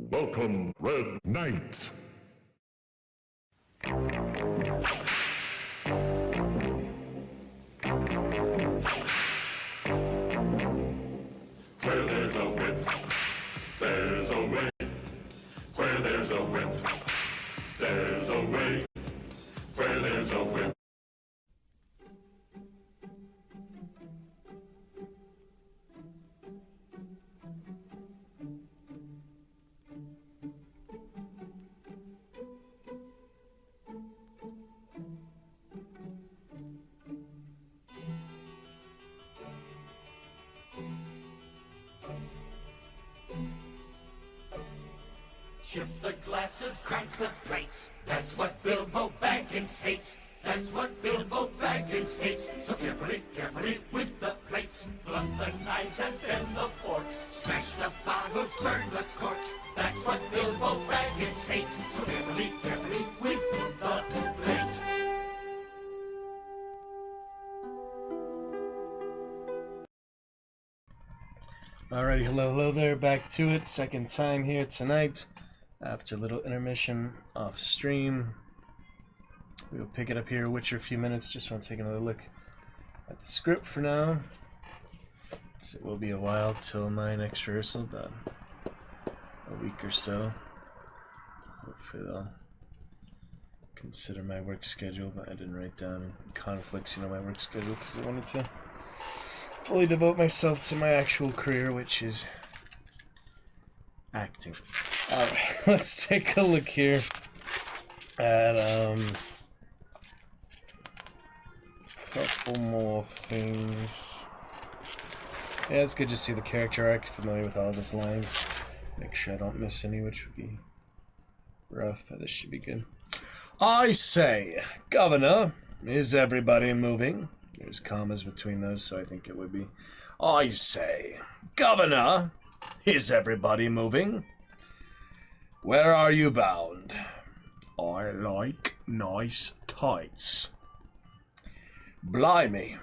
Welcome, Red Knight. Where there's a wind, there's a way. Where there's a wind, there's a way. Where there's a wind. Shift the glasses, crank the plates. That's what Bilbo Baggins hates. That's what Bilbo Baggins hates. So carefully, carefully with the plates. Blunt the knives and bend the forks. Smash the bottles, burn the corks. That's what Bilbo Baggins hates. So carefully, carefully with the plates. Alrighty, hello there, back to it. Second time here tonight. After a little intermission off stream, we'll pick it up here, Witcher, a few minutes. Just want to take another look at the script for now. So it will be a while till my next rehearsal, about a week or so. Hopefully they'll consider my work schedule, but I didn't write down conflicts, my work schedule, because I wanted to fully devote myself to my actual career, which is acting. Alright, let's take a look here at a couple more things. Yeah, it's good to see the character arc, familiar with all of his lines. Make sure I don't miss any, which would be rough, but this should be good. I say, Governor, is everybody moving? There's commas between those, so I think it would be, I say, Governor, is everybody moving? Where are you bound? I like nice tights. Blimey.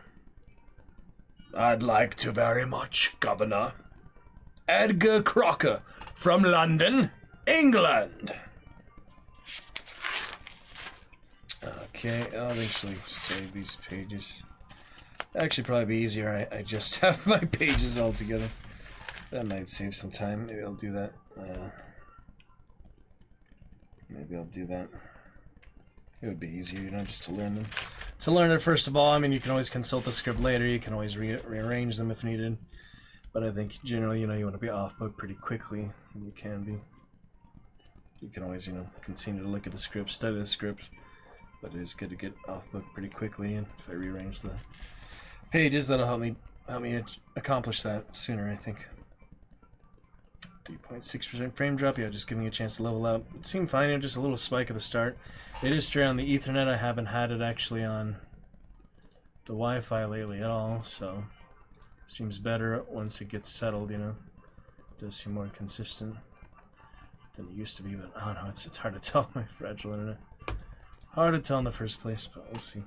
I'd like to very much, Governor. Edgar Crocker, from London, England. Okay, I'll eventually save these pages. Actually, probably be easier. I just have my pages all together. That might save some time. Maybe I'll do that. Maybe I'll do that. It would be easier, just to learn them. To learn it, first of all, I mean, you can always consult the script later. You can always rearrange them if needed. But I think, generally, you want to be off book pretty quickly. And you can be. You can always, continue to look at the script, study the script. But it is good to get off book pretty quickly. And if I rearrange the pages, that'll help me accomplish that sooner, I think. 3.6% frame drop, yeah, just giving you a chance to level up. It seemed fine, just a little spike at the start. It is straight on the Ethernet. I haven't had it actually on the Wi-Fi lately at all, so seems better once it gets settled, It does seem more consistent than it used to be, but I don't know, it's hard to tell, my fragile internet. Hard to tell in the first place, but we'll see.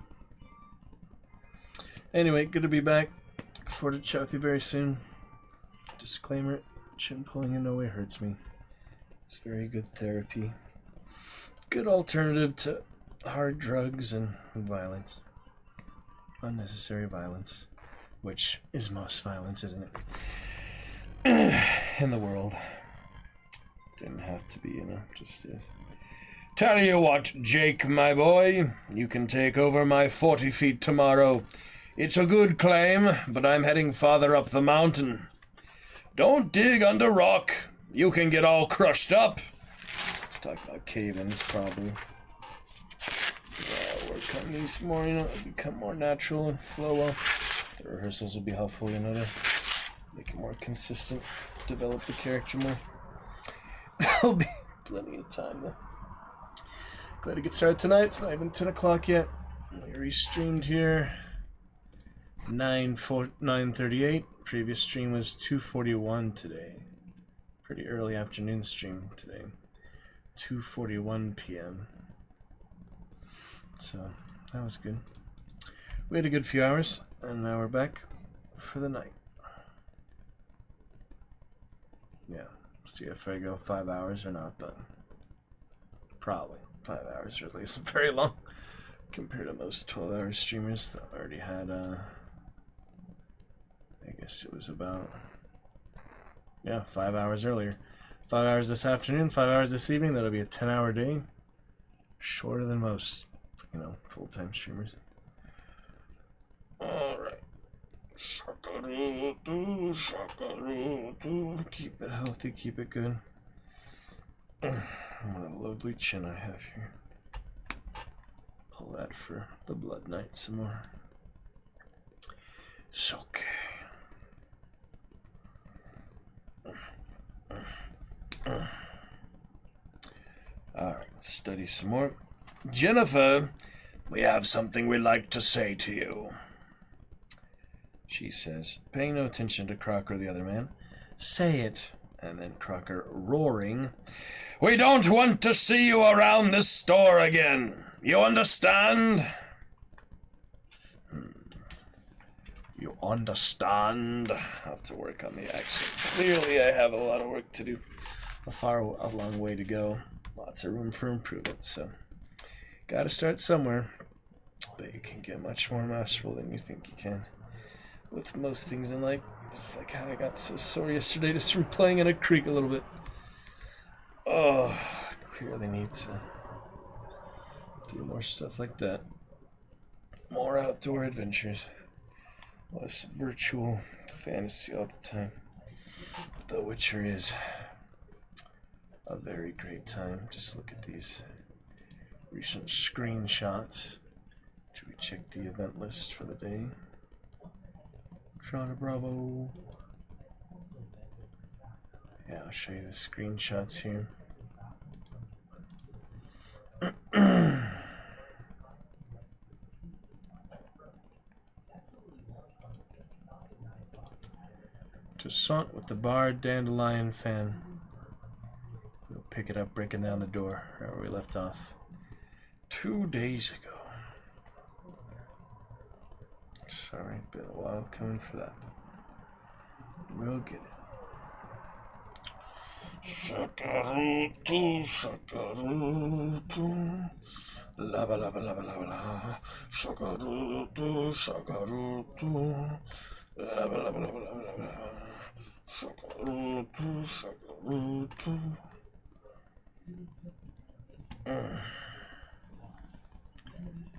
Anyway, good to be back. Look forward to chat with you very soon. Disclaimer. Chin pulling in no way hurts me. It's very good therapy. Good alternative to hard drugs and violence. Unnecessary violence. Which is most violence, isn't it? In the world. Didn't have to be, just is. Tell you what, Jake, my boy. You can take over my 40 feet tomorrow. It's a good claim, but I'm heading farther up the mountain. Don't dig under rock. You can get all crushed up. Let's talk about cave-ins, probably. Yeah, work on these more, become more natural and flow well. The rehearsals will be helpful, to make it more consistent, develop the character more. There'll be plenty of time, though. Glad to get started tonight. It's not even 10 o'clock yet. We restreamed here. 9:38. Previous stream was 2:41 today. Pretty early afternoon stream today. 2:41 p.m. So that was good. We had a good few hours, and now we're back for the night. Yeah, See if I go 5 hours or not, but probably 5 hours really isn't very long compared to most 12-hour streamers that already had, I guess it was about, yeah, 5 hours earlier. 5 hours this afternoon, 5 hours this evening. That'll be a 10-hour day. Shorter than most, you know, full-time streamers. Alright. Keep it healthy, keep it good. What a lovely chin I have here. Pull that for the Blood Knight some more. It's okay. Alright, let's study some more. Jennifer, we have something we'd like to say to you. She says, paying no attention to Crocker or the other man. Say it. And then Crocker roaring, we don't want to see you around this store again. You understand? You understand? I have to work on the accent. Clearly I have a lot of work to do. A long way to go. Lots of room for improvement, so gotta start somewhere. But you can get much more masterful than you think you can. With most things in life, just like how I got so sore yesterday just from playing in a creek a little bit. Oh, I clearly need to do more stuff like that. More outdoor adventures. Less virtual fantasy all the time. The Witcher is a very great time. Just look at these recent screenshots. Should we check the event list for the day? Shana Bravo. Yeah, I'll show you the screenshots here. Toussaint with the Bard Dandelion fan. We'll pick it up, breaking down the door where we left off 2 days ago. Sorry, been a while coming for that. We'll get it. Shakarutu, shakarutu, lava, lava, lava, lava, lava. Shakarutu, shakarutu, lava, lava, lava, lava, lava. Shakarutu, shakarutu.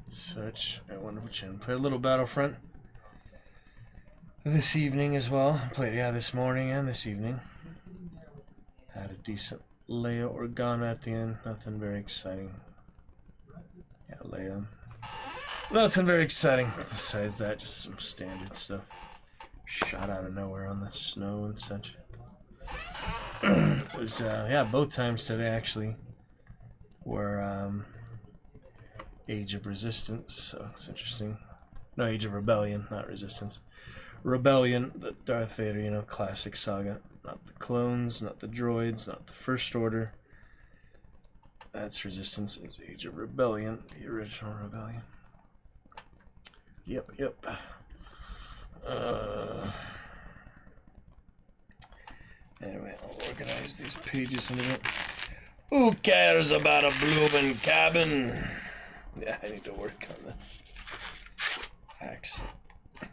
Such a wonderful chin. Played a little Battlefront this evening as well. Played, yeah, this morning and this evening. Had a decent Leia Organa at the end. Nothing very exciting. Yeah, Leia. Nothing very exciting. Besides that, just some standard stuff. Shot out of nowhere on the snow and such. It was, yeah, both times today actually were Age of Resistance, so it's interesting. No, Age of Rebellion, not Resistance. Rebellion, the Darth Vader, you know, classic saga. Not the clones, not the droids, not the First Order. That's Resistance. It's Age of Rebellion, the original Rebellion. Yep. Anyway, I'll organize these pages in a bit. Who cares about a bloomin' cabin? Yeah, I need to work on the accent.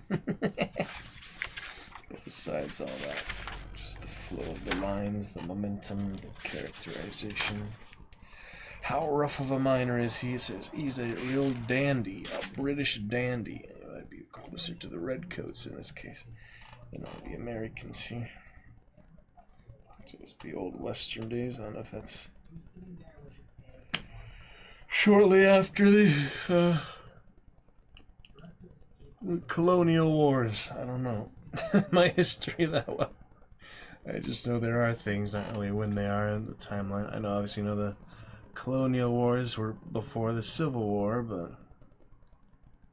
But besides all that, just the flow of the lines, the momentum, the characterization. How rough of a miner is he? He says he's a real dandy, a British dandy. I'd be closer to the redcoats in this case than all the Americans here. Just the old Western days. I don't know if that's shortly after the colonial wars. I don't know my history that well. I just know there are things, not really when they are in the timeline. I know, obviously, know the colonial wars were before the Civil War, but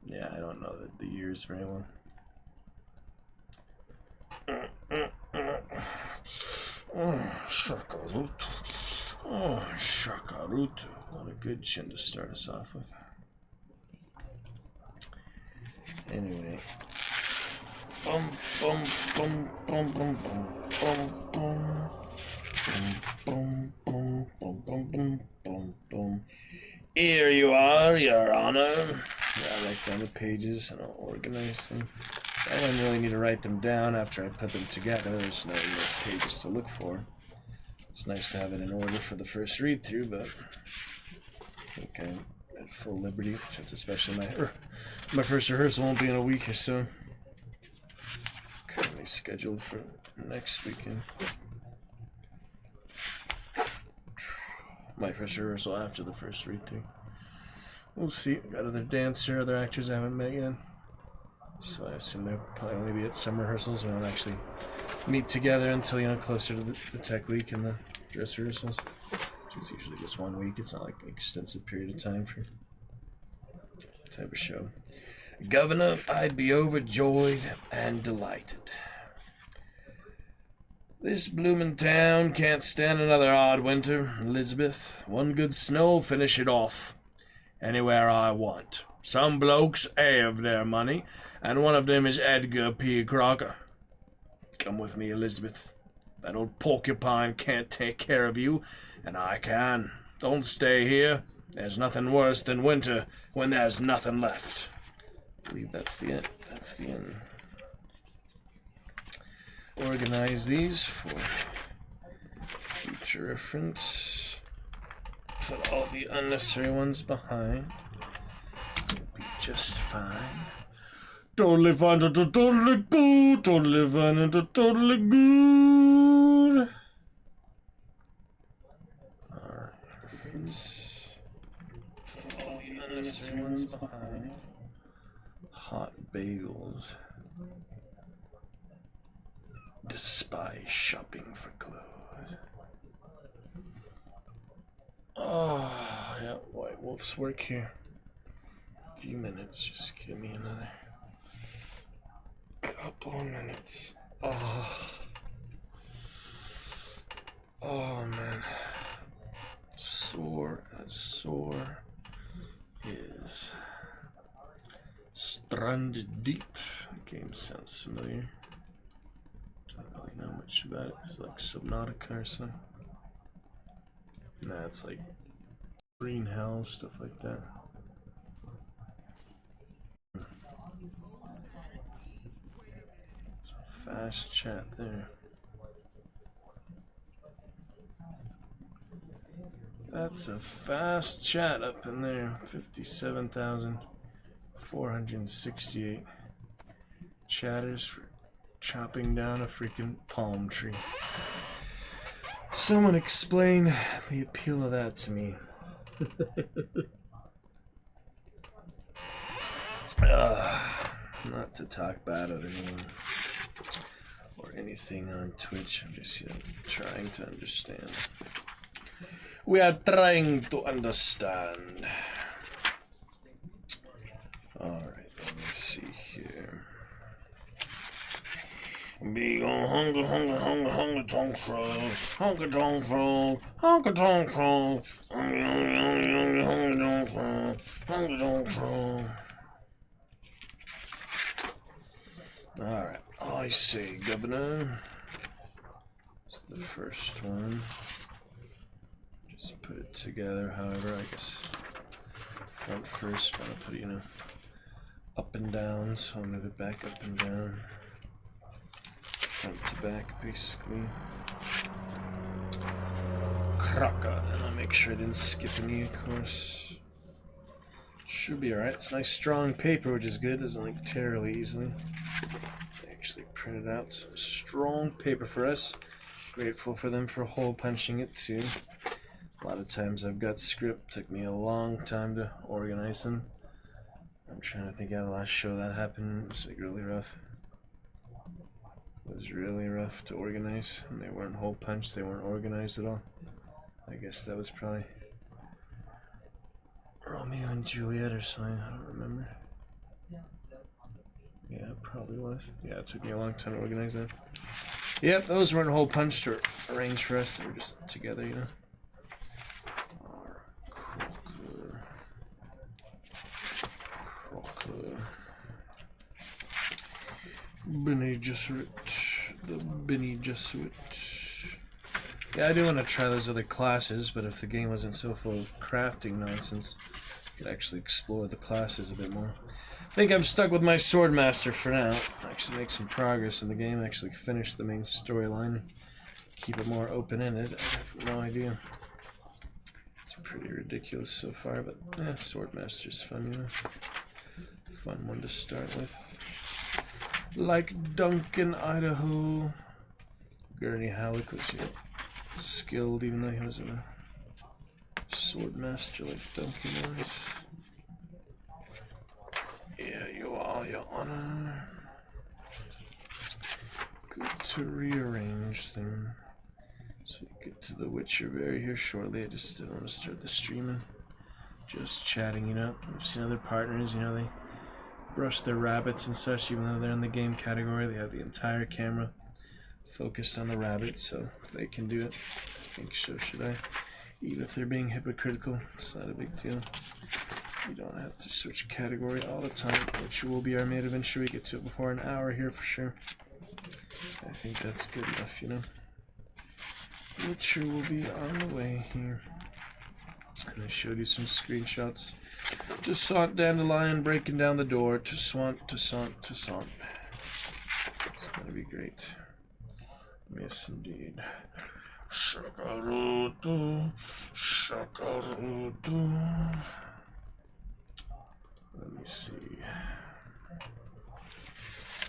yeah, I don't know the years very well. Oh, Shakarutu. Oh, Shakarutu. What a good chin to start us off with. Anyway. Bum, bum, bum, bum, bum, bum, bum, bum. Here you are, Your Honor. I write down the pages and I'll organize them. I don't really need to write them down after I put them together. There's no real pages to look for. It's nice to have it in order for the first read through, but I think I'm at full liberty since especially my first rehearsal won't be in a week or so. Currently scheduled for next weekend. My first rehearsal after the first read through. We'll see. Got other dancer, other actors I haven't met yet. So I assume they'll probably only be at some rehearsals. We don't actually meet together until, you know, closer to the tech week and the dress rehearsals. Which is usually just 1 week. It's not like an extensive period of time for type of show. Governor, I'd be overjoyed and delighted. This bloomin' town can't stand another hard winter, Elizabeth. One good snow'll finish it off. Anywhere I want. Some blokes have their money, and one of them is Edgar P. Crocker. Come with me, Elizabeth. That old porcupine can't take care of you, and I can. Don't stay here. There's nothing worse than winter when there's nothing left. I believe that's the end. That's the end. Organize these for future reference. Put all the unnecessary ones behind. It'll be just fine. Totally fine, totally good, totally fine, totally good. Alright, reference. Put all the unnecessary ones behind. Hot bagels. Despise shopping for clothes. Oh, yeah, White Wolf's work here. A few minutes, just give me another couple of minutes. Oh man. Sore as sore is. Stranded Deep. The game sounds familiar. Don't really know much about it. It's like Subnautica or something. Nah, it's like Green Hell, stuff like that. It's a fast chat there. That's a fast chat up in there. 57,468 chatters for chopping down a freaking palm tree. Someone explain the appeal of that to me. Not to talk bad of anyone or anything on Twitch. I'm just, you know, trying to understand. We are trying to understand. Alright, let me see here. Big ol' hunger tongue frogs, honker tongue frog, honker tongue frog, honker tongue frog, honker tongue frog. Alright, I say, Governor. It's the first one. Just put it together, however, I guess. Front first, but I'll put it, you know, up and down, so I'll move it back up and down. Front to back, basically. Crocker, and I'll make sure I didn't skip any, of course. Should be alright. It's nice strong paper, which is good. Doesn't like tear really easily. They actually printed out some strong paper for us. Grateful for them for hole punching it too. A lot of times I've got script. Took me a long time to organize them. I'm trying to think how the last show that happened. It was like really rough. It was really rough to organize. And they weren't hole punched. They weren't organized at all. I guess that was probably Romeo and Juliet or something. I don't remember. Yeah, it probably was. Yeah, it took me a long time to organize that. Yep, those weren't hole punched or arranged for us. They were just together, you know. Bene Gesserit, the Bene Gesserit. Yeah, I do want to try those other classes, but if the game wasn't so full of crafting nonsense, I could actually explore the classes a bit more. I think I'm stuck with my Swordmaster for now. Actually make some progress in the game, actually finish the main storyline, keep it more open-ended. I have no idea. It's pretty ridiculous so far, but yeah, Swordmaster's fun, you know. Fun one to start with. Like Duncan, Idaho. Gurney Halleck was skilled, even though he wasn't a Swordmaster like Duncan was. Yeah, you are, Your Honor. Good to rearrange them. So we get to the Witcher Berry here shortly. I just didn't want to start the streaming. Just chatting, you know. I've seen other partners, you know, they brush their rabbits and such, even though they're in the game category. They have the entire camera focused on the rabbit, so if they can do it, I think so should I. Even if they're being hypocritical, it's not a big deal. You don't have to switch category all the time, which will be our main eventually. We get to it before an hour here for sure. I think that's good enough, you know. Witcher will be on the way here. And I showed you some screenshots. Toussaint Dandelion breaking down the door. Toussaint, Toussaint, Toussaint. It's gonna be great. Yes, indeed. Shakarutu, Shakarutu. Let me see.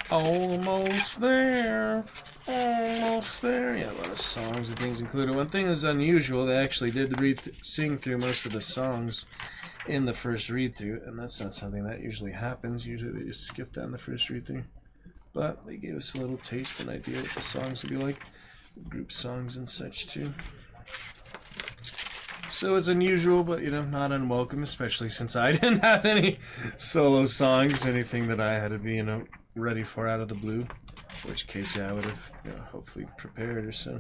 Almost there. Almost there. Yeah, a lot of songs and things included. One thing that's unusual, they actually did sing through most of the songs in the first read-through, and that's not something that usually happens. Usually they just skip down the first read-through. But they gave us a little taste and idea what the songs would be like. Group songs and such, too. So it's unusual, but, you know, not unwelcome, especially since I didn't have any solo songs, anything that I had to be, you know, ready for out of the blue. In which case, yeah, I would have, you know, hopefully prepared or so.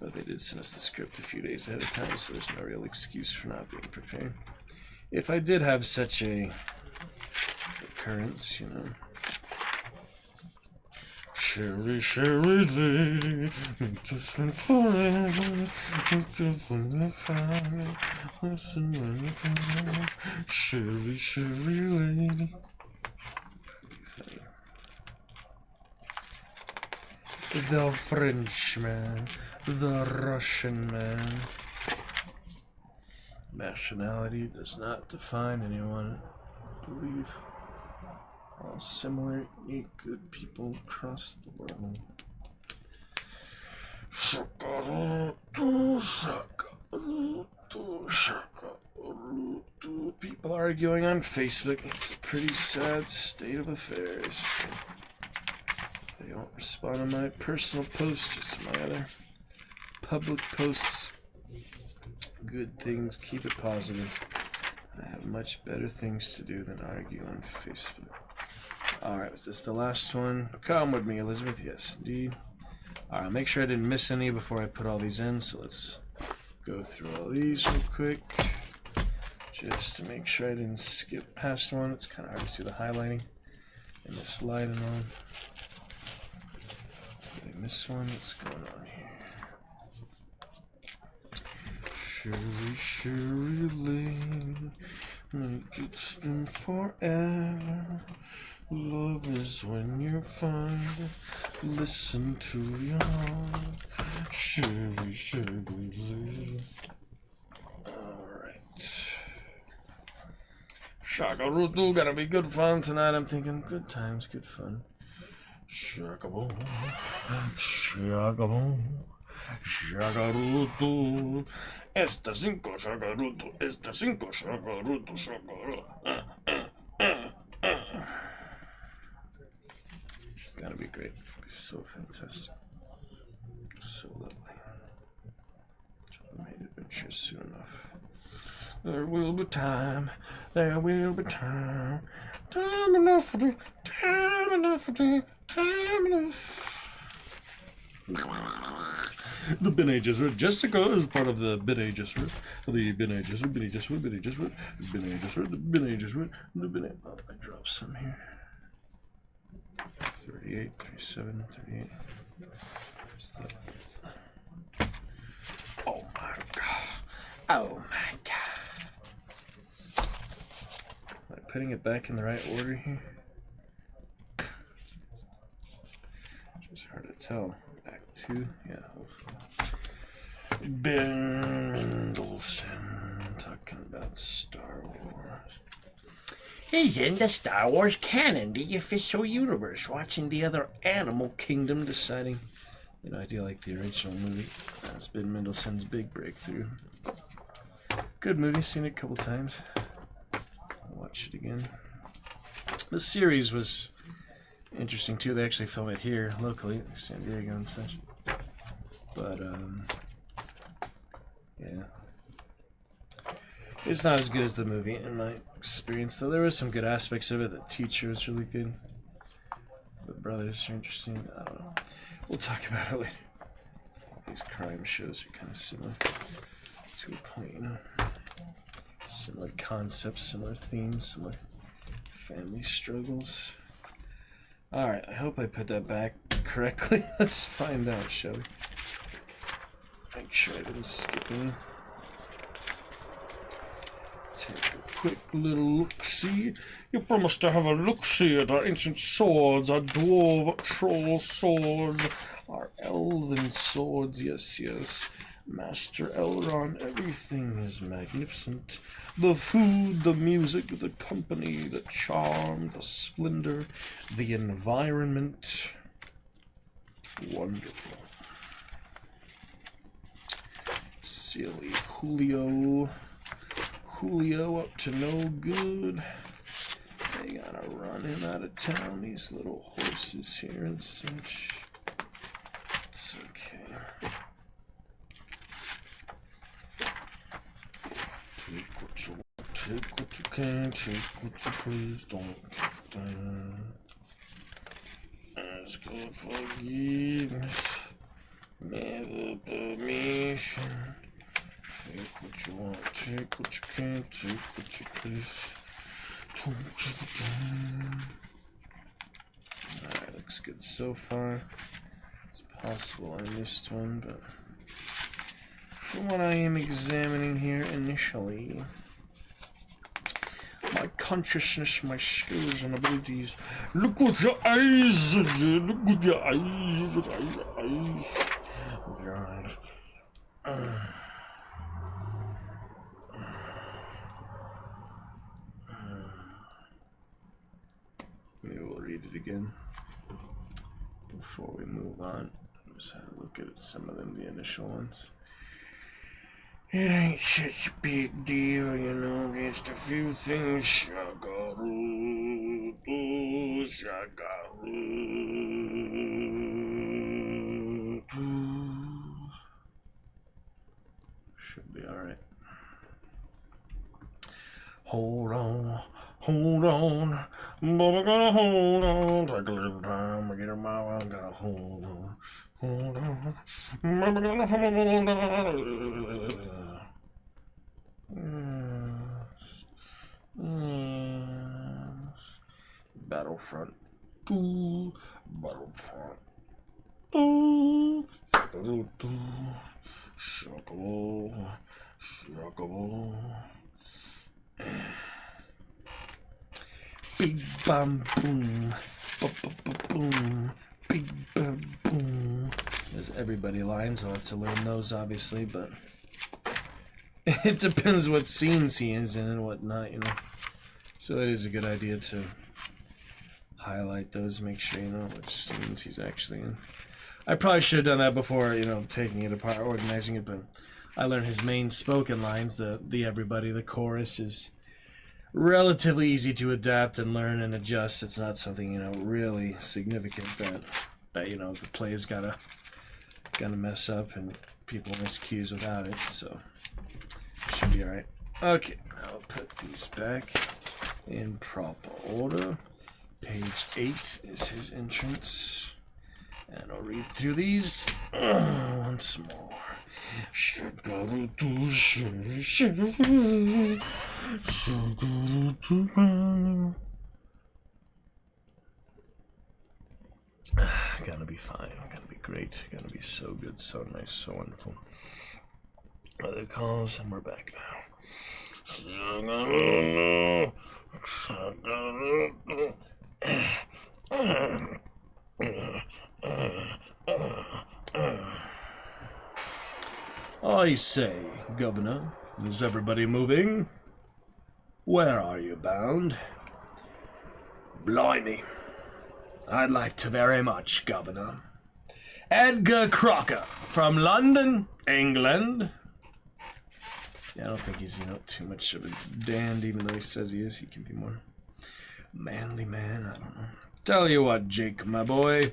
But they did send us the script a few days ahead of time, so there's no real excuse for not being prepared. If I did have such a occurrence, you know. Sherry, Sherry lady, just been forever, just when you find it, listen when you come. Sherry, Sherry lady. The Frenchman, the Russian man. Nationality does not define anyone, I believe. All similar, unique, good people across the world. People arguing on Facebook. It's a pretty sad state of affairs. They don't respond to my personal posts, just my other public posts. Good things, keep it positive. I have much better things to do than argue on Facebook. Alright, was this the last one? Come with me, Elizabeth. Yes, indeed. Alright, make sure I didn't miss any before I put all these in, so let's go through all these real quick. Just to make sure I didn't skip past one. It's kind of hard to see the highlighting and the slide and all. Did I miss one? What's going on here? Sherry, Sherry Lane, it's been forever. Love is when you find it. Listen to your heart. Sherry, Sherry Lane. Alright. Shakarutu, gonna be good fun tonight. I'm thinking good times, good fun. Shakaboom. Shakaboom. Shakarutu. Esta 5 Shakarutu. Esta 5 Shakarutu. Shakarutu. Gotta be great. So fantastic. So lovely. I made adventures soon enough. There will be time. There will be time. Time enough for the. Time enough for the. Time enough. The Bene Gesserit. Jessica is part of the Bene Gesserit. The Bene Gesserit. Bene Gesserit. Bene Gesserit. Bene Gesserit. The Bene Gesserit. The Bene. Oh, I dropped some here. 38, 37, 38. Oh my god. Am I putting it back in the right order here? It's hard to tell. Back to, yeah. Ben Mendelsohn talking about Star Wars. He's in the Star Wars canon, the official universe, watching the other Animal Kingdom, Deciding, you know, I do like the original movie. That's Ben Mendelsohn's big breakthrough. Good movie, seen it a couple times. I'll watch it again. The series was interesting too. They actually film it here locally, San Diego and such. But yeah, it's not as good as the movie in my experience. Though there were some good aspects of it. The teacher was really good. The brothers are interesting. I don't know. We'll talk about it later. These crime shows are kind of similar to a point, you know. Similar concepts, similar themes, similar family struggles. Alright, I hope I put that back correctly. Let's find out, shall we? Make sure I didn't skip any. Take a quick little look-see. You promised to have a look-see at our ancient swords, our dwarf troll swords, our elven swords, yes, yes. Master Elron, everything is magnificent. The food, the music, the company, the charm, the splendor, the environment. Wonderful. Silly Julio. Julio up to no good. They gotta run him out of town, these little horses here and such. It's okay. Take what you want, take what you can, take what you please, don't get down. Ask for forgiveness, never permission. Take what you want, take what you can, take what you please. Alright, looks good so far. It's possible I missed one, but from what I am examining here initially, my consciousness, my skills and abilities. Look with your eyes, look with your eyes, God. Maybe we'll read it again before we move on. Just have a look at some of them, the initial ones. It ain't such a big deal, you know, just a few things. Shagaroo, shagaroo. Should be alright. Hold on, hold on, but I gotta hold on. Take a little time to get a mile, I gotta hold on. Hold on, but I gotta hold on. Yes. Battlefront 2, Battlefront 2, Shockable, Shockable. Big bam boom, boom, big bam boom. There's everybody lines. I'll have to learn those, obviously, but it depends what scenes he is in and what not, you know. So it is a good idea to highlight those, make sure you know which scenes he's actually in. I probably should have done that before, you know, taking it apart, organizing it, but I learned his main spoken lines, the everybody, the chorus is relatively easy to adapt and learn and adjust. It's not something, you know, really significant that you know, the play's gotta mess up and people miss cues without it, so should be alright. Okay, I'll put these back in proper order. Page 8 is his entrance. And I'll read through these once more. Gonna be fine. Gonna be great. Gonna be so good, so nice, so wonderful. Other calls, and we're back now. I say, Governor, is everybody moving? Where are you bound? Blimey. I'd like to very much, Governor. Edgar Crocker, from London, England. Yeah, I don't think he's, too much of a dandy, even though he says he is. He can be more manly man, I don't know. Tell you what, Jake, my boy,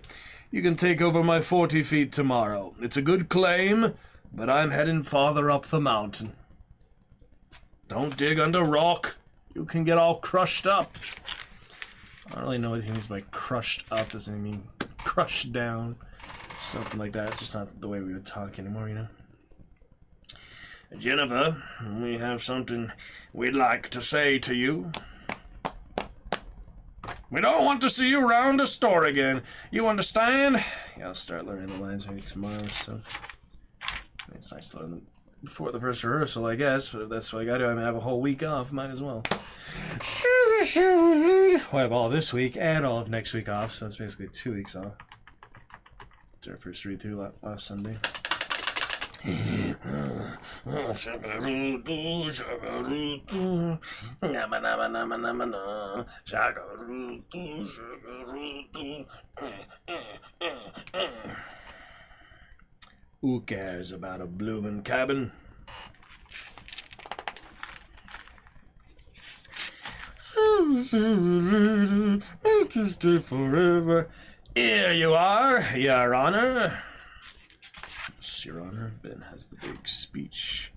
you can take over my 40 feet tomorrow. It's a good claim, but I'm heading farther up the mountain. Don't dig under rock. You can get all crushed up. I don't really know what he means by crushed up. Doesn't he mean crushed down? Something like that. It's just not the way we would talk anymore, Jennifer, we have something we'd like to say to you. We don't want to see you around the store again. You understand? Yeah, I'll start learning the lines maybe tomorrow, so... It's nice to learn them before the first rehearsal, I guess, but if that's what I gotta do, I'm gonna have a whole week off, might as well. I have all this week and all of next week off, so it's basically 2 weeks off. It's our first read-through last Sunday. Who cares about a bloomin' cabin? I can stay forever. Here you are, Your Honor. Yes, Your Honor. Ben has the big speech.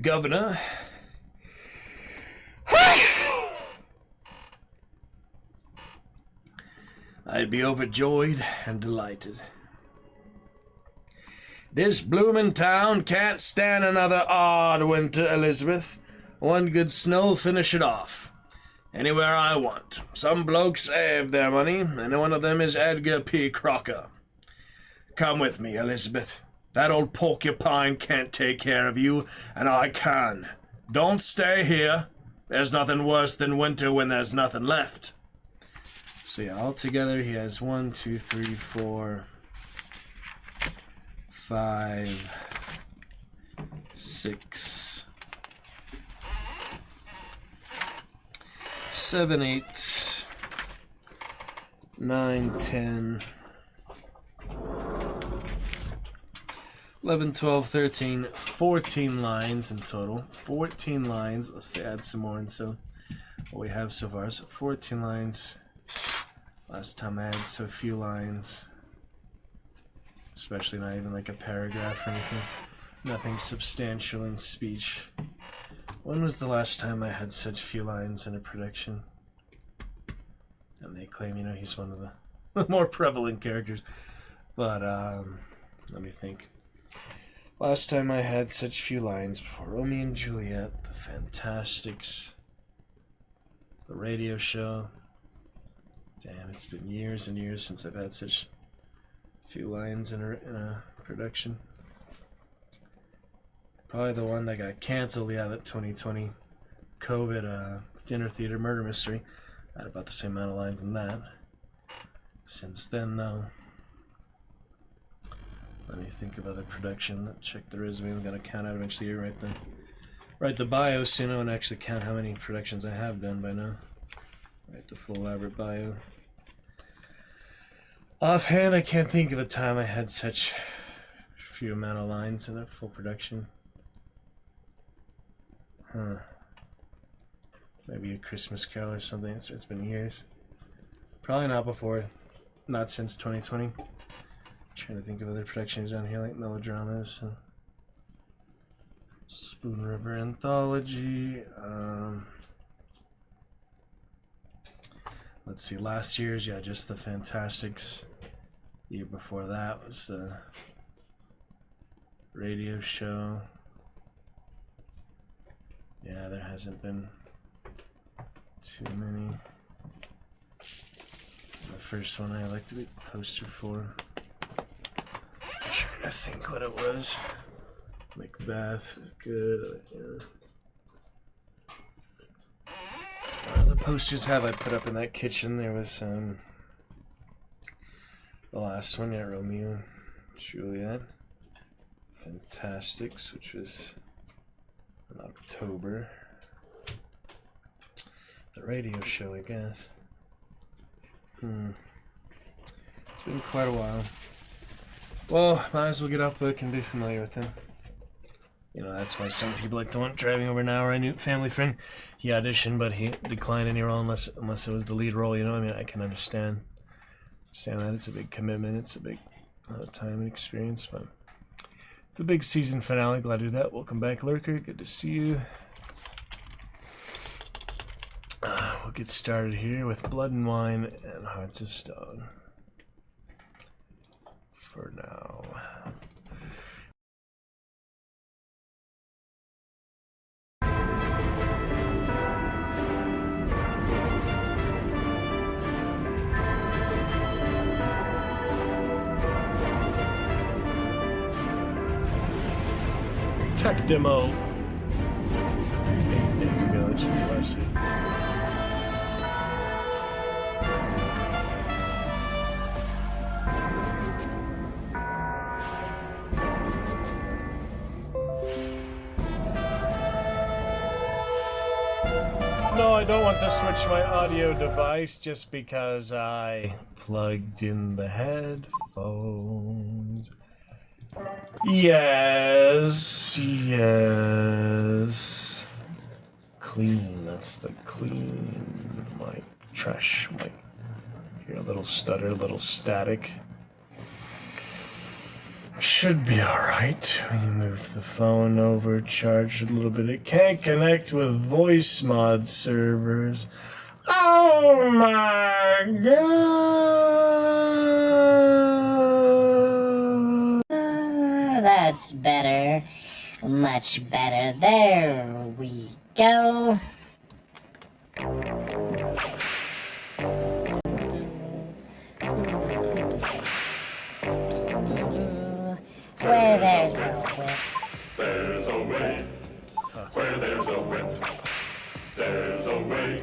Governor. I'd be overjoyed and delighted. This bloomin' town can't stand another odd winter, Elizabeth. One good snow'll finish it off. Anywhere I want. Some blokes save their money, and one of them is Edgar P. Crocker. Come with me, Elizabeth. That old porcupine can't take care of you, and I can. Don't stay here. There's nothing worse than winter when there's nothing left. So yeah, altogether he has 1, 2, 3, 4... 5, 6, 7, 8, 9, 10, 11, 12, 13, 14 lines in total. 14 lines. Let's add some more. And so what we have so far is 14 lines. Last time I had so few lines. Especially not even like a paragraph or anything. Nothing substantial in speech. When was the last time I had such few lines in a production? And they claim, he's one of the more prevalent characters. But, let me think. Last time I had such few lines before Romeo and Juliet, The Fantastics, The Radio Show. Damn, it's been years and years since I've had such few lines in a production. Probably the one that got canceled, that 2020 COVID dinner theater murder mystery. I had about the same amount of lines in that. Since then, though, let me think of other production. Check the resume. I'm gonna count out eventually. Write the bio soon. I want to actually count how many productions I have done by now. Write the full elaborate bio. Offhand, I can't think of a time I had such few amount of lines in a full production. Maybe A Christmas Carol or something. It's been years. Probably not before. Not since 2020. Trying to think of other productions down here like melodramas and Spoon River Anthology. Let's see, last year's, just The Fantastics. The year before that was The Radio Show. Yeah, there hasn't been too many. The first one I like to be poster for. I'm trying to think what it was. Macbeth is good. The posters have I put up in that kitchen. There was the last one, yeah, Romeo and Juliet. Fantastics, which was in October. The radio show, I guess. It's been quite a while. Well, might as well get off book and be familiar with them. You know, that's why some people like the one driving over now. I knew family friend. He auditioned, but he declined any role unless it was the lead role. You know, I mean, I can understand that it's a big commitment. It's a big time and experience, but it's a big season finale. Glad to do that. Welcome back, Lurker. Good to see you. We'll get started here with Blood and Wine and Hearts of Stone. For now. Tech demo 8 days ago. It should be last week. No, I don't want to switch my audio device just because I plugged in the headphones. Yes. Clean, that's the clean mic, trash mic. Here, a little stutter, a little static. Should be alright. We move the phone over, charge it a little bit. It can't connect with Voicemod servers. Oh my god! That's better. Much better. There we go. Where there's a whip. There's a way. Where there's a whip. There's a way.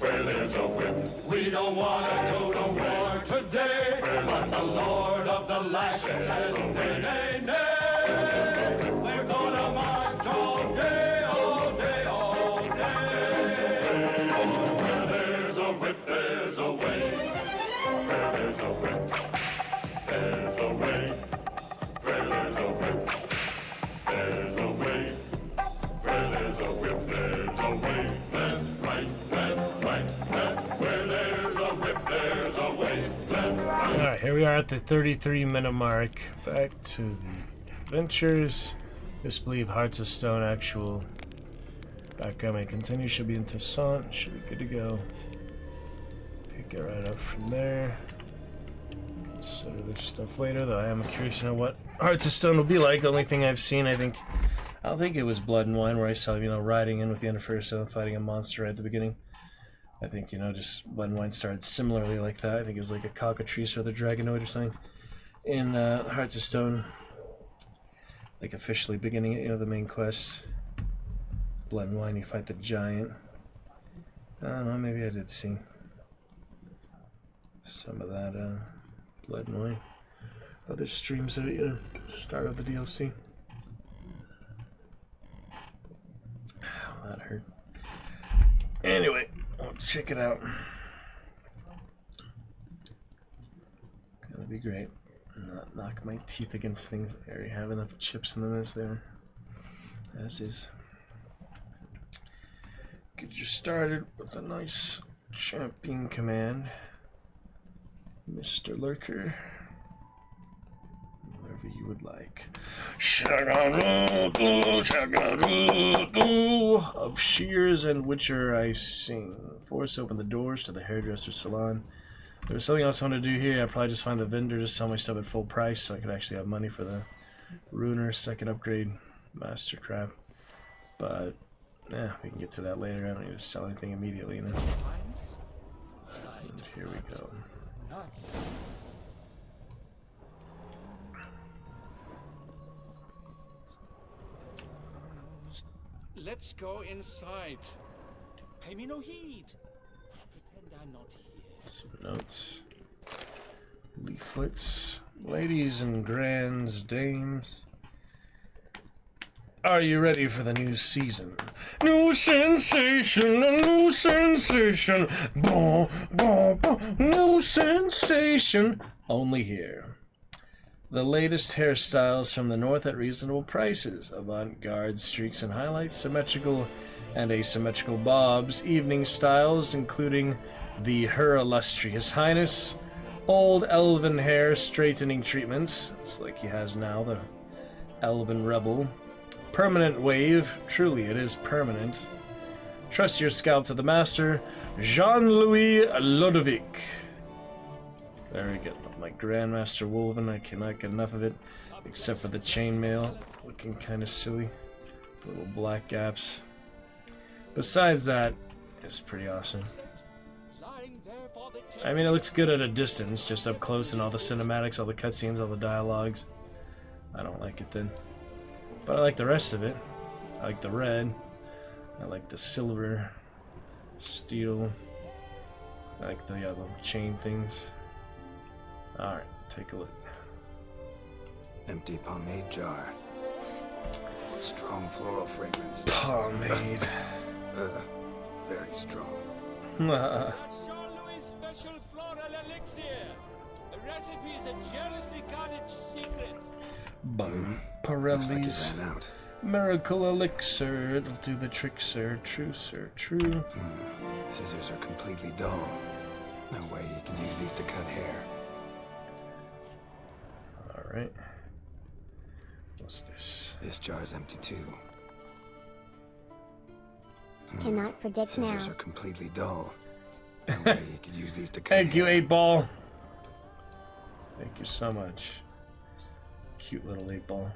Where there's a whip. We don't want to go to war today, but the Lord of the Lash says, nay, nay, nay. We're gonna march all day, all day, all day. Where there's a whip, there's a way. Where there's a whip. There's a way. Where there's a whip. There's a way. Where there's a whip, there's a way. Left, right, left, right, left. Where there's a whip, there's a way. Left, right. Alright, here we are at the 33-minute mark. Back to the adventures. Just believe Hearts of Stone actual background may continue. Should be in Toussaint. Should be good to go. Pick it right up from there. Consider this stuff later, though I am curious to know what Hearts of Stone will be like. The only thing I've seen, I don't think it was Blood and Wine, where I saw, riding in with the Universo fighting a monster right at the beginning. I think, just Blood and Wine started similarly like that. I think it was like a cockatrice or the Dragonoid or something. In Hearts of Stone, like officially beginning, the main quest. Blood and Wine, you fight the giant. I don't know, maybe I did see some of that Blood and Wine. Other streams of it, start of the DLC. Ow, that hurt. Anyway, we'll check it out. Gonna be great. Not knock my teeth against things. I already have enough chips in them as there. As is. Get you started with a nice champion command. Mr. Lurker. Whatever you would like. Of shears and witcher I sing. Force open the doors to the hairdresser salon. There was something else I wanted to do here. I'd probably just find the vendor to sell my stuff at full price so I could actually have money for the Ruiner second upgrade Mastercraft. But, yeah, we can get to that later. I don't need to sell anything immediately, And here we go. Let's go inside. Pay me no heed. Pretend I'm not here. Some notes. Leaflets. Ladies and grands dames. Are you ready for the new season? New sensation, a new sensation. Boom, boom, boom. New sensation. Only here. The latest hairstyles from the north at reasonable prices. Avant-garde streaks and highlights, symmetrical and asymmetrical bobs, evening styles including the Her Illustrious Highness, old elven hair straightening treatments, it's like he has now, the elven rebel, permanent wave, truly it is permanent. Trust your scalp to the master, Jean-Louis Ludovic. Very good. My Grandmaster Wolven, I cannot get enough of it, except for the chainmail, looking kind of silly, little black gaps. Besides that, it's pretty awesome. I mean, it looks good at a distance, just up close, and all the cinematics, all the cutscenes, all the dialogues. I don't like it then, but I like the rest of it. I like the red. I like the silver, steel. I like the little chain things. Alright, take a look. Empty pomade jar. Strong floral fragrance. Pomade. Very strong. That's Jean-Louis' special floral elixir. The recipe is a jealously guarded secret. Looks like Pirelli's it ran out. miracle elixir. It'll do the trick, sir. True, sir. True. Scissors are completely dull. No way you can use these to cut hair. Alright. What's this? This jar's empty too. Cannot predict Scissors now. are completely dull. No way you could use these to cut Thank you, hair. 8-Ball. Thank you so much. Cute little 8-Ball.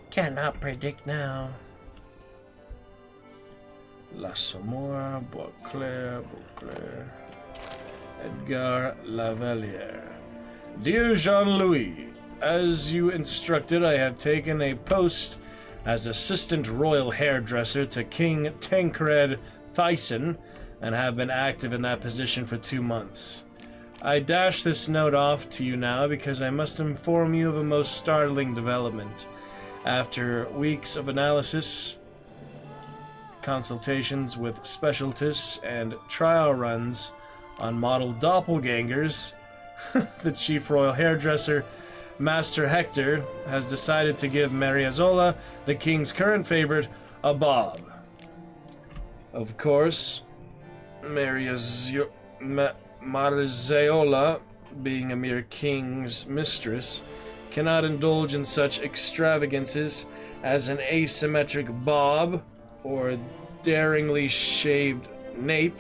Cannot predict now. L'Assommoir, Beauclair. Edgar Lavalier. Dear Jean-Louis, as you instructed, I have taken a post as assistant royal hairdresser to King Tancred Thyssen and have been active in that position for 2 months. I dash this note off to you now because I must inform you of a most startling development. After weeks of analysis, consultations with specialists, and trial runs on model doppelgangers, the chief royal hairdresser, Master Hector, has decided to give Mariozola, the king's current favorite, a bob. Of course, Mariozola, being a mere king's mistress, cannot indulge in such extravagances as an asymmetric bob or daringly shaved nape.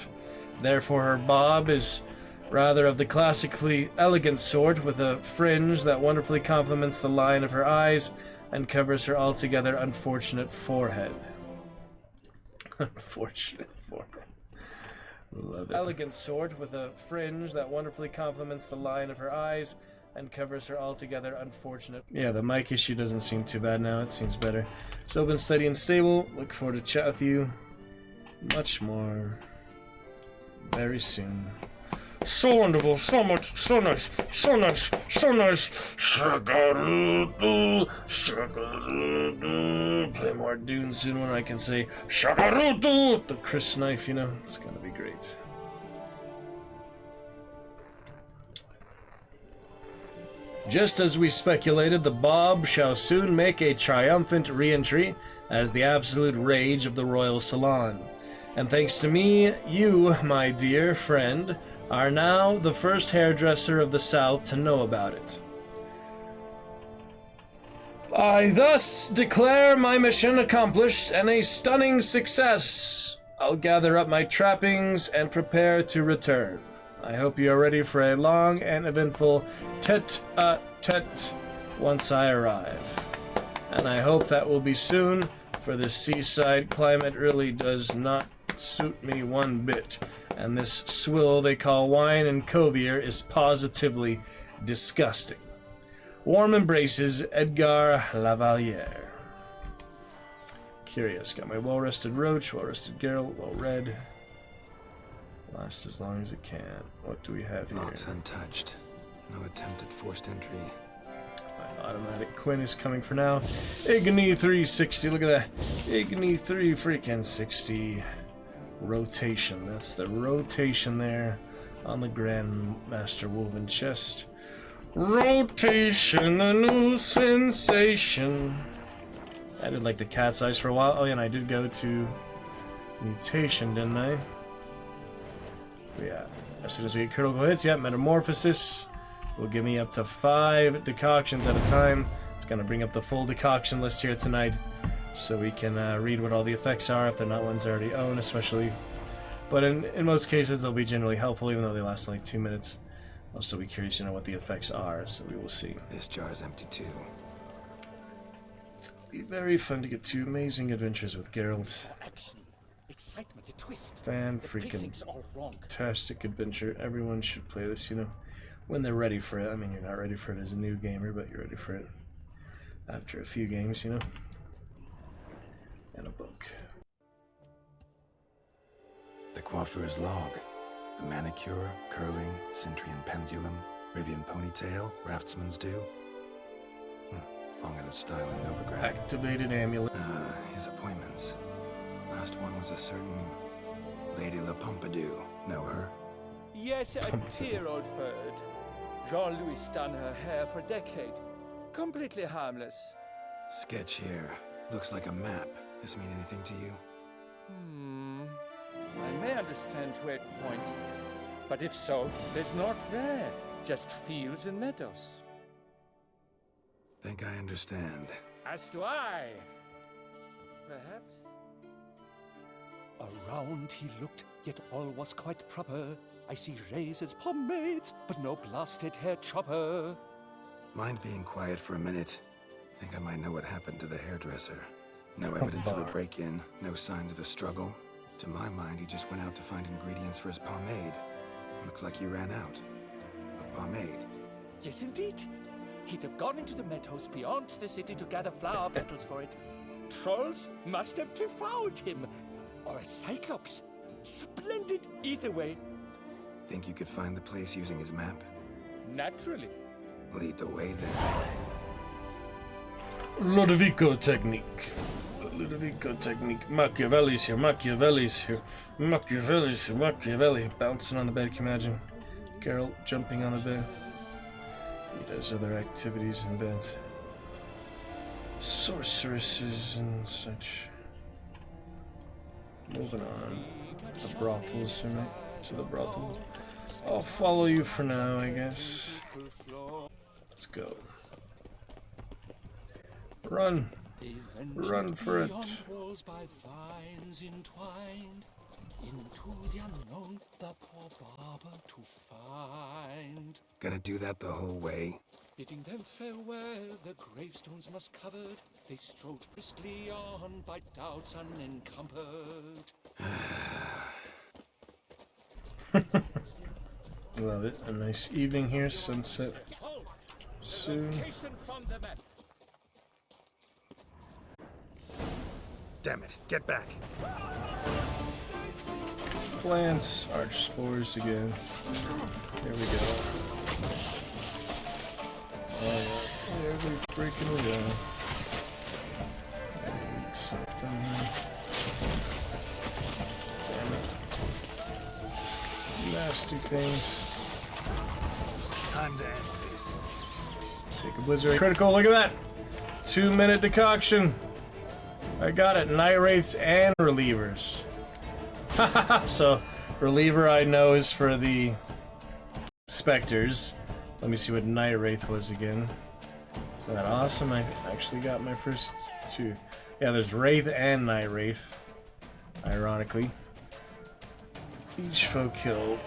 Therefore, her bob is rather of the classically elegant sort, with a fringe that wonderfully complements the line of her eyes and covers her altogether unfortunate forehead. Unfortunate forehead. Love it. Elegant sort, with a fringe that wonderfully complements the line of her eyes and covers her altogether unfortunate... Yeah, the mic issue doesn't seem too bad now. It seems better. So open, steady, and stable. Look forward to chat with you much more very soon. So wonderful, so much, so nice, so nice, so nice. Shakarutu, shakarutu. Play more Dune soon when I can say Shakarutu! The Chris knife, you know, it's gonna be great. Just as we speculated, the Bob shall soon make a triumphant re-entry as the absolute rage of the royal salon. And thanks to me, you, my dear friend, are now the first hairdresser of the South to know about it. I thus declare my mission accomplished and a stunning success. I'll gather up my trappings and prepare to return. I hope you are ready for a long and eventful tete-a-tete once I arrive. And I hope that will be soon, for this seaside climate really does not suit me one bit. And this swill they call wine and covier is positively disgusting. Warm embraces, Edgar Lavalier. Curious. Got my well-rested Roach, well-rested Geralt, well-read. Last as long as it can. What do we have here? Locks untouched. No attempted forced entry. My automatic Quinn is coming for now. Igni 360. Look at that. Igni 3 freaking 60. Rotation. That's the rotation there on the Grandmaster Woven chest. Rotation, a new sensation. I did like the cat's eyes for a while. Oh yeah, and I did go to mutation, didn't I? Yeah. As soon as we get critical hits, yeah, metamorphosis will give me up to 5 decoctions at a time. It's gonna bring up the full decoction list here tonight, so we can read what all the effects are if they're not ones I already own, especially. But in most cases, they'll be generally helpful, even though they last only 2 minutes. I'll still be curious to know what the effects are, so we will see. This jar is empty too. Be very fun to get 2 amazing adventures with Geralt. Action, excitement, a twist. Fan The freaking pacing's all wrong. fantastic adventure. Everyone should play this, you know, when they're ready for it. I mean, you're not ready for it as a new gamer, but you're ready for it after a few games, you know. And a book. The coiffeur's log. A manicure, curling, Centrian pendulum, Rivian ponytail, raftsman's due. Long out of style in Novigrad. Activated amulet. His appointments. Last one was a certain Lady La Pompadour. Know her? Yes, a dear old bird. Jean-Louis done her hair for a decade. Completely harmless. Sketch here. Looks like a map. This mean anything to you? I may understand where it points, but if so, there's not there. Just fields and meadows. Think I understand. As do I. Perhaps. Around he looked, yet all was quite proper. I see razors, pomades, but no blasted hair chopper. Mind being quiet for a minute? Think I might know what happened to the hairdresser. No evidence of a break-in, no signs of a struggle. To my mind, he just went out to find ingredients for his pomade. Looks like he ran out of pomade. Yes, indeed. He'd have gone into the meadows beyond the city to gather flower petals for it. Trolls must have devoured him. Or a cyclops. Splendid either way. Think you could find the place using his map? Naturally. Lead the way then. Ludovico technique. Ludovico technique. Machiavelli's here. Machiavelli's here. Machiavelli's here. Machiavelli. Bouncing on the bed, can you imagine? Geralt jumping on the bed. He does other activities in bed. Sorceresses and such. Moving on. The brothels, to the brothel. I'll follow you for now, I guess. Let's go. Run. Run for it. Walls by vines entwined, into the unknown the poor barber to find. Gonna do that the whole way? Bidding them farewell, the gravestones must covered. They strode briskly on by doubts unencumbered. Love it. A nice evening here. Sunset soon. Location from the map. Damn it, get back. Plants, arch spores again. There we go. Oh yeah, there we freaking go. I need something. Damn it. Nasty things. Time to end this. Take a blizzard. Critical, look at that! 2-minute decoction. I got it. Night Wraiths and Relievers. So, Reliever I know is for the Spectres. Let me see what Night Wraith was again. Is that awesome? I actually got my first 2. Yeah, there's Wraith and Night Wraith. Ironically. Each foe killed.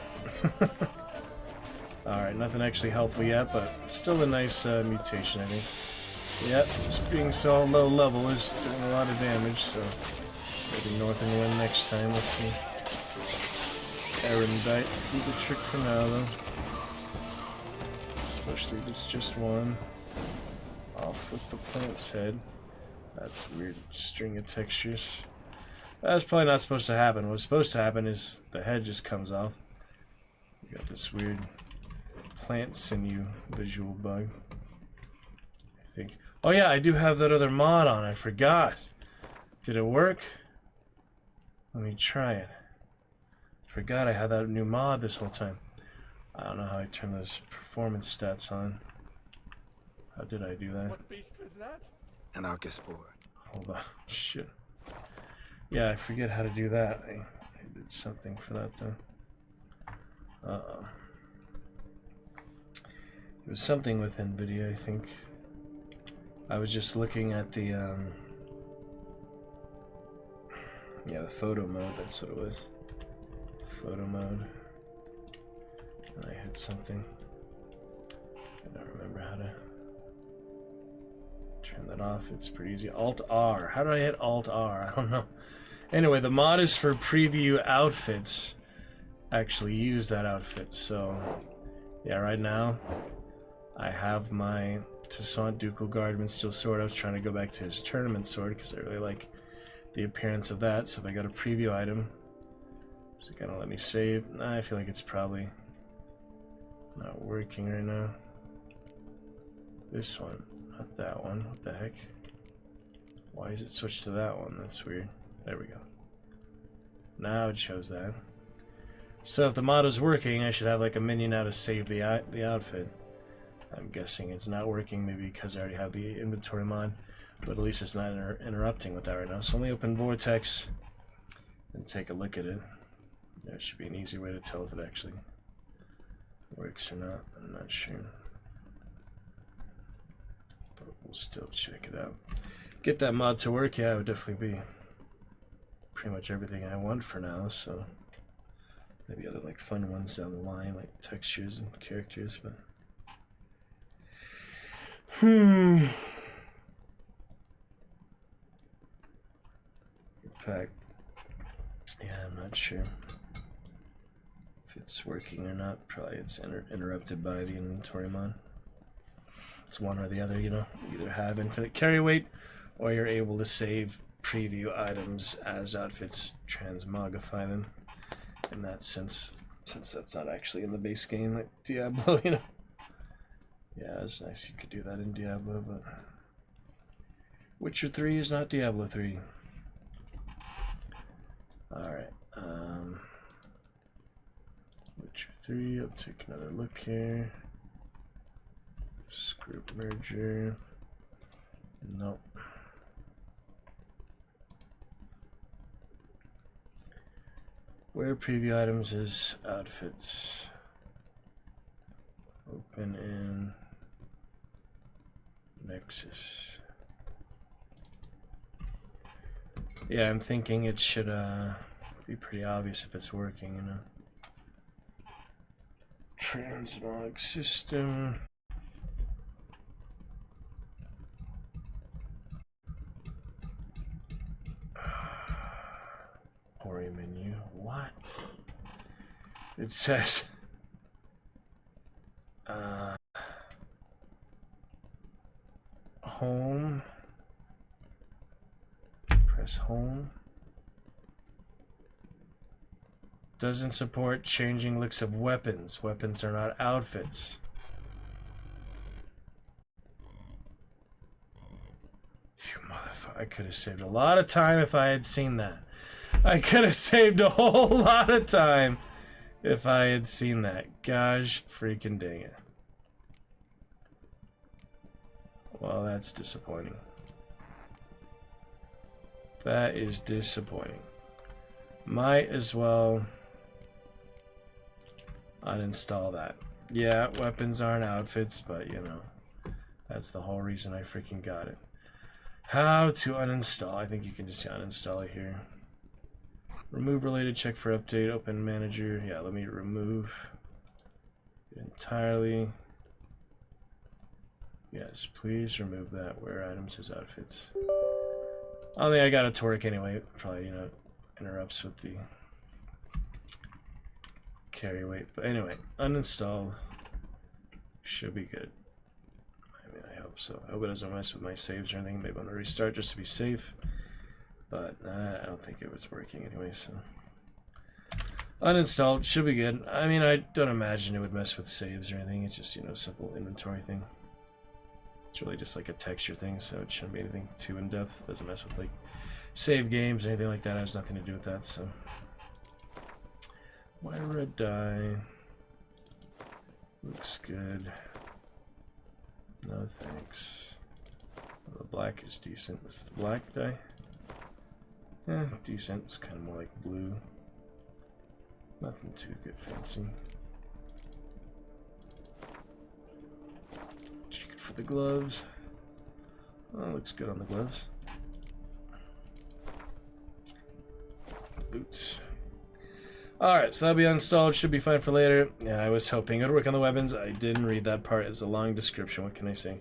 Alright, nothing actually helpful yet, but still a nice mutation, I think. Yep, just being so low level is doing a lot of damage, so maybe Northern win next time, let's see. Erendite, do the trick for now though. Especially if it's just one. Off with the plant's head. That's a weird string of textures. That's probably not supposed to happen. What's supposed to happen is the head just comes off. You got this weird plant sinew visual bug. I think. Oh yeah, I do have that other mod on. I forgot. Did it work? Let me try it. Forgot I had that new mod this whole time. I don't know how I turn those performance stats on. How did I do that? What beast was that? An Archospore. Hold on. Shit. Yeah, I forget how to do that. I did something for that though. It was something with NVIDIA, I think. I was just looking at the yeah, the photo mode, that's what it was. Photo mode. And I hit something. I don't remember how to turn that off. It's pretty easy. Alt R. How did I hit Alt R? I don't know. Anyway, the mod is for preview outfits. Actually use that outfit. So yeah, right now I have my Toussaint Ducal Guardman Steel Sword. I was trying to go back to his tournament sword because I really like the appearance of that. So if I go to preview item, is it gonna let me save? Nah, I feel like it's probably not working right now. This one, not that one. What the heck? Why is it switched to that one? That's weird. There we go. Now it shows that. So if the mod is working, I should have like a menu now to save the outfit. I'm guessing it's not working, maybe because I already have the inventory mod, but at least it's not interrupting with that right now. So let me open Vortex and take a look at it. There should be an easy way to tell if it actually works or not. I'm not sure, but we'll still check it out. Get that mod to work. Yeah, it would definitely be pretty much everything I want for now. So maybe other like fun ones down the line, like textures and characters, but pack. Yeah, I'm not sure if it's working or not. Probably it's interrupted by the inventory mod. It's one or the other, you know. You either have infinite carry weight, or you're able to save preview items as outfits, transmogrify them. In that sense, since that's not actually in the base game like Diablo, you know. Yeah, it's nice you could do that in Diablo, but Witcher 3 is not Diablo 3. Alright, Witcher 3, I'll take another look here. Group merger. Nope. Where preview items is outfits. Open in Nexus. Yeah, I'm thinking it should be pretty obvious if it's working, you know. Transmog system. Story menu. What? It says home. Press home. Doesn't support changing looks of weapons. Weapons are not outfits. You motherfucker. I could have saved a lot of time if I had seen that. I could have saved a whole lot of time if I had seen that. Gosh freaking dang it. Well, that's disappointing. That is disappointing. Might as well uninstall that. Yeah, weapons aren't outfits, but you know, that's the whole reason I freaking got it. How to uninstall? I think you can just uninstall it here. Remove related, check for update, open manager. Yeah, let me remove it entirely. Yes, please remove that. Where items is outfits. I don't think I got it to work anyway. Probably, you know, interrupts with the carry weight. But anyway, uninstall. Should be good. I mean, I hope. hope so. I hope it doesn't mess with my saves or anything. Maybe I'm gonna restart just to be safe. But I don't think it was working anyway, so. Uninstalled, should be good. I mean, I don't imagine it would mess with saves or anything. It's just, you know, a simple inventory thing. It's really just like a texture thing, so it shouldn't be anything too in-depth. It doesn't mess with, like, save games or anything like that. It has nothing to do with that, so. Why red dye? Looks good. No thanks. The black is decent. This is the black dye. Yeah, decent. It's kind of more like blue. Nothing too good fancy. Check it for the gloves. Oh, looks good on the gloves. Boots. Alright, so that'll be installed. Should be fine for later. Yeah, I was hoping it would work on the weapons. I didn't read that part. It's a long description. What can I say?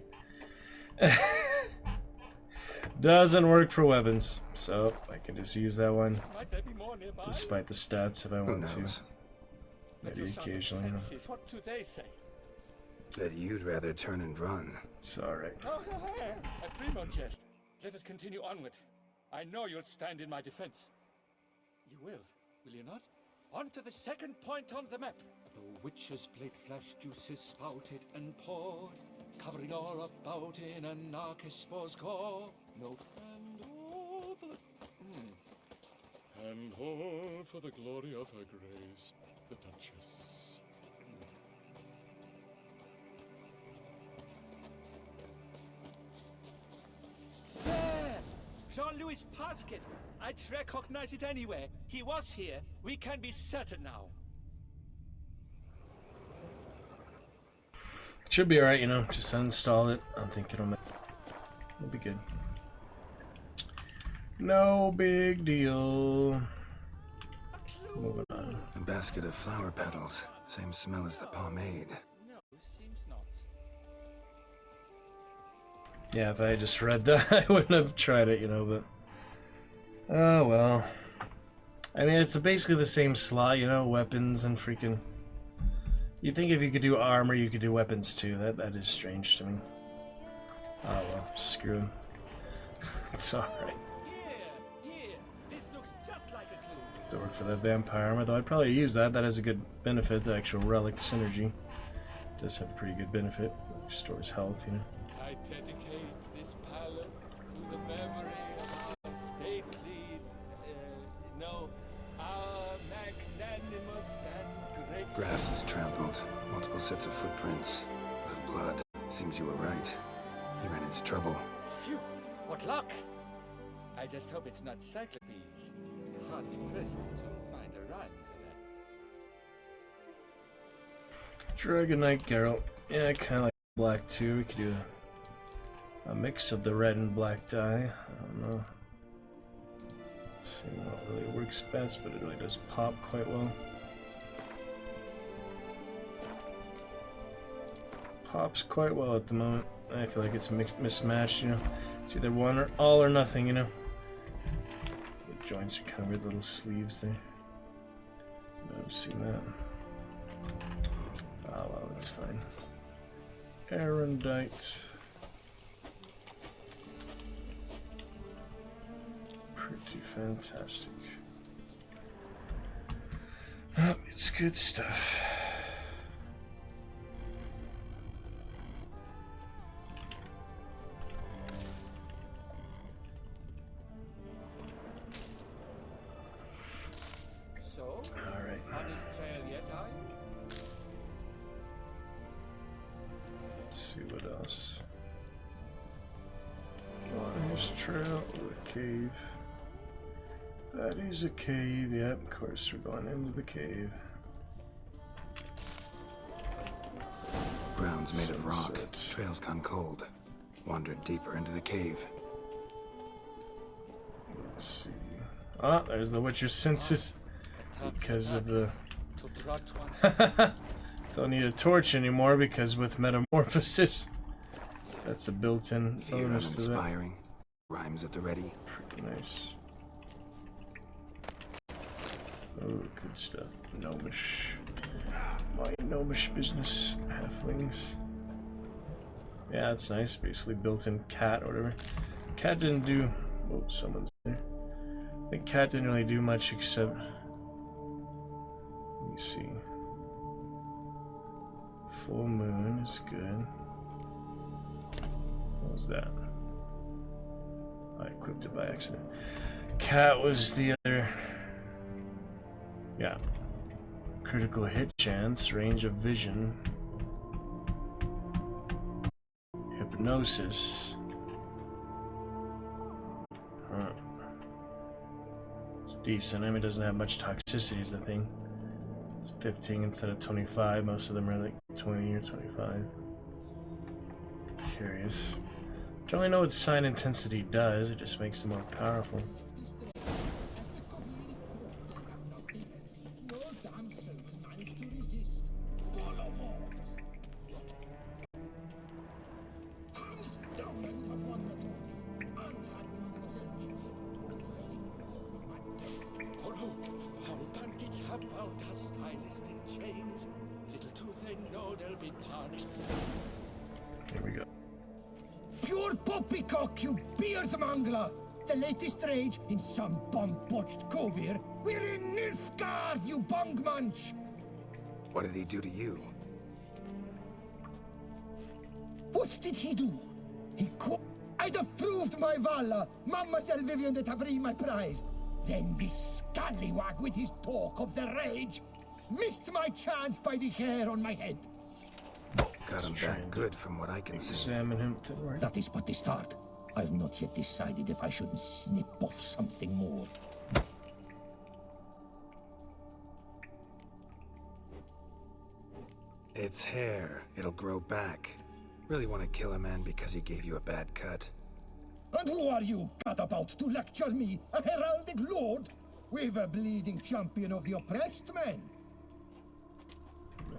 Doesn't work for weapons. So, I can just use that one. Despite the stats if I want to. Maybe occasionally. What do they say? That you'd rather turn and run. It's alright. Oh, a primo jest. Let us continue onward. I know you'll stand in my defense. You will you not? On to the second point on the map. The witch's blade flash juices spouted and poured, covering all about in an Archispor's gore. No, and all for the glory of her grace, the Duchess. There! Jean-Louis' basket! I'd recognize it anywhere. He was here. We can be certain now. Should be alright, you know. Just uninstall it. I don't think it'll be good. No big deal. Moving on. A basket of flower petals. Same smell as the pomade. No, seems not. Yeah, if I had just read that, I wouldn't have tried it, you know, but... Oh, well. I mean, it's basically the same slot, you know, weapons and freaking... You'd think if you could do armor, you could do weapons too. That is strange to me. Oh, well, screw him. It's alright. Here! This looks just like a clue. Don't work for that vampire armor, though I'd probably use that. That has a good benefit, the actual relic synergy. Does have a pretty good benefit. Restores health, you know. I dedicate this palette to the memory of our stately, our magnanimous and great... Grass is trampled. Multiple sets of footprints. A little blood. Seems you were right. He ran into trouble. Phew! What luck! I just hope it's not Cyclopes. Hard-pressed to find a rhyme for that. Dragonite Geralt. Yeah, I kind of like black too. We could do a mix of the red and black dye. I don't know. See what really works best, but it really does pop quite well. Pops quite well at the moment. I feel like it's mismatched, you know. It's either one or all or nothing, you know. The joints are kind of weird little sleeves there. Never seen that. Oh well, that's fine. Erendite. Pretty fantastic. Oh, it's good stuff. So, Alright. on his trail yet, are you? Let's see what else. On his trail or a cave. That is a cave, yep, of course we're going into the cave. Ground's made of rock. Sunset. Trail's gone cold. Wandered deeper into the cave. Let's see. Ah, there's the Witcher's senses. Because of the... To brought one. Don't need a torch anymore because with metamorphosis, that's a built-in Fear bonus to that. uninspiring. Rhymes at the ready. Pretty nice. Oh, good stuff. Gnomish. My gnomish business. Halflings. Yeah, that's nice. Basically built-in cat or whatever. Cat didn't do... Oh, someone's there. I think cat didn't really do much except... Let me see. Full moon is good. What was that? I equipped it by accident. Cat was the other... Yeah. Critical hit chance, range of vision. Hypnosis. Huh. It's decent. I mean, it doesn't have much toxicity is the thing. It's 15 instead of 25. Most of them are like 20 or 25. Curious. Don't really know what sign intensity does. It just makes them more powerful. Here we go. Pure poppycock, you beard mangler! The latest rage in some bomb-botched cove here. We're in Nilfgaard, you bungmunch! What did he do to you? What did he do? I'd have proved my valor, Mademoiselle Vivian de Tabry my prize. Then this scallywag with his talk of the rage missed my chance by the hair on my head. Got him back good from what I can see. Examine him. That is but the start. I've not yet decided if I shouldn't snip off something more. It's hair. It'll grow back. Really want to kill a man because he gave you a bad cut. And who are you, gadabout, to lecture me, a heraldic lord? We've a bleeding champion of the oppressed men.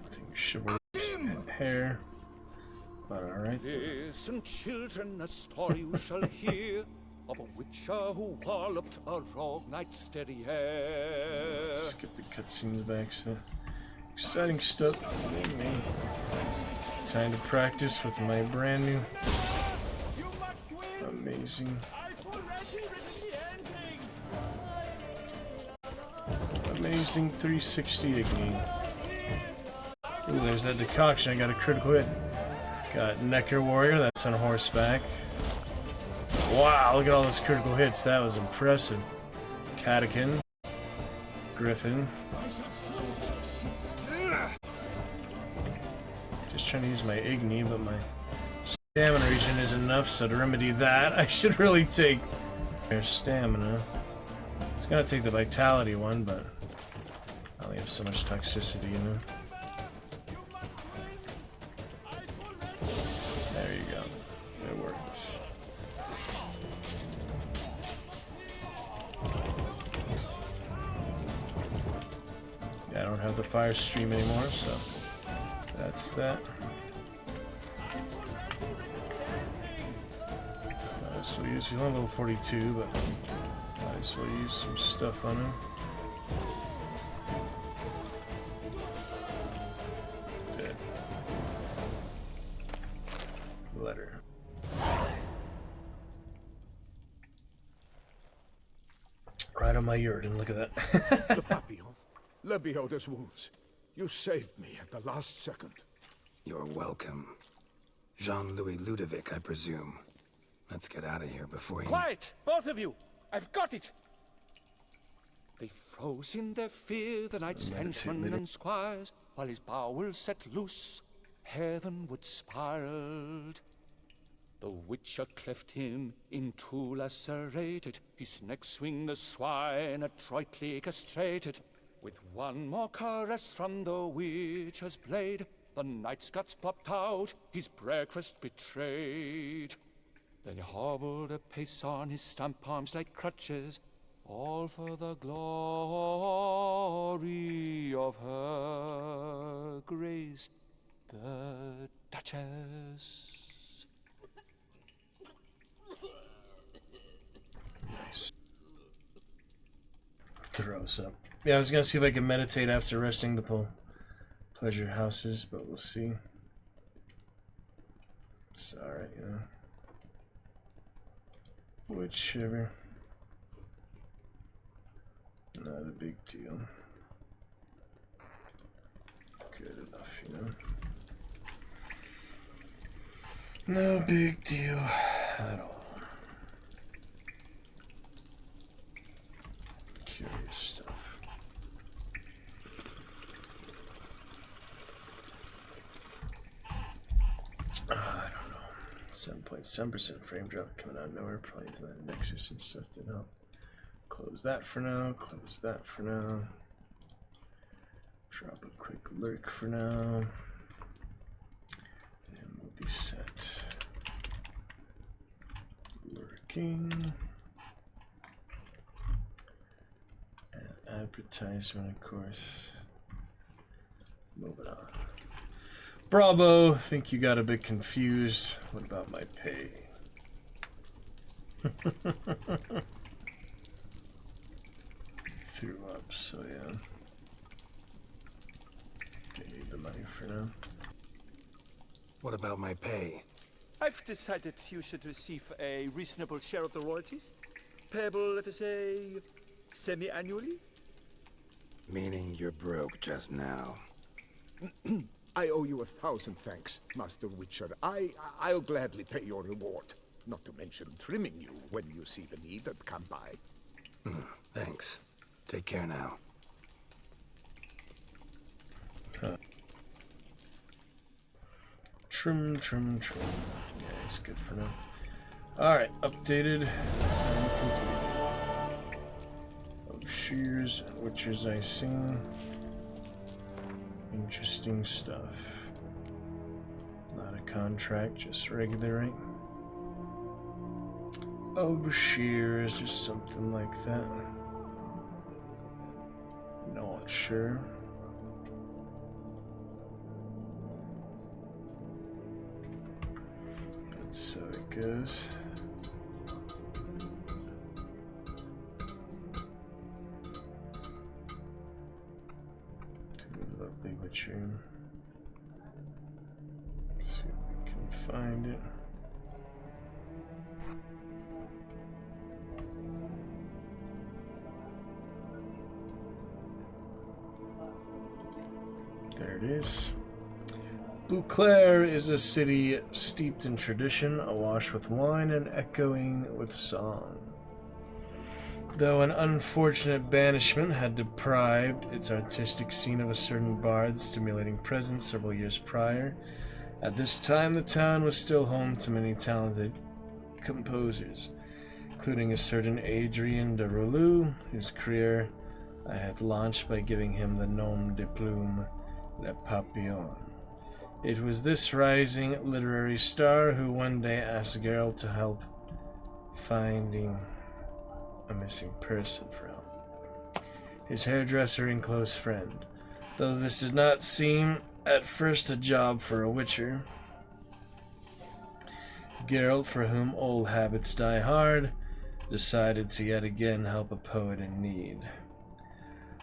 Nothing chivalrous hair. But alright. Listen, children, a story you shall hear of a witcher who walloped a rogue knight steady hair. Skip the cutscenes back, so exciting stuff. Time to practice with my brand new amazing amazing 360 Igni. Ooh, there's that decoction. I got a critical hit. Got Necker Warrior, that's on horseback. Wow, look at all those critical hits. That was impressive. Catechin. Griffin. Just trying to use my Igni, but my stamina regen isn't enough, so to remedy that, I should really take their stamina. It's gonna take the vitality one, but I only have so much toxicity, you know. There you go. It works. Yeah, I don't have the fire stream anymore, so that's that. So he's on level 42, but might as well use some stuff on him. Dead. Letter. Right on my urine, look at that. Le Papillon, Le Beholder's wounds. You saved me at the last second. You're welcome. Jean-Louis Ludovic, I presume. Let's get out of here before he... Quiet, both of you! I've got it! They froze in their fear, the knight's henchmen and squires, while his bowels set loose, heavenward spiraled. The witcher cleft him in two lacerated, his neck swing the swine adroitly castrated. With one more caress from the witcher's blade, the knight's guts popped out, his breakfast betrayed. Then he hobbled a pace on his stump arms like crutches, all for the glory of her grace, the Duchess. Nice. Throws up. Yeah, I was gonna see if I can meditate after resting the pleasure houses, but we'll see. It's alright, you know. Whichever. Not a big deal. Good enough, you know. No big deal at all. Curious stuff. I don't know. 7.7% frame drop coming out of nowhere. Probably the Nexus and stuff didn't help. Close that for now. Close that for now. Drop a quick lurk for now. And we'll be set. Lurking. And advertisement, of course. Moving on. Bravo. Think you got a bit confused. What about my pay? Threw up, so yeah. Need the money for now. What about my pay? I've decided you should receive a reasonable share of the royalties. Payable, let us say, semi-annually? Meaning you're broke just now. I owe you 1,000 thanks, Master Witcher. I'll gladly pay your reward. Not to mention trimming you when you see the need and come by. Thanks. Take care now. Trim. Yeah, it's good for now. Alright, updated and complete. Of shears and witches I seen. Interesting stuff. Not a contract, just regular, right? Of shears or something like that. Not sure. But so it goes. Lovely witch room. See if we can find it. There it is. Beauclair is a city steeped in tradition, awash with wine and echoing with song. Though an unfortunate banishment had deprived its artistic scene of a certain bard's stimulating presence several years prior, at this time the town was still home to many talented composers, including a certain Adrien de Rouleau, whose career I had launched by giving him the nom de plume Le Papillon. It was this rising literary star who one day asked Geralt to help finding a missing person for him. His hairdresser and close friend. Though this did not seem at first a job for a witcher, Geralt, for whom old habits die hard, decided to yet again help a poet in need.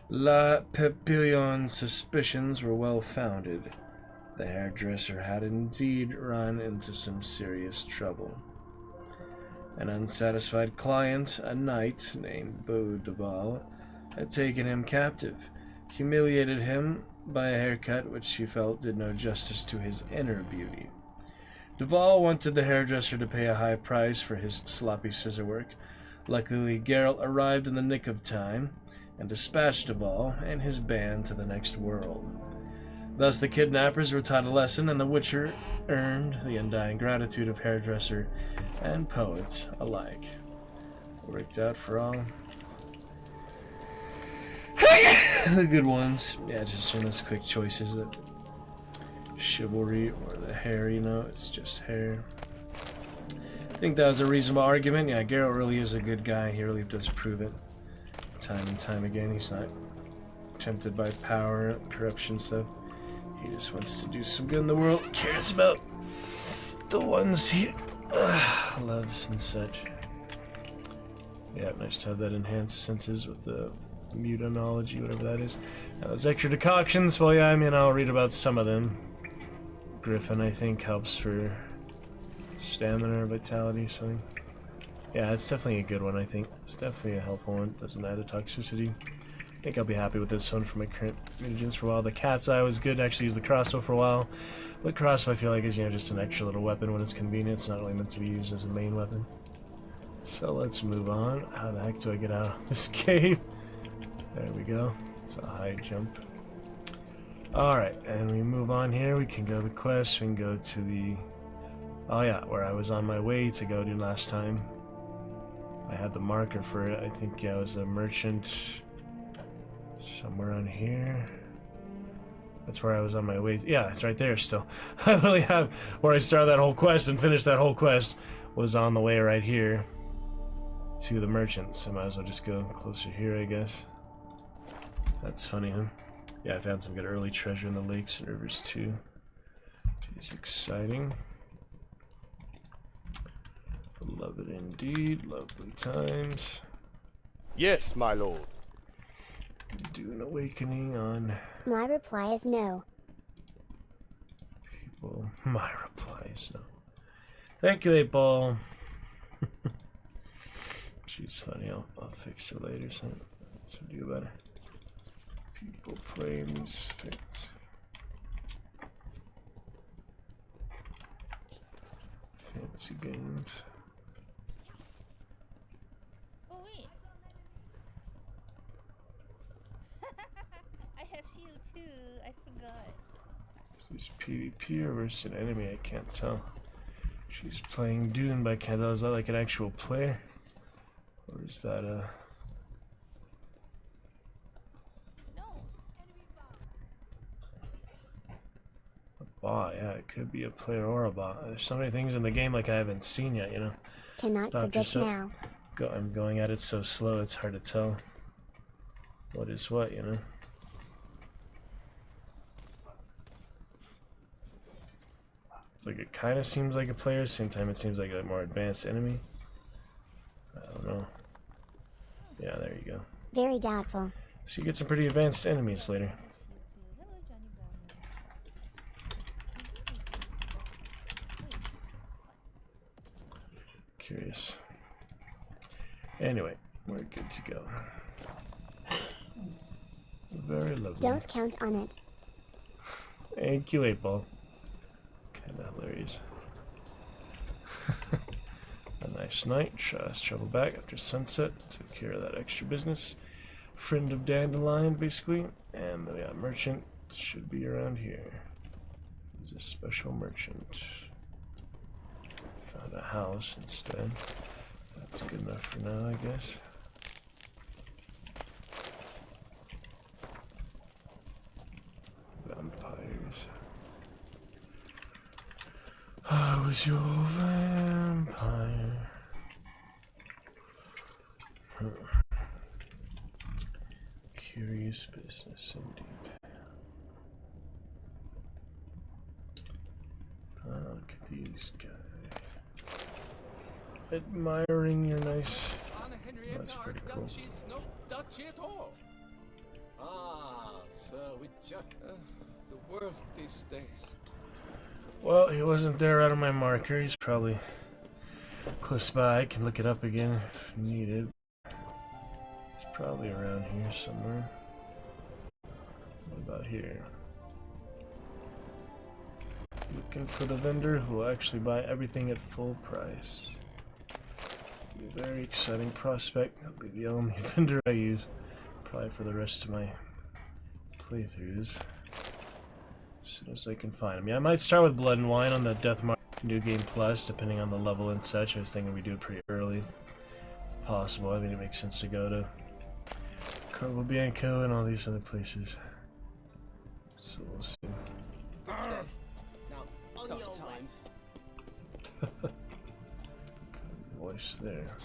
La Papillon's suspicions were well founded. The hairdresser had indeed run into some serious trouble. An unsatisfied client, a knight named Beau Duval, had taken him captive, humiliated him by a haircut which she felt did no justice to his inner beauty. Duval wanted the hairdresser to pay a high price for his sloppy scissor work. Luckily, Geralt arrived in the nick of time and dispatched Duval and his band to the next world. Thus the kidnappers were taught a lesson, and the Witcher earned the undying gratitude of hairdresser and poet alike. Worked out for all. The good ones. Yeah, just those quick choices that chivalry or the hair, you know, it's just hair. I think that was a reasonable argument. Yeah, Geralt really is a good guy. He really does prove it time and time again. He's not tempted by power, corruption stuff. He just wants to do some good in the world. Cares about the ones he loves and such. Yeah, nice to have that enhanced senses with the mutanology, whatever that is. Now, those extra decoctions, well, yeah, I mean, I'll read about some of them. Griffin, I think, helps for Stamina or vitality, something. Yeah, it's definitely a good one, I think. It's definitely a helpful one. Doesn't add the toxicity. I think I'll be happy with this one for my current mutagens for a while. The cat's eye was good. Actually use the crossbow for a while. But crossbow I feel like is, you know, just an extra little weapon when it's convenient. It's not really meant to be used as a main weapon. So let's move on. How the heck do I get out of this cave? There we go. It's a high jump. Alright, and we move on here. We can go to the quest. We can go to the... Oh yeah, where I was on my way to go to last time. I had the marker for it. I think I was a merchant somewhere on here. That's where I was on my way to. Yeah, it's right there still. I literally have where I started that whole quest and finished that whole quest was on the way right here to the merchant. So I might as well just go closer here, I guess. That's funny, huh? Yeah, I found some good early treasure in the lakes and rivers too. Which is exciting. Love it indeed. Lovely times. Yes, my lord. Do an awakening on My reply is no. people. My reply is no. Thank you, 8-Ball. She's funny. I'll fix her later. So do better. People playing these things. Fancy games. Oh wait. I have shield too. I forgot. Is this PvP or versus an enemy? I can't tell. She's playing Dune, but I can't tell. Is that like an actual player? Or is that a... bot? Yeah, it could be a player or a bot. There's so many things in the game like I haven't seen yet, you know. Cannot predict now. I'm going at it so slow, it's hard to tell what is what, you know. It's like it kind of seems like a player, same time it seems like a more advanced enemy. I don't know. Yeah, there you go. Very doubtful. So you get some pretty advanced enemies later. Curious. Anyway, we're good to go. Very lovely. Don't count on it. Thank you, 8-Ball. Kinda hilarious. A nice night. Let's travel back after sunset. Took care of that extra business. Friend of Dandelion, basically. And the merchant should be around here. He's a special merchant. Found a house instead. That's good enough for now, I guess. Vampires. I was your vampire. Curious business indeed. Look at these guys. Admiring your nice. That's pretty cool. No duchy at all. Ah, Sir Witcher. The world these days. Well, he wasn't there out of my marker. He's probably close by. I can look it up again if needed. He's probably around here somewhere. What about here? Looking for the vendor who will actually buy everything at full price. Be a very exciting prospect. That'll be the only vendor I use, probably for the rest of my playthroughs. As soon as I can find them. Yeah, I might start with Blood and Wine on the Death Mark New Game Plus, depending on the level and such. I was thinking we do it pretty early, if possible. I mean, it makes sense to go to Corvo Bianco and all these other places. So we'll see. Tough times. Good voice there.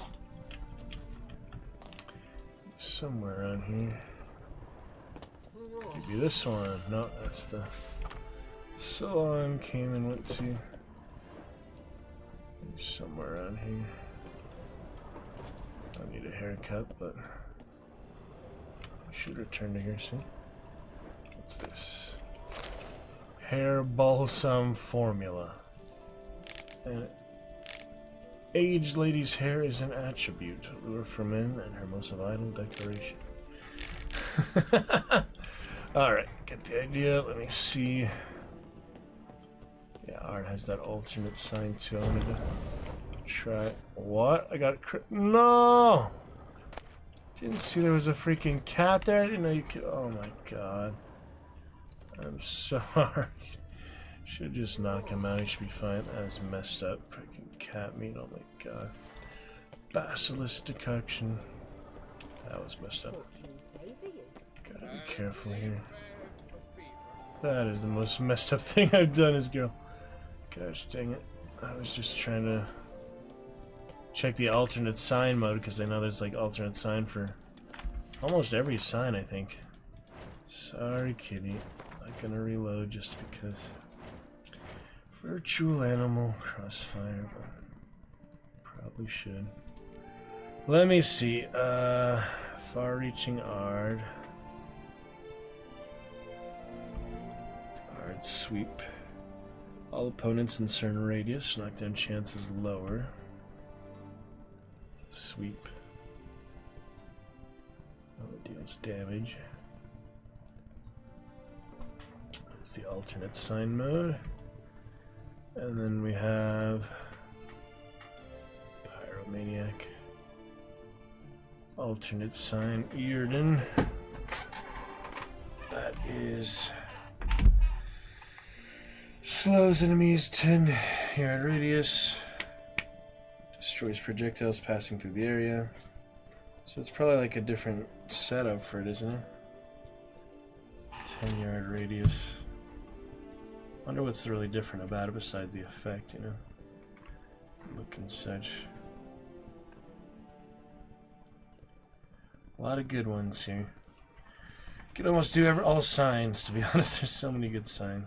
Somewhere around here. Could be this one. No, that's the salon came and went to. Somewhere around here. I need a haircut, but I should return to here soon. What's this? Hair balsam formula. And Aged lady's hair is an attribute. Lure for men and her most vital decoration. Alright, get the idea. Let me see. Yeah, Art has that alternate sign too. I wanted to try. What? I got no! Didn't see there was a freaking cat there. I didn't know you could. Oh my god. I'm sorry. Should just knock him out. He should be fine. That was messed up. Freaking cat meat. Oh my god. Basilisk decoction. That was messed up. Gotta be careful here. That is the most messed up thing I've done, is girl. Gosh dang it. I was just trying to check the alternate sign mode because I know there's like alternate sign for almost every sign, I think. Sorry, kitty. Not gonna reload just because. Virtual animal crossfire, but probably should. Let me see. Far-reaching Ard. Ard sweep. All opponents in certain radius. Knockdown chances lower. Sweep. Oh, it deals damage. It's the alternate sign mode. And then we have Pyromaniac. Alternate sign Earden. That is slows enemies 10 yard radius. Destroys projectiles passing through the area. So it's probably like a different setup for it, isn't it? 10 yard radius. Wonder what's really different about it besides the effect, you know? Look and such. A lot of good ones here. Could almost do all signs, to be honest. There's so many good signs.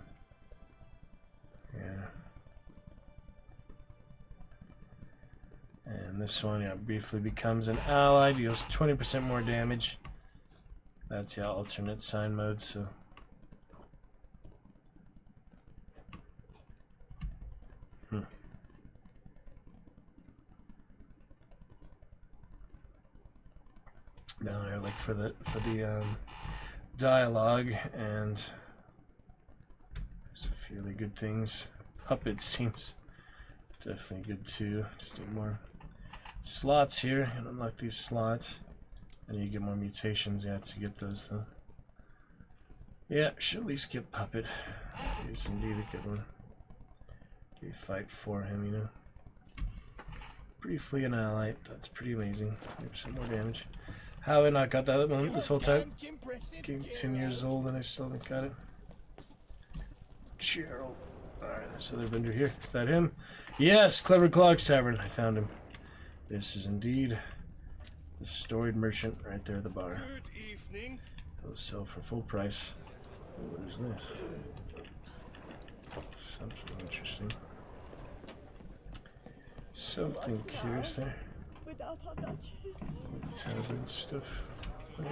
Yeah. And this one, yeah, briefly becomes an ally, deals 20% more damage. That's the alternate sign mode, so. Down there, like for the dialogue, and there's a few really good things. Puppet seems definitely good too. Just need more slots here and unlock these slots, and you get more mutations. Yeah, to get those though. Yeah, should at least get Puppet. He's indeed a good one. Okay, fight for him, you know. Briefly an ally. That's pretty amazing. 20% more damage. How have I not got that this whole time? Getting 10 years old and I still haven't got it. Gerald. Alright, there's another vendor here. Is that him? Yes, Clever Clogs Tavern. I found him. This is indeed the storied merchant right there at the bar. Good evening. He'll sell for full price. What is this? Something interesting. Something curious there. Without our Duchess. Tavern stuff. My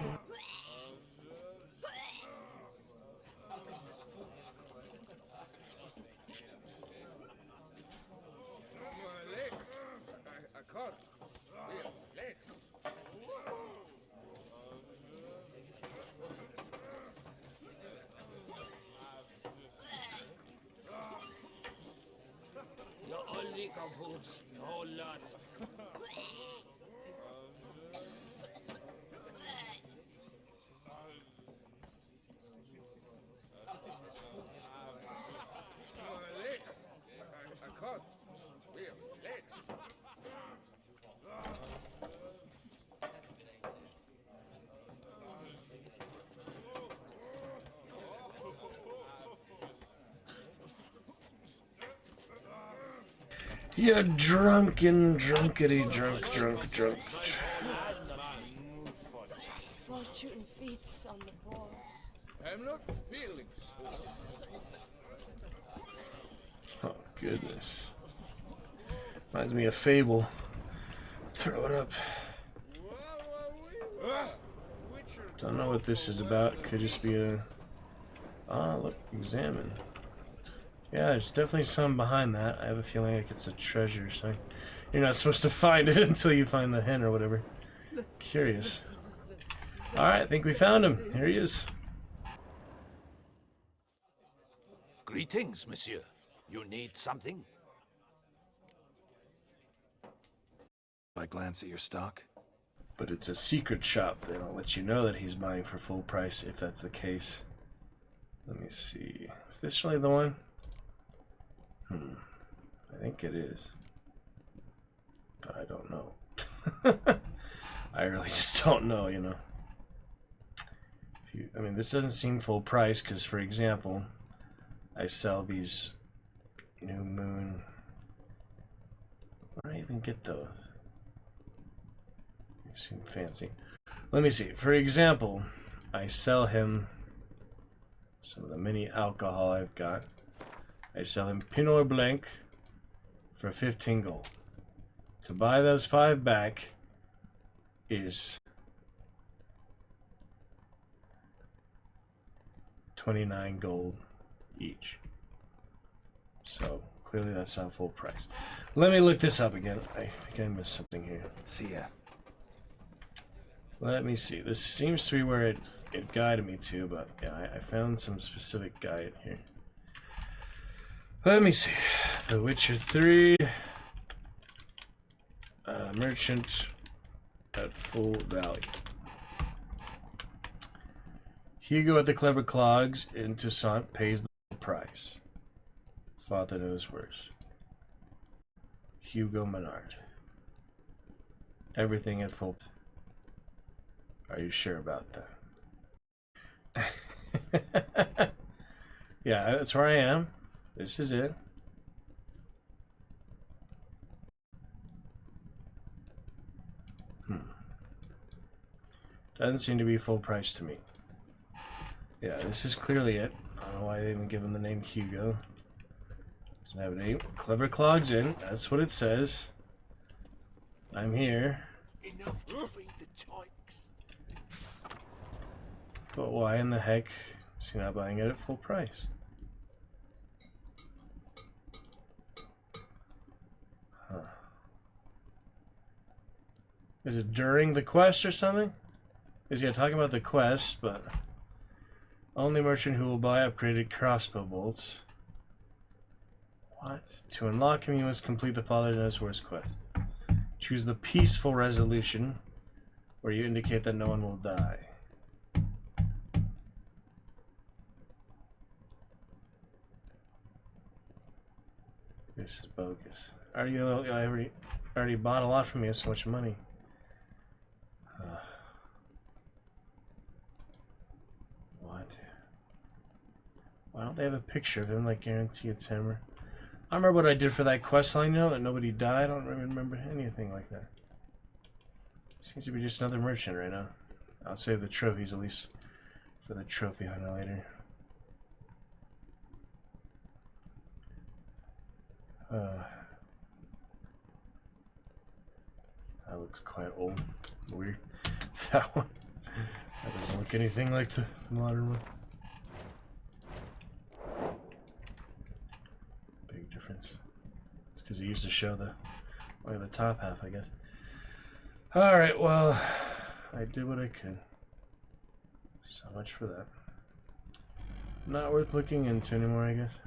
legs. I can't. Real legs. You're only compotes, a whole lot. My legs. I can't. Real legs. You drunken, drunkety, drunk. That's fortune feeds on the poor. I'm not feeling so. Oh, goodness. Reminds me of Fable. Throw it up. Don't know what this is about. Could just be a... Ah, look, examine. Yeah, there's definitely some behind that. I have a feeling like it's a treasure, so you're not supposed to find it until you find the hint or whatever. Curious. Alright, I think we found him. Here he is. Greetings, monsieur. You need something? I glance at your stock. But it's a secret shop. They don't let you know that he's buying for full price if that's the case. Let me see. Is this really the one? I think it is. But I don't know. I really just don't know, you know. I mean, this doesn't seem full price because, for example, I sell these New Moon. Where do I even get those? They seem fancy. Let me see. For example, I sell him some of the mini alcohol I've got. I sell him Pinot Blanc for 15 gold. To buy those 5 back is 29 gold each. So clearly that's not full price. Let me look this up again. I think I missed something here. See ya. Let me see. This seems to be where it guided me to, but yeah, I found some specific guide here. Let me see. The Witcher 3 merchant at full value. Hugo at the Clever Clogs in Toussaint pays the full price. Father knows worse. Hugo Menard. Everything at full. Are you sure about that? Yeah, that's where I am. This is it. Doesn't seem to be full price to me. Yeah, this is clearly it. I don't know why they even give him the name Hugo. Doesn't have a name. Clever Clogs in. That's what it says. I'm here. Enough to feed the tykes. But why in the heck is he not buying it at full price? Huh. Is it during the quest or something? Is he talking about the quest, but only merchant who will buy upgraded crossbow bolts. What? To unlock him, you must complete the Father Knows Worst quest. Choose the peaceful resolution, where you indicate that no one will die. This is bogus. I already bought a lot from you, so much money. What? Why don't they have a picture of him, like guarantee it's him? I remember what I did for that quest line, you know, that nobody died. I don't remember anything like that. Seems to be just another merchant right now. I'll save the trophies at least for the trophy hunter later. That looks quite old. Weird. That one. That doesn't look anything like the modern one. Big difference. It's because he used to show the top half, I guess. Alright, well, I did what I could. So much for that. Not worth looking into anymore, I guess.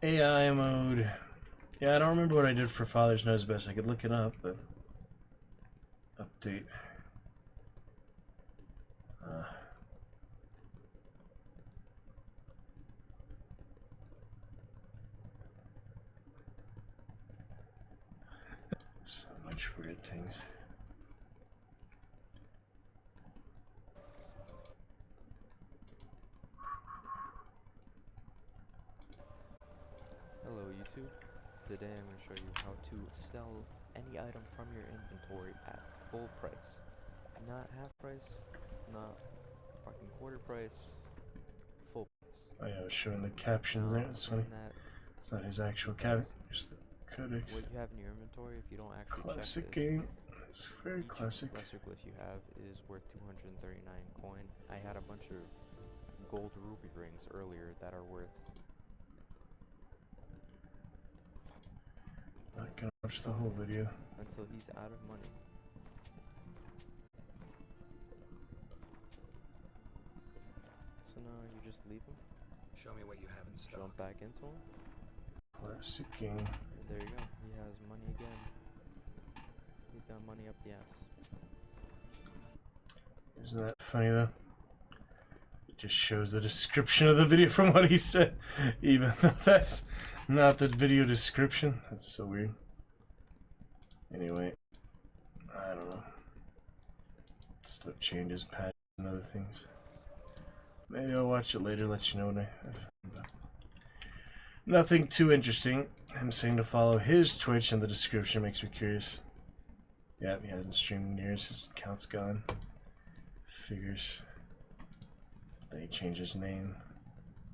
AI mode. Yeah, I don't remember what I did for Father's Knows Best. I could look it up, but... Update. So much weird things. Hello YouTube. Today I'm going to show you how to sell any item from your inventory at full price. Not half price, not fucking quarter price, full price. Oh yeah, I was showing the captions there. It's funny. It's not his actual cap, just the codex. What you have in your inventory, if you don't actually Classic check game. It's very classic. Lesser glyph you have is worth 239 coin. I had a bunch of gold ruby rings earlier that are worth. Not gonna watch the whole video. Until he's out of money. So now you just leave him? Show me what you have in stock. Jump back into him? Classic game. There you go. He has money again. He's got money up the ass. Isn't that funny though? It just shows the description of the video from what he said, even though that's not the video description. That's so weird. Anyway, I don't know. Stuff changes, patches, and other things. Maybe I'll watch it later, let you know what I found. Nothing too interesting. Him saying to follow his Twitch in the description makes me curious. Yeah, he hasn't streamed in years. His account's gone. Figures. Then he changed his name.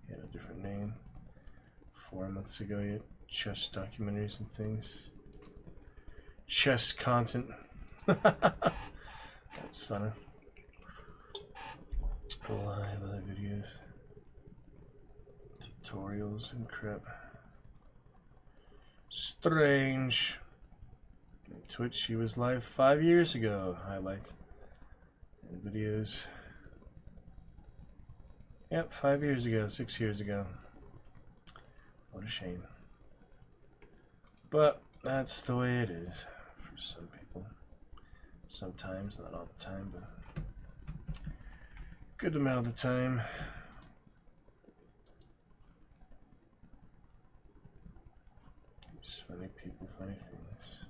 He had a different name 4 months ago. He had chess documentaries and things. Chess content. That's funny. Live other videos. Tutorials and crap. Strange. On Twitch, he was live 5 years ago. Highlights. And videos. Yep, 5 years ago, 6 years ago. What a shame. But that's the way it is for some people. Sometimes, not all the time, but good amount of the time. These funny people, funny things.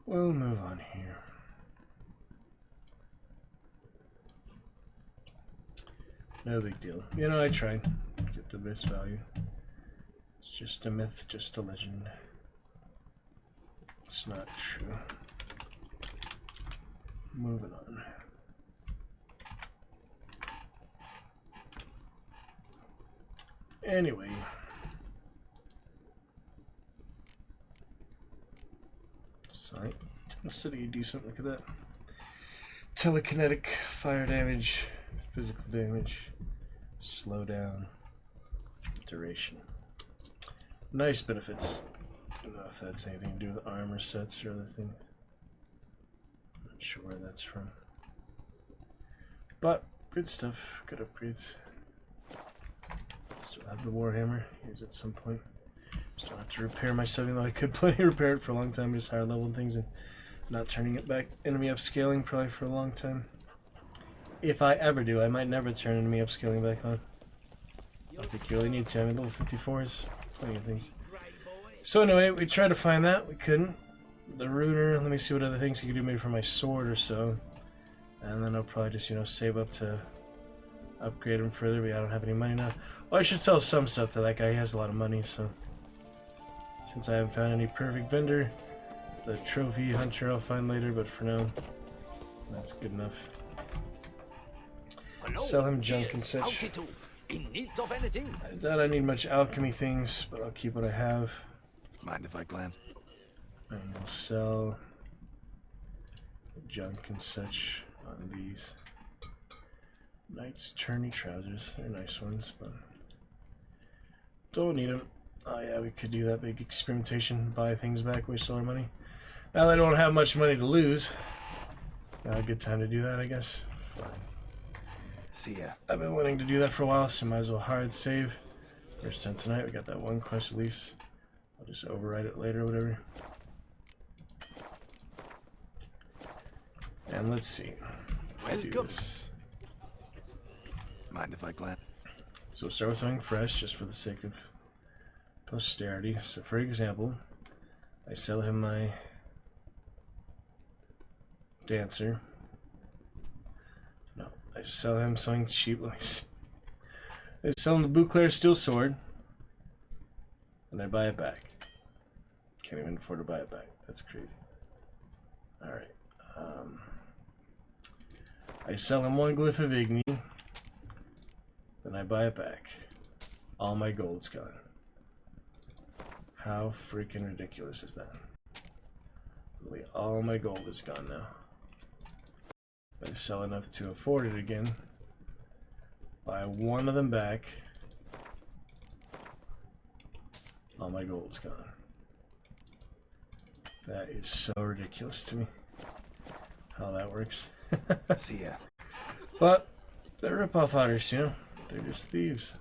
We'll move on here. No big deal. You know, I tried. Get the best value. It's just a myth, just a legend. It's not true. Moving on. Anyway. Sorry. Instead of you do something, look at that. Telekinetic, fire damage, physical damage, slow down, duration. Nice benefits. I don't know if that's anything to do with armor sets or other things. Not sure where that's from. But good stuff, good upgrades. Still have the Warhammer, use it at some point. Still have to repair myself, even though I could plenty repair it for a long time, just higher level things and not turning it back. Enemy upscaling probably for a long time. If I ever do, I might never turn enemy upscaling back on. I don't think you really need to. I mean, level 54s, plenty of things. So anyway, we tried to find that, we couldn't. The runer, let me see what other things he could do maybe for my sword or so. And then I'll probably just, you know, save up to upgrade him further, but I don't have any money now. Well, I should sell some stuff to that guy, he has a lot of money, so. Since I haven't found any perfect vendor, the trophy hunter I'll find later, but for now, that's good enough. Hello, sell him junk yes, and such. howdy do. In need of anything? I doubt I need much alchemy things, but I'll keep what I have. Mind if I glance? And we'll sell junk and such on these. Knight's tourney trousers, they're nice ones, but don't need them. Oh yeah, we could do that big experimentation, buy things back, waste all our money. Now that I don't have much money to lose, it's not a good time to do that, I guess. Fine. See ya. I've been wanting to do that for a while, so might as well hard save. First time tonight, we got that one quest at least. I'll just overwrite it later or whatever. And let's see. Welcome. Mind if I glance? So we'll start with something fresh, just for the sake of posterity. So for example, I sell him my dancer. No, I sell him something cheap. Let me see. I sell him the Bouclair steel sword, and I buy it back. Can't even afford to buy it back. That's crazy. Alright. I sell him one glyph of Igni, then I buy it back. All my gold's gone. How freaking ridiculous is that? Really, all my gold is gone now. If I sell enough to afford it again, Buy one of them back. All my gold's gone. That is so ridiculous to me. How that works. See ya. But they're rip-off artists, you know? They're just thieves.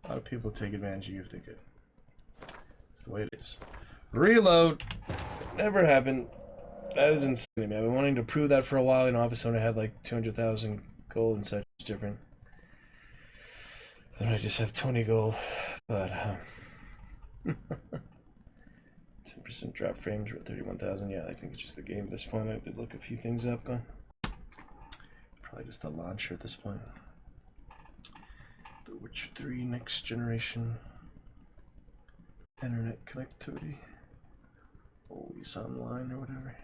A lot of people take advantage of you if they could. That's the way it is. Reload! Never happened. That is insane to me. I've been wanting to prove that for a while. You know, obviously when I had like 200,000 gold and such, it's different. Then I just have 20 gold. But, 10% drop frames, we're at 31,000. Yeah, I think it's just the game at this point. I did look a few things up, though. Probably just the launcher at this point. The Witcher 3 next generation internet connectivity. Always online or whatever.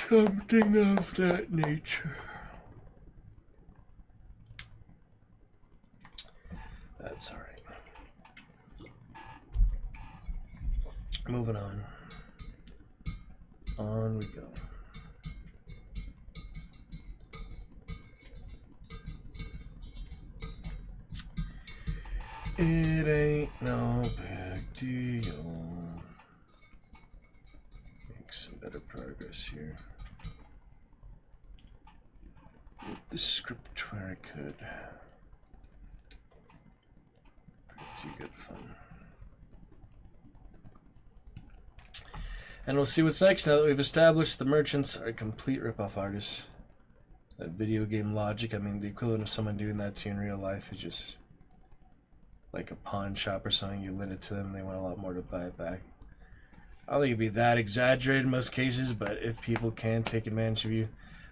Something of that nature. That's alright. Moving on. On we go. It ain't no big deal. Make some better progress here. With the script where I could. Pretty good fun. And we'll see what's next now that we've established the merchants are complete rip-off artists. It's that video game logic. I mean, the equivalent of someone doing that to you in real life is just like a pawn shop or something. You lend it to them, they want a lot more to buy it back. I don't think it'd be that exaggerated in most cases, but if people can take advantage of you,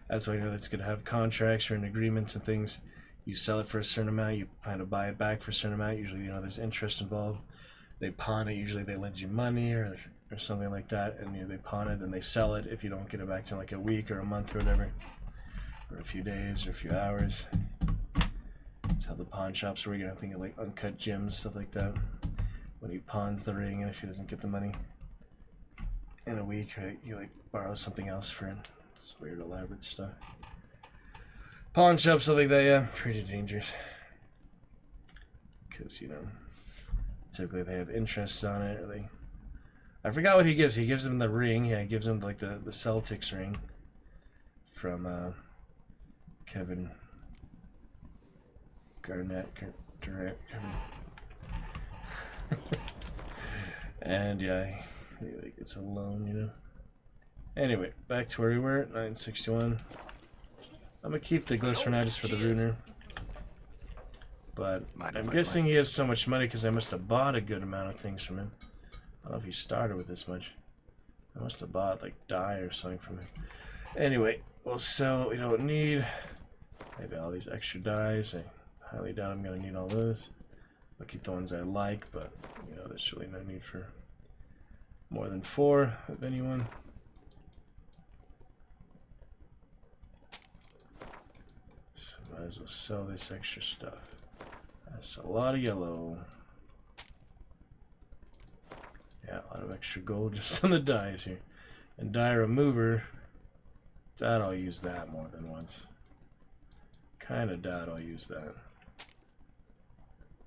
that's why you know that's going to have contracts or in agreements and things. You sell it for a certain amount, you plan to buy it back for a certain amount. Usually, you know, there's interest involved. They pawn it, usually they lend you money or something like that, and you know, they pawn it and they sell it if you don't get it back to like a week or a month or whatever, or a few days or a few hours. That's how the pawn shops work. I'm thinking like Uncut Gems, stuff like that. When he pawns the ring and if he doesn't get the money in a week, right, you like borrow something else for him. It's weird, elaborate stuff. Pawn shops, stuff like that, yeah, pretty dangerous. Because, you know, typically they have interest on it, or they... I forgot what he gives. He gives him the ring. Yeah, he gives him like the Celtics ring from Kevin Garnett. And yeah, he like it's a loan, you know. Anyway, back to where we were at 961. I'm gonna keep the glyphs for now just for the runer. But I'm guessing he has so much money because I must have bought a good amount of things from him. I don't know if he started with this much. I must have bought like dye or something from him. Anyway, we'll sell what we don't need. Maybe all these extra dyes. I highly doubt I'm going to need all those. I'll keep the ones I like, but you know, there's really no need for more than 4 of anyone. So might as well sell this extra stuff. That's a lot of yellow. Yeah, a lot of extra gold just on the dyes here. And dye remover, doubt I'll use that more than once. Kinda doubt I'll use that.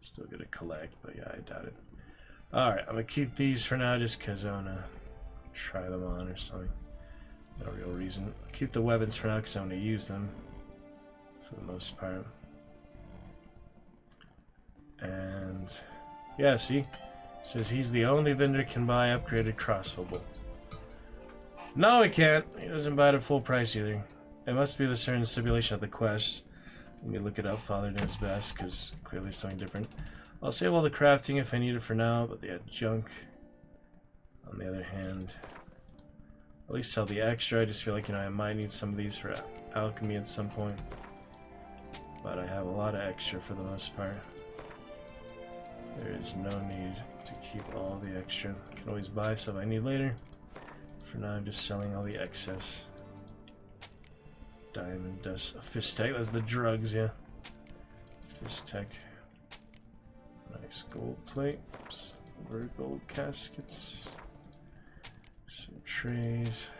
Still gonna collect, but yeah, I doubt it. Alright, I'm gonna keep these for now just because I wanna try them on or something. No real reason. I'll keep the weapons for now because I want to use them for the most part. And yeah, see? Says he's the only vendor can buy upgraded crossbow bolts. No, he can't. He doesn't buy it at full price either. It must be the certain stipulation of the quest. Let me look it up. Father knows best, because clearly it's something different. I'll save all the crafting if I need it for now, but the junk, on the other hand, at least sell the extra. I just feel like, you know, I might need some of these for alchemy at some point. But I have a lot of extra for the most part. There is no need to keep all the extra. I can always buy stuff I need later. For now, I'm just selling all the excess. Diamond dust. Fist tech, that's the drugs, yeah. Fist tech. Nice gold plate. Silver gold caskets. Some trays.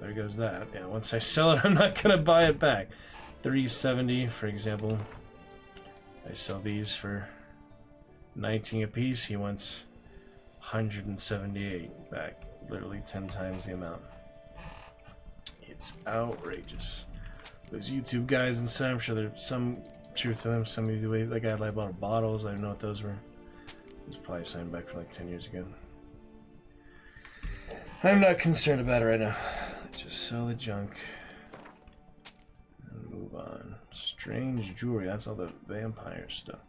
there goes that. Yeah, once I sell it, I'm not gonna buy it back. 370, for example. I sell these for 19 a piece. He wants 178 back, literally 10 times the amount. It's outrageous. Those YouTube guys and stuff, I'm sure there's some truth to them. Some of these ways, like I like bought bottles. I don't know what those were. It was probably signed back from like 10 years ago. I'm not concerned about it right now. Just sell the junk and move on. Strange jewelry. That's all the vampire stuff.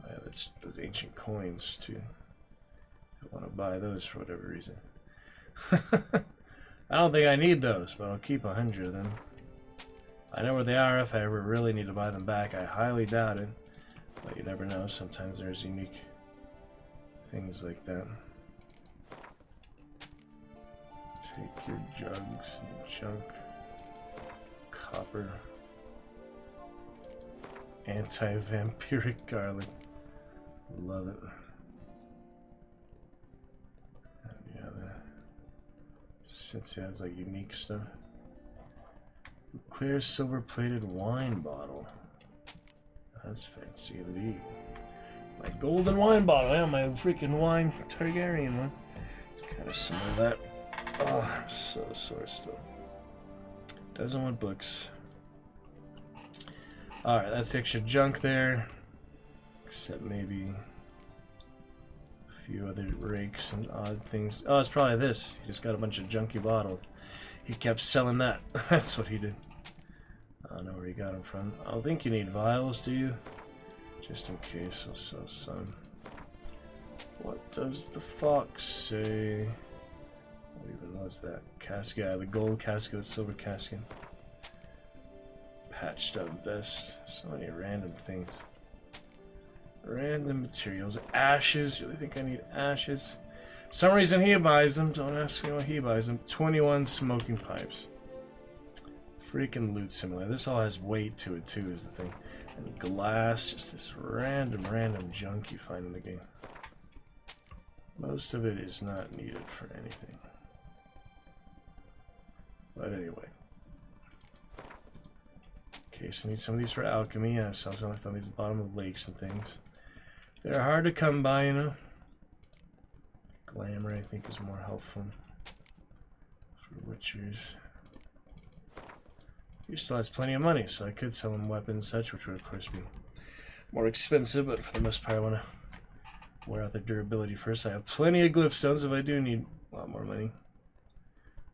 Oh, yeah, that's those ancient coins too. I want to buy those for whatever reason. I don't think I need those, but I'll keep 100 of them. I know where they are if I ever really need to buy them back. I highly doubt it, but you never know. Sometimes there's unique things like that. Take your jugs and junk. Copper. Anti-vampiric garlic. Love it. And yeah, since it has like unique stuff. Clear silver-plated wine bottle. That's fancy indeed. My golden wine bottle. Yeah, my freaking wine Targaryen one. It's kind of similar to that. Oh, I'm so sore still. Doesn't want books. Alright, that's extra junk there. Except maybe a few other rakes and odd things. Oh, it's probably this. He just got a bunch of junky bottles. He kept selling that. That's what he did. I don't know where he got them from. I don't think you need vials, do you? Just in case, I'll sell some. What does the fox say? What even was that? Casket, yeah, the gold casket, the silver casket. Patched up vest. So many random things. Random materials. Ashes. You really think I need ashes? For some reason he buys them. Don't ask me why he buys them. 21 smoking pipes. Freaking loot simulator. This all has weight to it too, is the thing. And glass. Just this random junk you find in the game. Most of it is not needed for anything. But anyway. Okay, so I need some of these for alchemy. I saw some I found these at the bottom of lakes and things. They're hard to come by, you know. Glamour, I think, is more helpful for witchers. He still has plenty of money, so I could sell him weapons and such, which would of course be more expensive, but for the most part I want to wear out their durability first. I have plenty of glyph stones if I do need a lot more money.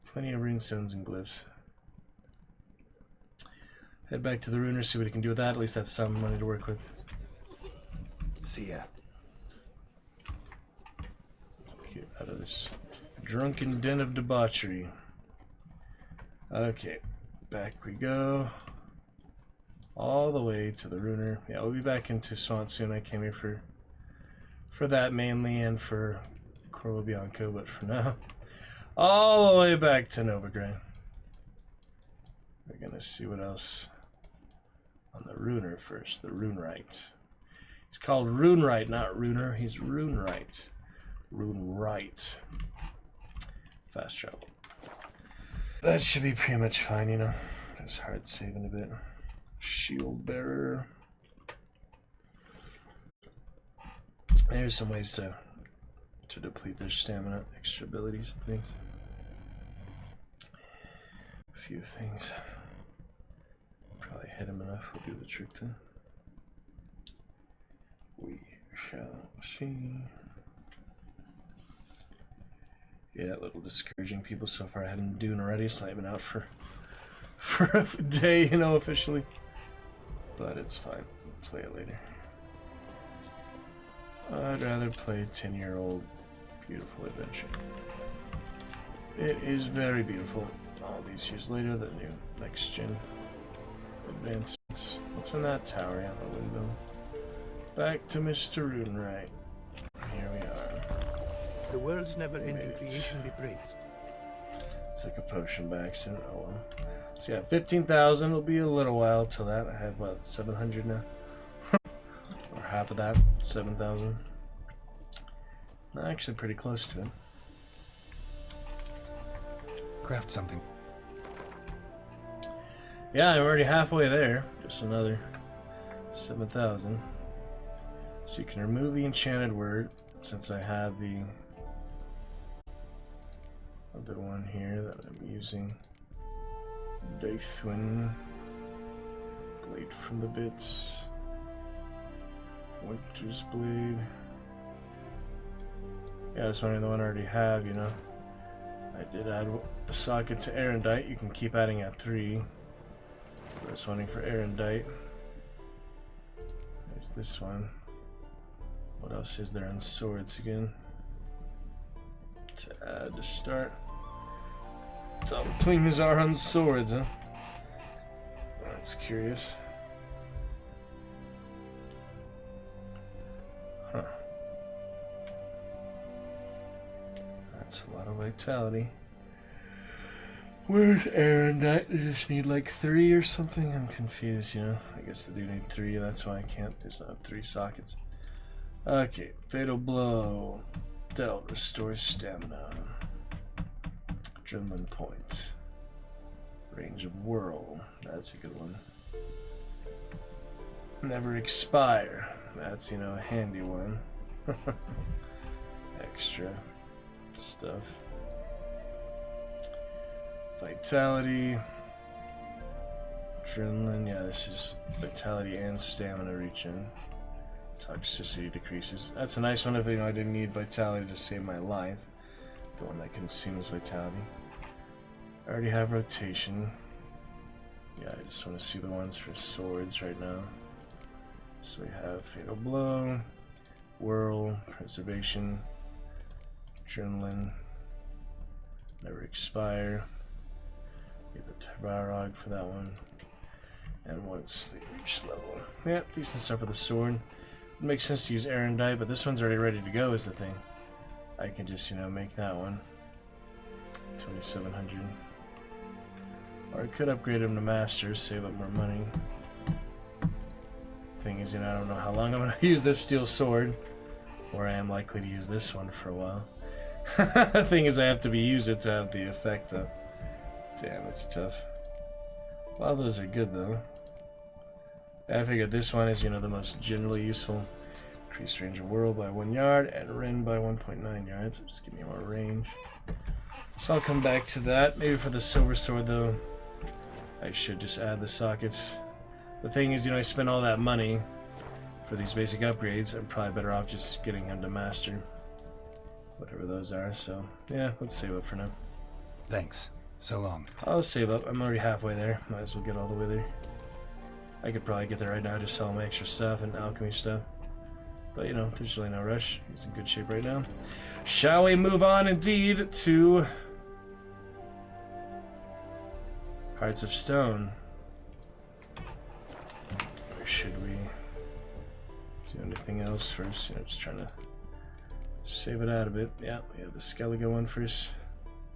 Plenty of rune stones and glyphs. Head back to the ruiner, see what he can do with that. At least that's some money to work with. See ya. Get out of this drunken den of debauchery. Okay, back we go. All the way to the ruiner. Yeah, we'll be back into Swamp soon. I came here for that mainly and for Corvo Bianco, but for now, all the way back to Novigrad. We're gonna see what else on the ruiner first. The Runewright. He's called Runewright, not Runer. He's Runewright. Runewright. Fast travel. That should be pretty much fine, you know. Just hard saving a bit. Shield bearer. There's some ways to deplete their stamina, extra abilities and things. A few things. Probably hit him enough will do the trick then. We shall see. Yeah, a little discouraging people so far. I hadn't been doing already. It's not even out for a day, you know, officially. But it's fine. We'll play it later. I'd rather play 10-year-old beautiful adventure. It is very beautiful. All these years later, the new next-gen advancements. What's in that tower out the window? Back to Mr. Runewright. Here we are. The world's never-ending creation be praised. It's like a potion by accident. Oh well. So yeah, 15,000 will be a little while till that. I have what, 700 now? Or half of that, 7,000. Actually pretty close to it. Craft something. Yeah, I'm already halfway there. Just another 7,000. So you can remove the enchanted word, since I have the other one here that I'm using. Daithwin. Blade from the Bits. Winter's Blade. Yeah, that's one the one I already have, you know. I did add the socket to Erendite. You can keep adding at 3. That's one for Erendite. There's this one. What else is there on swords again? To add to start. Top Plimazar on swords, huh? That's curious. Huh. That's a lot of vitality. Where's Erendite? They just need like 3 or something? I'm confused, you know. I guess they do need 3, that's why I can't. There's not 3 sockets. Okay, Fatal Blow. Dealt, restores stamina. Adrenaline Point. Range of Whirl. That's a good one. Never Expire. That's, you know, a handy one. Extra stuff. Vitality. Adrenaline. Yeah, this is vitality and stamina regen. Toxicity decreases. That's a nice one if, you know, I didn't need vitality to save my life. The one that consumes vitality. I already have rotation. Yeah, I just want to see the ones for swords right now. So we have Fatal Blow, Whirl, Preservation, Adrenaline, Never Expire. Get the Tavarog for that one. And once they reach level. Yeah, decent stuff for the sword. It makes sense to use Erendite, but this one's already ready to go is the thing. I can just, you know, make that one. 2,700. Or I could upgrade him to Master, save up more money. Thing is, you know, I don't know how long I'm going to use this steel sword. Or I am likely to use this one for a while. The thing is, I have to use it to have the effect, though. Damn, it's tough. A lot of those are good, though. I figured this one is, you know, the most generally useful. Increase range of Whirl by 1 yard and Rend by 1.9 yards. Just give me more range. So I'll come back to that. Maybe for the silver sword, though, I should just add the sockets. The thing is, you know, I spent all that money for these basic upgrades. I'm probably better off just getting him to Master. Whatever those are, so yeah, let's save up for now. Thanks. So long. I'll save up. I'm already halfway there. Might as well get all the way there. I could probably get there right now, just sell my extra stuff and alchemy stuff. But, you know, there's really no rush. He's in good shape right now. Shall we move on, indeed, to Hearts of Stone? Or should we do anything else first? You know, just trying to save it out a bit. Yeah, we have the Skellige one first.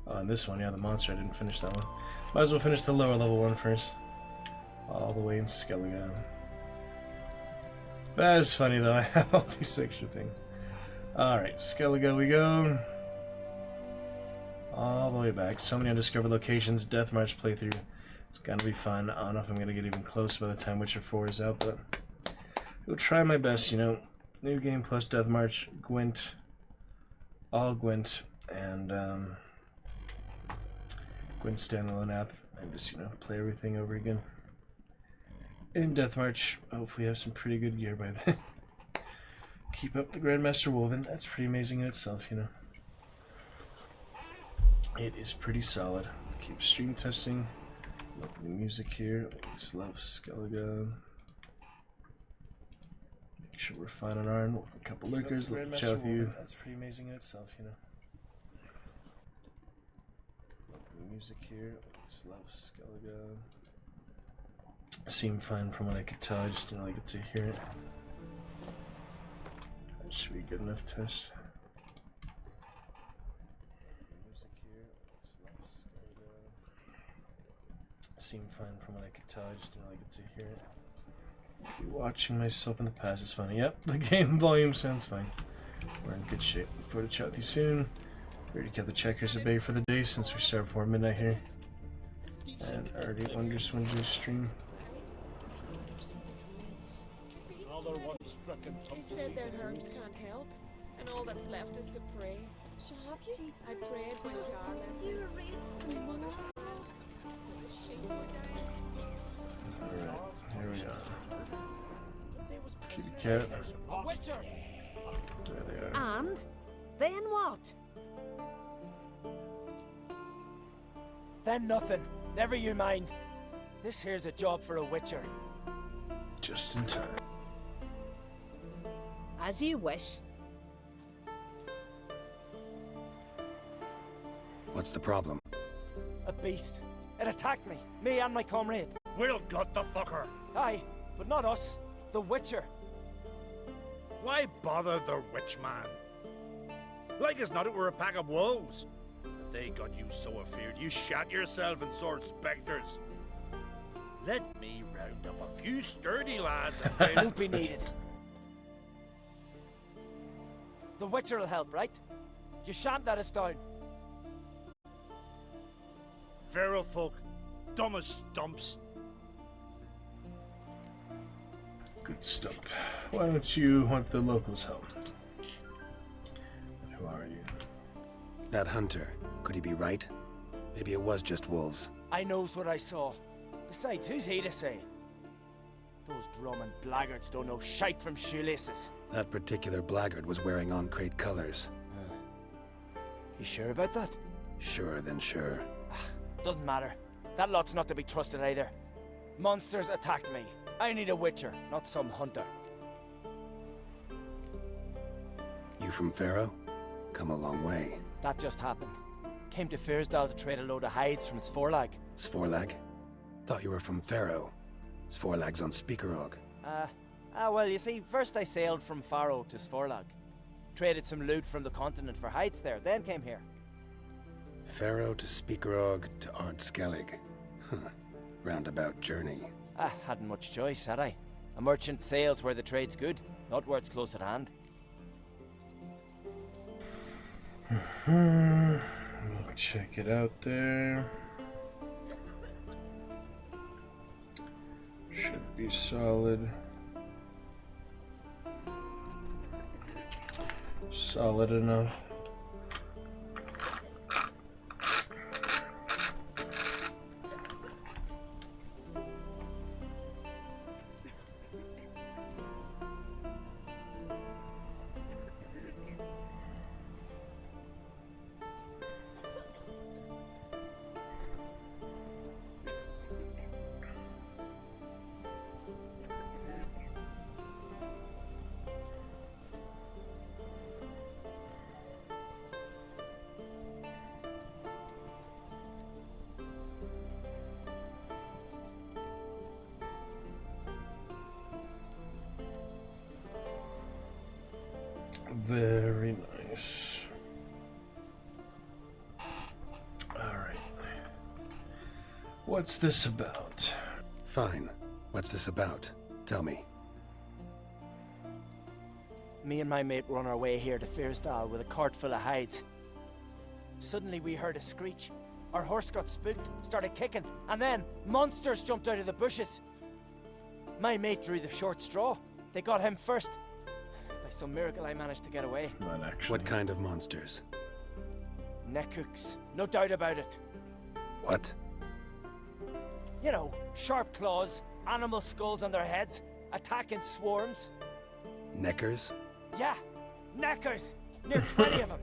Oh, and this one, yeah, the monster. I didn't finish that one. Might as well finish the lower level one first. All the way in Skellige. That is funny, though. I have all these extra things. Alright, Skellige we go. All the way back. So many undiscovered locations. Death March playthrough. It's gonna be fun. I don't know if I'm gonna get even close by the time Witcher 4 is out, but I'll try my best, you know. New game plus Death March, Gwent, all Gwent, and Gwent standalone app, and just, you know, play everything over again. In Death March, hopefully have some pretty good gear by then. Keep up the Grandmaster Woven. That's pretty amazing in itself, you know. It is pretty solid. Keep stream testing. Love the music here. Always love Skellige. Make sure we're fine on our end. A couple lurkers. Let me chat with you. That's pretty amazing in itself, you know. Love the music here. Always love Skellige. Seemed fine from what I could tell. I just didn't really get to hear it. That should be a good enough test. Music here. Always love Skellige. Seemed fine from what I could tell. I just didn't really get to hear it. Be watching myself in the past is funny. Yep, the game volume sounds fine. We're in good shape. Look forward to chat with you soon. Already kept the checkers at bay for the day since we start before midnight here. And already under stream. Another one struck and They said their herbs can't help, and all that's left is to pray. So have you? I prayed when Gar left. You raised my mother. When the sheep were dying. Alright, here we go. Kitty cat. A witcher! There they are. And then what? Then nothing. Never you mind. This here's a job for a witcher. Just in time. As you wish. What's the problem? A beast. It attacked me and my comrade. We'll gut the fucker! Aye, but not us. The witcher. Why bother the witch man? Like as not it were a pack of wolves. But they got you so afeard you shat yourself in sword spectres. Let me round up a few sturdy lads and they'll... Won't be needed. The witcher will help, right? You shan't let us down. Pharaoh folk, dumb as stumps. Good stuff. Why don't you want the locals' help? Who are you? That hunter. Could he be right? Maybe it was just wolves. I knows what I saw. Besides, who's he to say? Those drumming blackguards don't know shite from shoelaces. That particular blackguard was wearing on-crate colors. You sure about that? Sure, then sure. Doesn't matter. That lot's not to be trusted either. Monsters attacked me. I need a witcher, not some hunter. You from Pharaoh? Come a long way. That just happened. Came to Fyrsdal to trade a load of hides from Svorlag. Svorlag? Thought you were from Pharaoh. Svorlag's on Speakerog. Well, you see, first I sailed from Faro to Svorlag. Traded some loot from the continent for hides there, then came here. Pharaoh to Speakerog to Ardskellig. Roundabout journey. Hadn't much choice, had I? A merchant sails where the trade's good, not where it's close at hand. We'll check it out there. Should be solid. Solid enough. Very nice. Alright. What's this about? Fine. What's this about? Tell me. Me and my mate were on our way here to Fyrsdal with a cart full of hides. Suddenly we heard a screech. Our horse got spooked, started kicking, and then monsters jumped out of the bushes. My mate drew the short straw. They got him first. By some miracle I managed to get away. Not actually. What kind of monsters? Neckhooks, no doubt about it. What? You know, sharp claws, animal skulls on their heads, attack in swarms. Neckers? Yeah, neckers! Near 20 of them.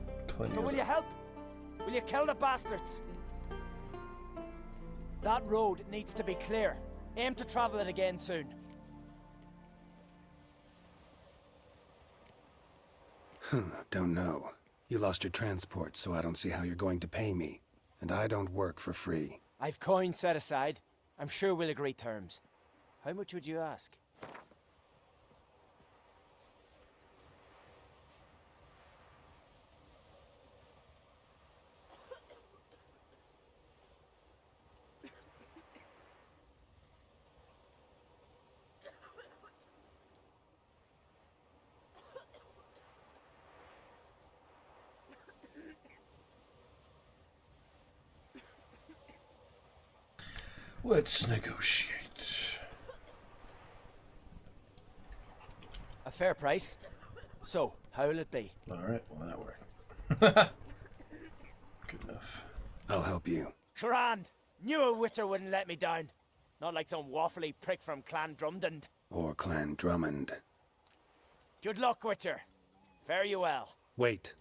So will you help? Will you kill the bastards? That road needs to be clear. Aim to travel it again soon. Don't know. You lost your transport, so I don't see how you're going to pay me. And I don't work for free. I've coin set aside. I'm sure we'll agree terms. How much would you ask? Let's negotiate. A fair price. So, how will it be? Alright, well that worked. Good enough. I'll help you. Grand! Knew a Witcher wouldn't let me down. Not like some waffly prick from Clan Drumdon. Or Clan Drummond. Good luck, Witcher. Fare you well. Wait.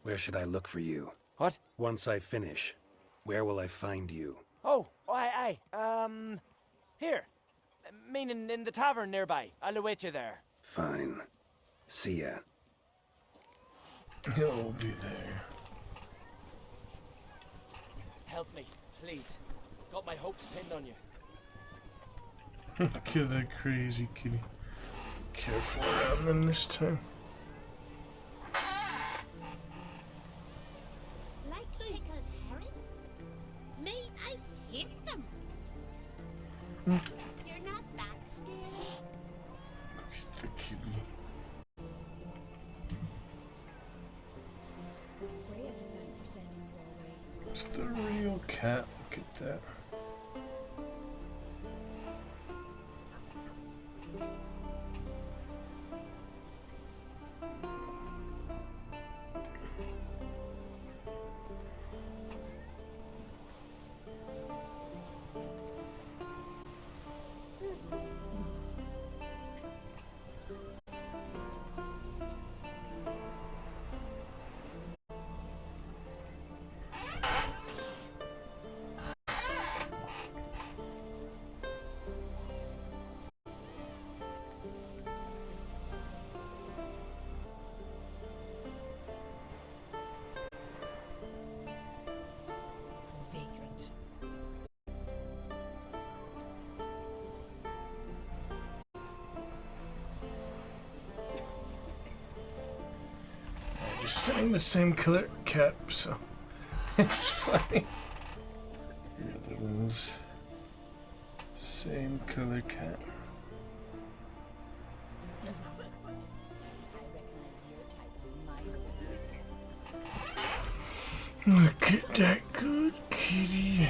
Where should I look for you? What? Once I finish, where will I find you? Oh, aye. Here. Meaning in the tavern nearby. I'll await you there. Fine. See ya. He'll be there. Help me, please. Got my hopes pinned on you. Look at that crazy kitty. Careful around them this time. Like pickled herring? Me, I hate them. You're not that scary. Look at the kitty. Freya to thank for sending you our way. It's the real cat. Look at that. Vagrant. Just saying the same color cat, so it's funny. The other one's same color cat. I recognize your type of my Look at that good kitty. I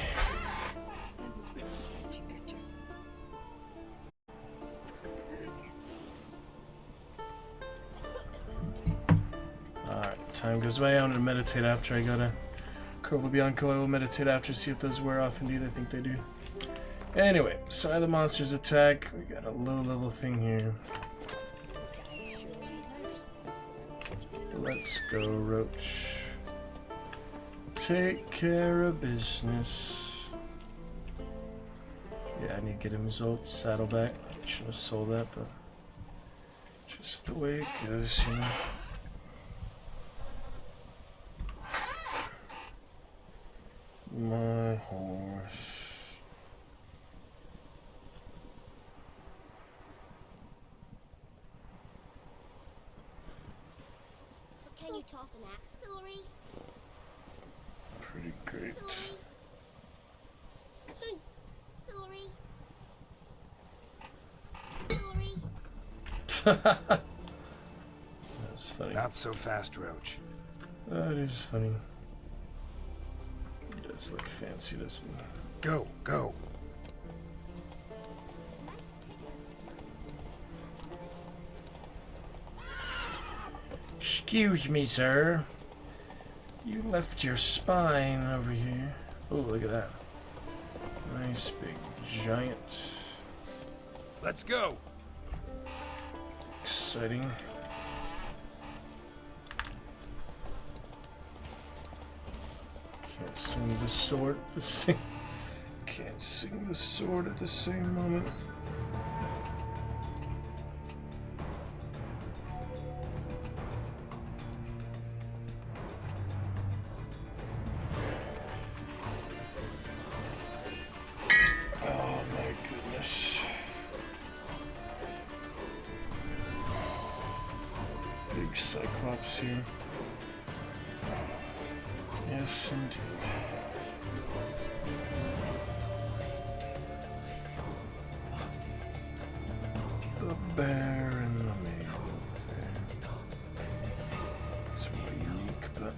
was worried about you, Richard. Alright, time goes by. I'm gonna meditate after. I gotta Curl Bianco. I will meditate after, see if those wear off. Indeed, I think they do. Anyway, side of the monsters attack. We got a low level thing here. Let's go, Roach. Take care of business. Yeah, I need to get him his old saddleback. I should have sold that, but just the way it goes, you know. My horse. Can you toss an axe? Sorry. Pretty great. Sorry. Sorry. That's funny. Not so fast, Roach. That is funny. He does look fancy, doesn't he? Go, go. Excuse me, sir. You left your spine over here. Oh, look at that. Nice big giant. Let's go. Exciting. Can't swing the sword at the same. Can't swing the sword at the same moment. Oh my goodness. Big Cyclops here. Yes, indeed. The bear and the maid there. It's really unique, but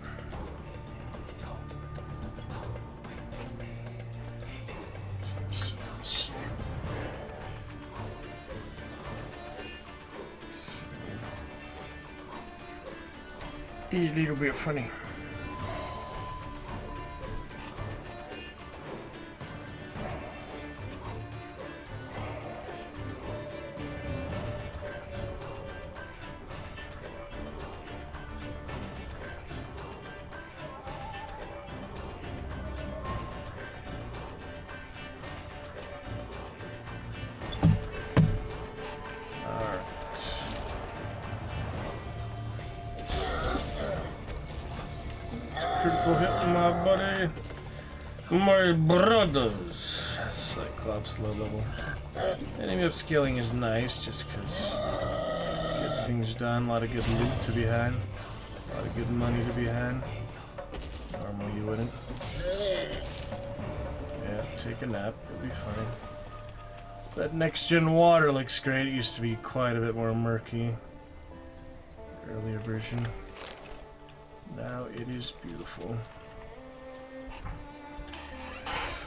can't see the a little bit funny. Critical hit on my buddy. My brothers. Cyclops low level. Enemy upscaling is nice just because get things done. A lot of good loot to be had. A lot of good money to be had. Normally you wouldn't. Yeah, take a nap. It'll be fine. That next gen water looks great. It used to be quite a bit more murky. Earlier version. Now it is beautiful.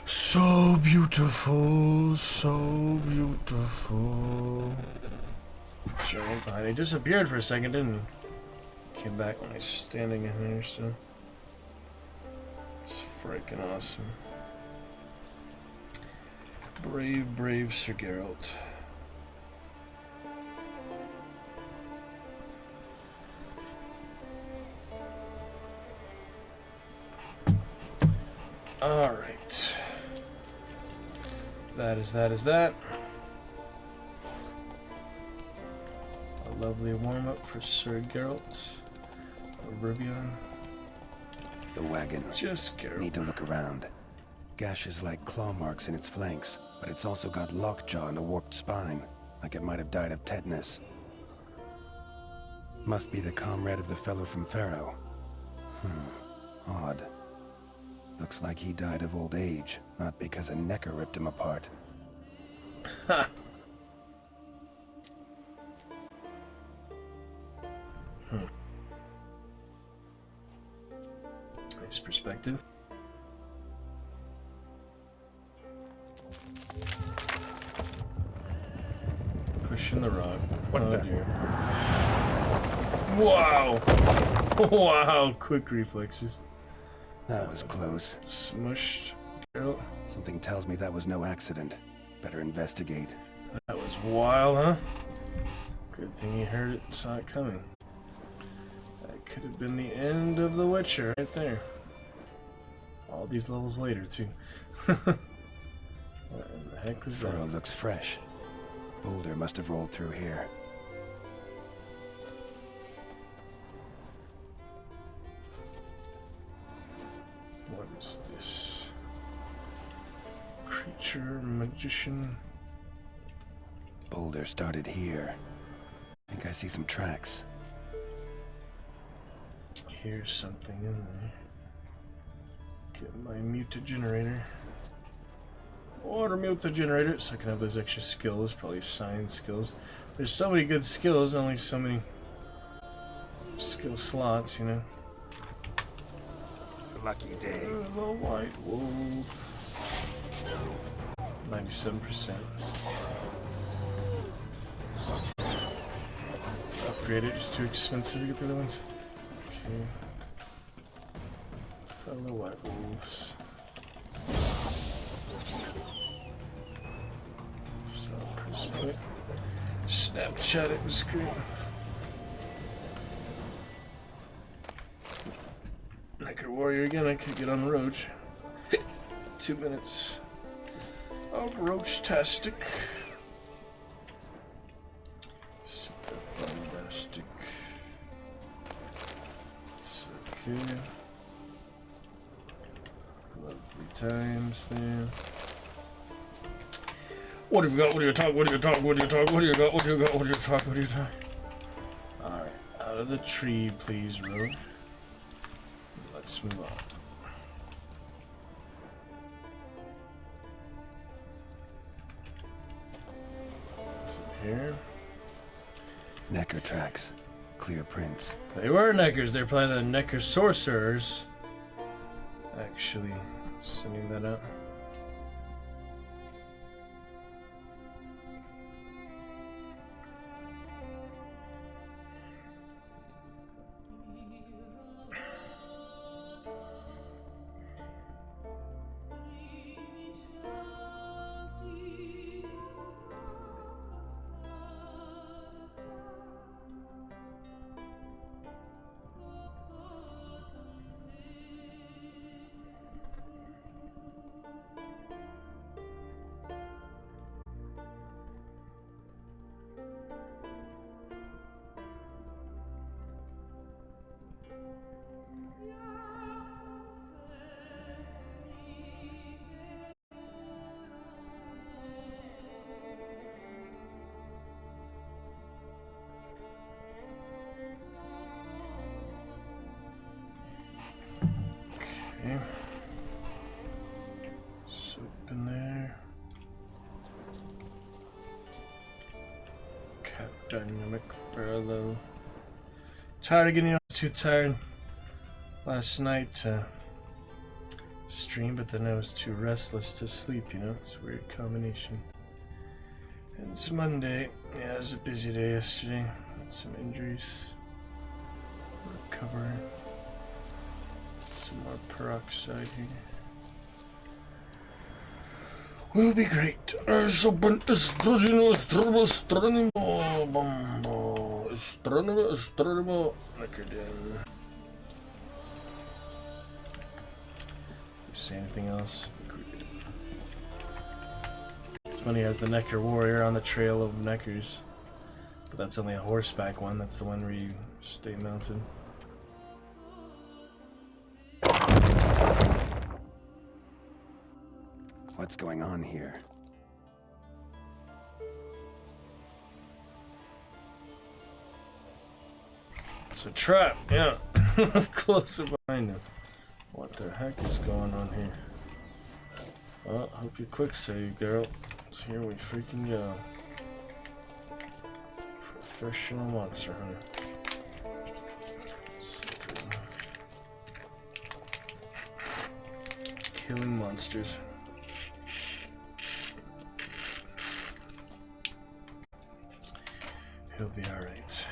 So beautiful, so beautiful. Giant behind. He disappeared for a second, didn't he? Came back when I was standing in there, so it's freaking awesome. Brave, brave Sir Geralt. Alright. That is that. A lovely warm-up for Sir Geralt. Rivian. The wagon. Just Geralt. Need to look around. Gashes like claw marks in its flanks, but it's also got lockjaw and a warped spine, like it might have died of tetanus. Must be the comrade of the fellow from Pharaoh. Odd. Looks like he died of old age, not because a necker ripped him apart. Ha! Nice perspective. Pushing the rock. What the? Dear. Wow! Wow! Quick reflexes. That was close. Smushed. Geralt. Something tells me that was no accident. Better investigate. That was wild, huh? Good thing you heard it and saw it coming. That could have been the end of The Witcher right there. All these levels later, too. What in the heck was that? Pharaoh looks fresh. Boulder must have rolled through here. What is this? Creature, magician. Boulder started here. I think I see some tracks. Here's something in there. Get my muta generator. Water muta generator, so I can have those extra skills, probably science skills. There's so many good skills, only so many skill slots, you know. Lucky day. The white wolf. 97%. Upgrade it, just too expensive to get the other ones. Okay. Fellow white wolves. So crispy. Snapchat it was great. Necker warrior again, I could get on Roach. 2 minutes of Roach-tastic. Bombastic. It's okay. Lovely times there. What have you got? What do you talk? What do you talk? What do you talk? What do you got? What do you got? What do you talk? What do you talk? Alright, out of the tree, please, Rogue. Let's move on. So here. Necker tracks. Clear prints. They were Neckers. They're probably the Necker sorcerers. Actually, sending that out. Dynamic parallel. Tired of getting too tired last night to stream, but then I was too restless to sleep, you know? It's a weird combination. And it's Monday. Yeah, it was a busy day yesterday. Had some injuries. Recover. Some more peroxide here. Will be great. Say anything else? It's funny, as the Necker warrior on the trail of Neckers, but that's only a horseback one. That's the one where you stay mounted. What's going on here? It's a trap, yeah. Closer behind him. What the heck is going on here? Well, hope you quick save, girl. So here we freaking go. Professional monster hunter. Killing monsters. He'll be alright.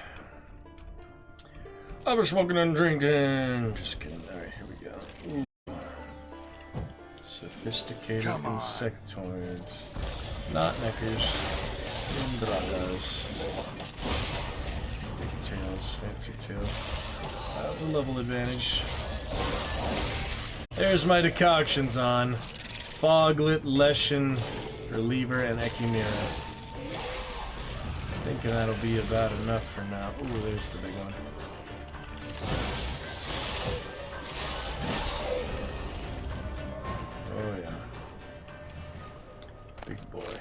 I was smoking and drinking. Just kidding. Alright, here we go. Ooh. Sophisticated insectoids. Not neckers. Indragas. Big tails, fancy tails. The level advantage. There's my decoctions on. Foglet, Leshen, Reliever, and Echimera. Thinking that'll be about enough for now. Ooh, there's the big one. Oh yeah. Big boy.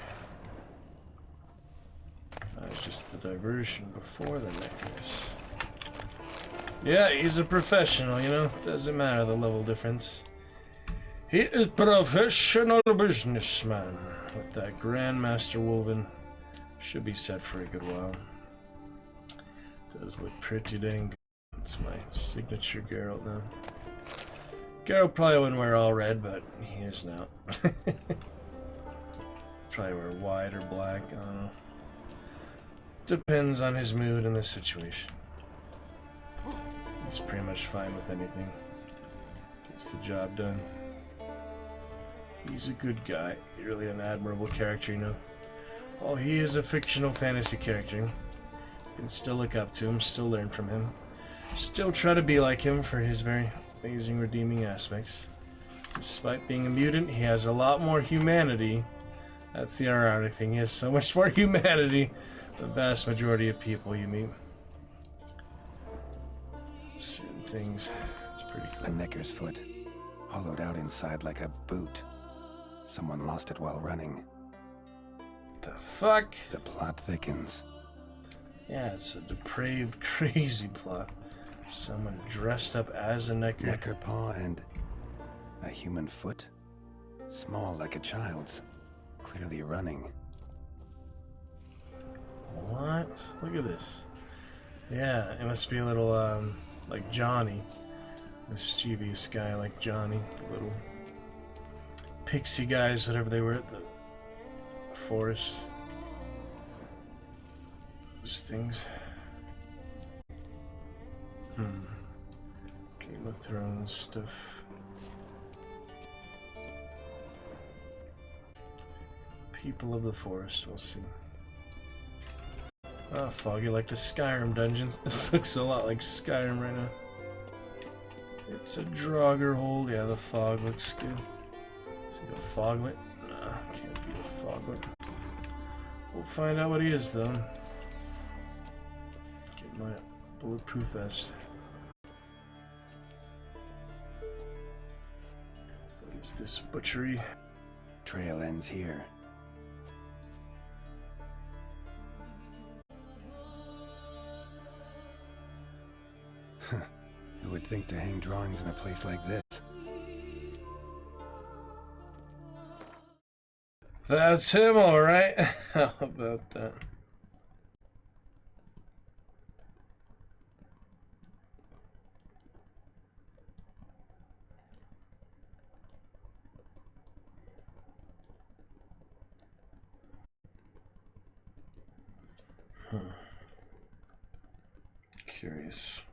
That was just the diversion before the Neckers. Yeah, he's a professional, you know? Doesn't matter the level difference. He is professional businessman. With that Grandmaster Wolven. Should be set for a good while. Does look pretty dang good. It's my signature Geralt now. Geralt probably wouldn't wear all red, but he is now. Probably wear white or black, I don't know. Depends on his mood and the situation. He's pretty much fine with anything. Gets the job done. He's a good guy. Really an admirable character, you know. While he is a fictional fantasy character, you can still look up to him, still learn from him, still try to be like him for his very amazing redeeming aspects. Despite being a mutant, he has a lot more humanity. That's the ironic thing. He has so much more humanity than the vast majority of people you meet. Certain things, it's pretty cool. A Necker's foot, hollowed out inside like a boot. Someone lost it while running. The fuck? The plot thickens. Yeah, it's a depraved, crazy plot. Someone dressed up as a Necker. Necker paw and a human foot? Small like a child's. Clearly running. What? Look at this. Yeah, it must be a little, like Johnny. Mischievous guy like Johnny. The little pixie guys, whatever they were at the forest. Those things. Game of Thrones stuff. People of the forest, we'll see. Ah, foggy like the Skyrim dungeons. This looks a lot like Skyrim right now. It's a Draugr hold. Yeah, the fog looks good. Is it a foglet? Nah, can't be a foglet. We'll find out what he is, though. Get my bulletproof vest. What is this butchery? Trail ends here. Who would think to hang drawings in a place like this? That's him, alright. How about that? Curious.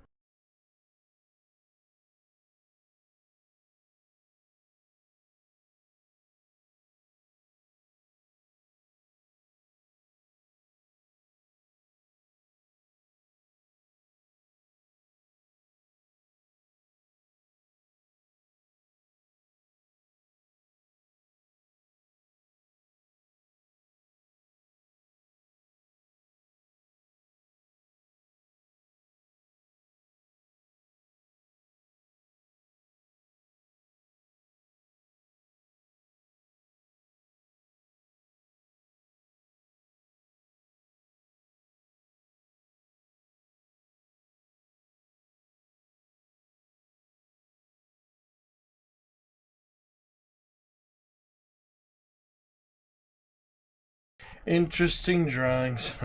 Interesting drawings.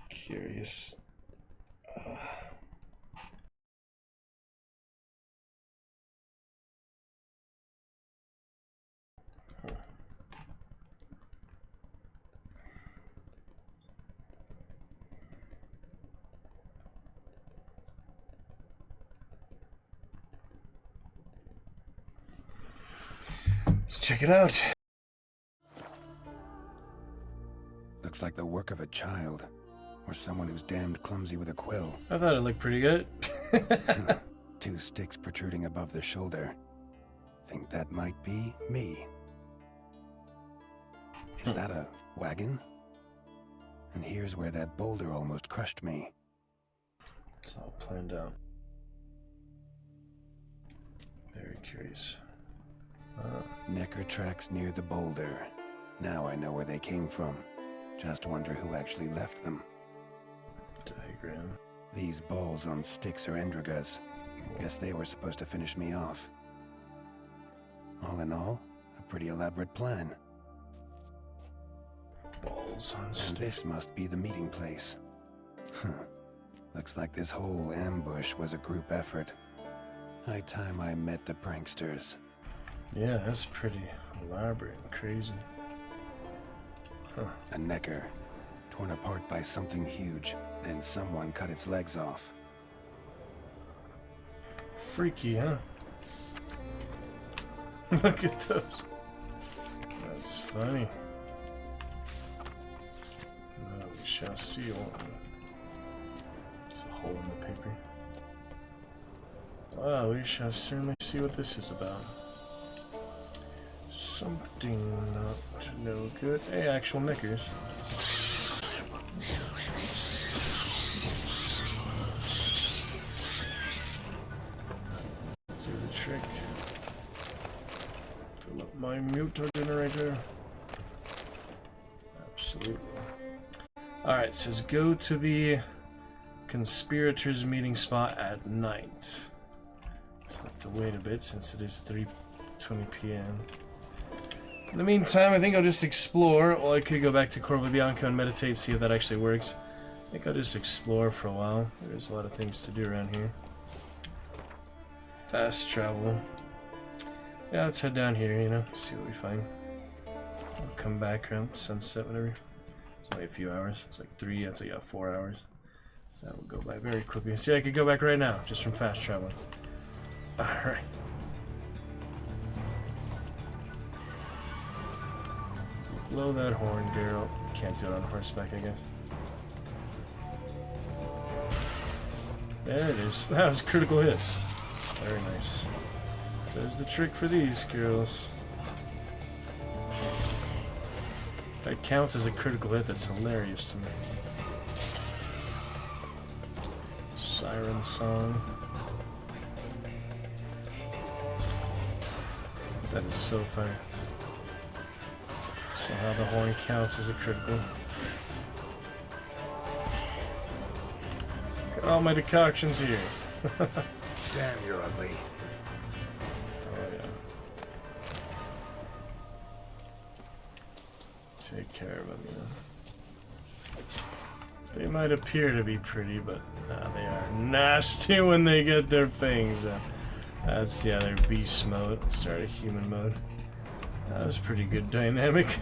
Curious. Let's check it out. Looks like the work of a child, or someone who's damned clumsy with a quill. I thought it looked pretty good. 2 sticks protruding above the shoulder. Think that might be me. Is that a wagon? And here's where that boulder almost crushed me. It's all planned out. Very curious. Necker tracks near the boulder. Now I know where they came from. Just wonder who actually left them. Diagram. These balls on sticks are Endrigas. Guess they were supposed to finish me off. All in all, a pretty elaborate plan. Balls on sticks. And this must be the meeting place. Looks like this whole ambush was a group effort. High time I met the pranksters. Yeah, that's pretty elaborate and crazy. A Necker, torn apart by something huge, then someone cut its legs off. Freaky, huh? Look at those. That's funny. Well, we shall see, won't we? It's a hole in the paper. Well, we shall certainly see what this is about. Something not no good. Hey, actual knickers. Do the trick. Fill up my muto generator. Absolutely. Alright, it says go to the conspirators meeting spot at night. So I have to wait a bit since it is 3:20 p.m. In the meantime, I think I'll just explore. Well, I could go back to Corvo Bianco and meditate, see if that actually works. I think I'll just explore for a while. There's a lot of things to do around here. Fast travel. Yeah, let's head down here, you know, see what we find. We'll come back around sunset, whatever. It's only a few hours. It's like 3, that's like 4 hours. That will go by very quickly. See, I could go back right now, just from fast traveling. Alright. Blow that horn, girl. Can't do it on horseback, I guess. There it is. That was a critical hit. Very nice. Does the trick for these girls. That counts as a critical hit. That's hilarious to me. Siren song. That is so funny. So how the horn counts as a critical. Look at all my decoctions here. Damn, you're ugly. Oh yeah. Take care of them, you know. They might appear to be pretty, but they are nasty when they get their fangs out. That's the other beast mode. Start a human mode. That was pretty good dynamic.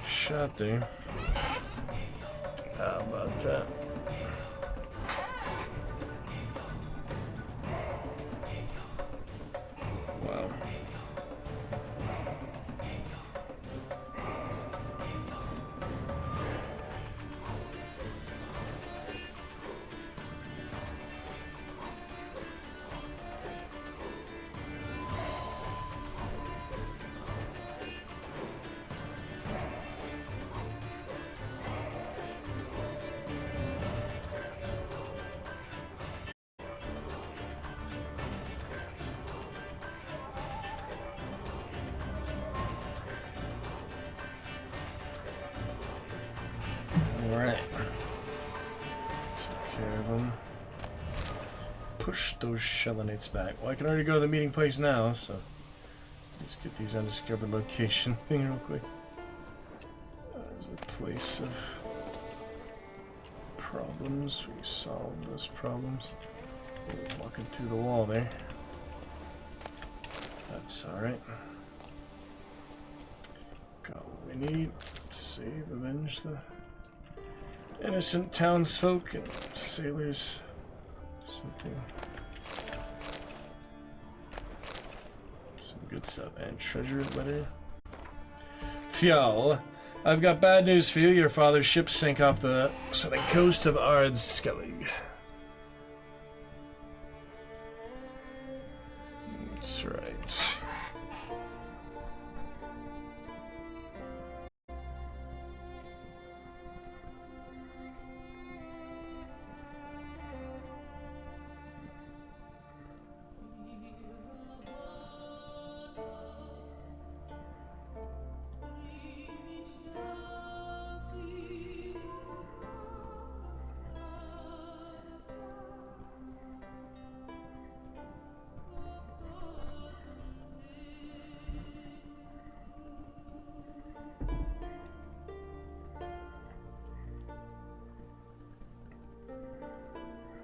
Shot there. How about that? Wow. Alright. Take care of them. Push those Shellinates back. Well, I can already go to the meeting place now, so let's get these undiscovered location thing real quick. There's a place of problems. We solved those problems. Walking through the wall there. That's alright. Got what we need. Save, avenge the innocent townsfolk and sailors. Something. Some good stuff. And treasure letter. Fjall, I've got bad news for you. Your father's ship sank off the southern coast of Ardskellig. That's right.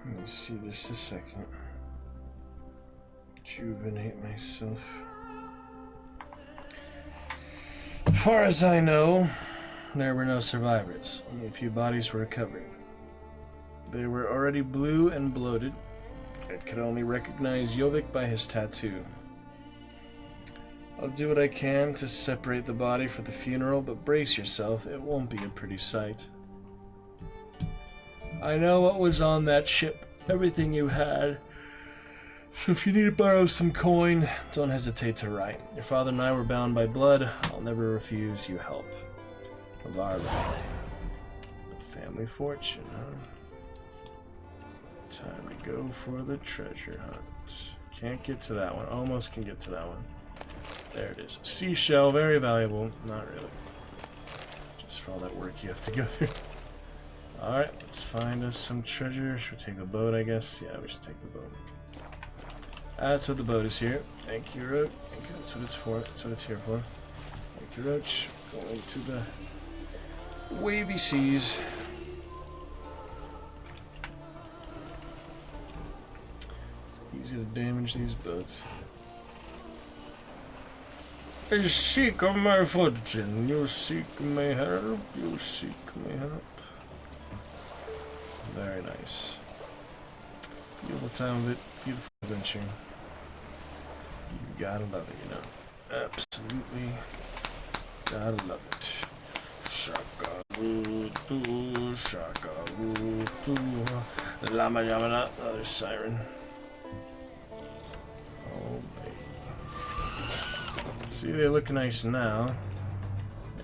Let me see just a second. Rejuvenate myself. As far as I know, there were no survivors. Only a few bodies were recovered. They were already blue and bloated. I could only recognize Jovik by his tattoo. I'll do what I can to separate the body for the funeral, but brace yourself, it won't be a pretty sight. I know what was on that ship, everything you had. So if you need to borrow some coin, don't hesitate to write. Your father and I were bound by blood. I'll never refuse you help. Lavarva. The family fortune, huh? Time to go for the treasure hunt. Can't get to that one. Almost can get to that one. There it is. Seashell, very valuable. Not really. Just for all that work you have to go through. Alright, let's find us some treasure. Should we take the boat, I guess? Yeah, we should take the boat. That's what the boat is here. Thank you, Roach. That's what it's for. That's what it's here for. Thank you, Roach. Going to the wavy seas. It's easy to damage these boats. I seek my fortune. You seek my help. You seek my help. Very nice. Beautiful time of it. Beautiful adventure. You gotta love it, you know. Absolutely gotta love it. Shaka-woo-doo, shaka-woo-doo. Lama yamana. Another siren. Oh, baby. See, they look nice now.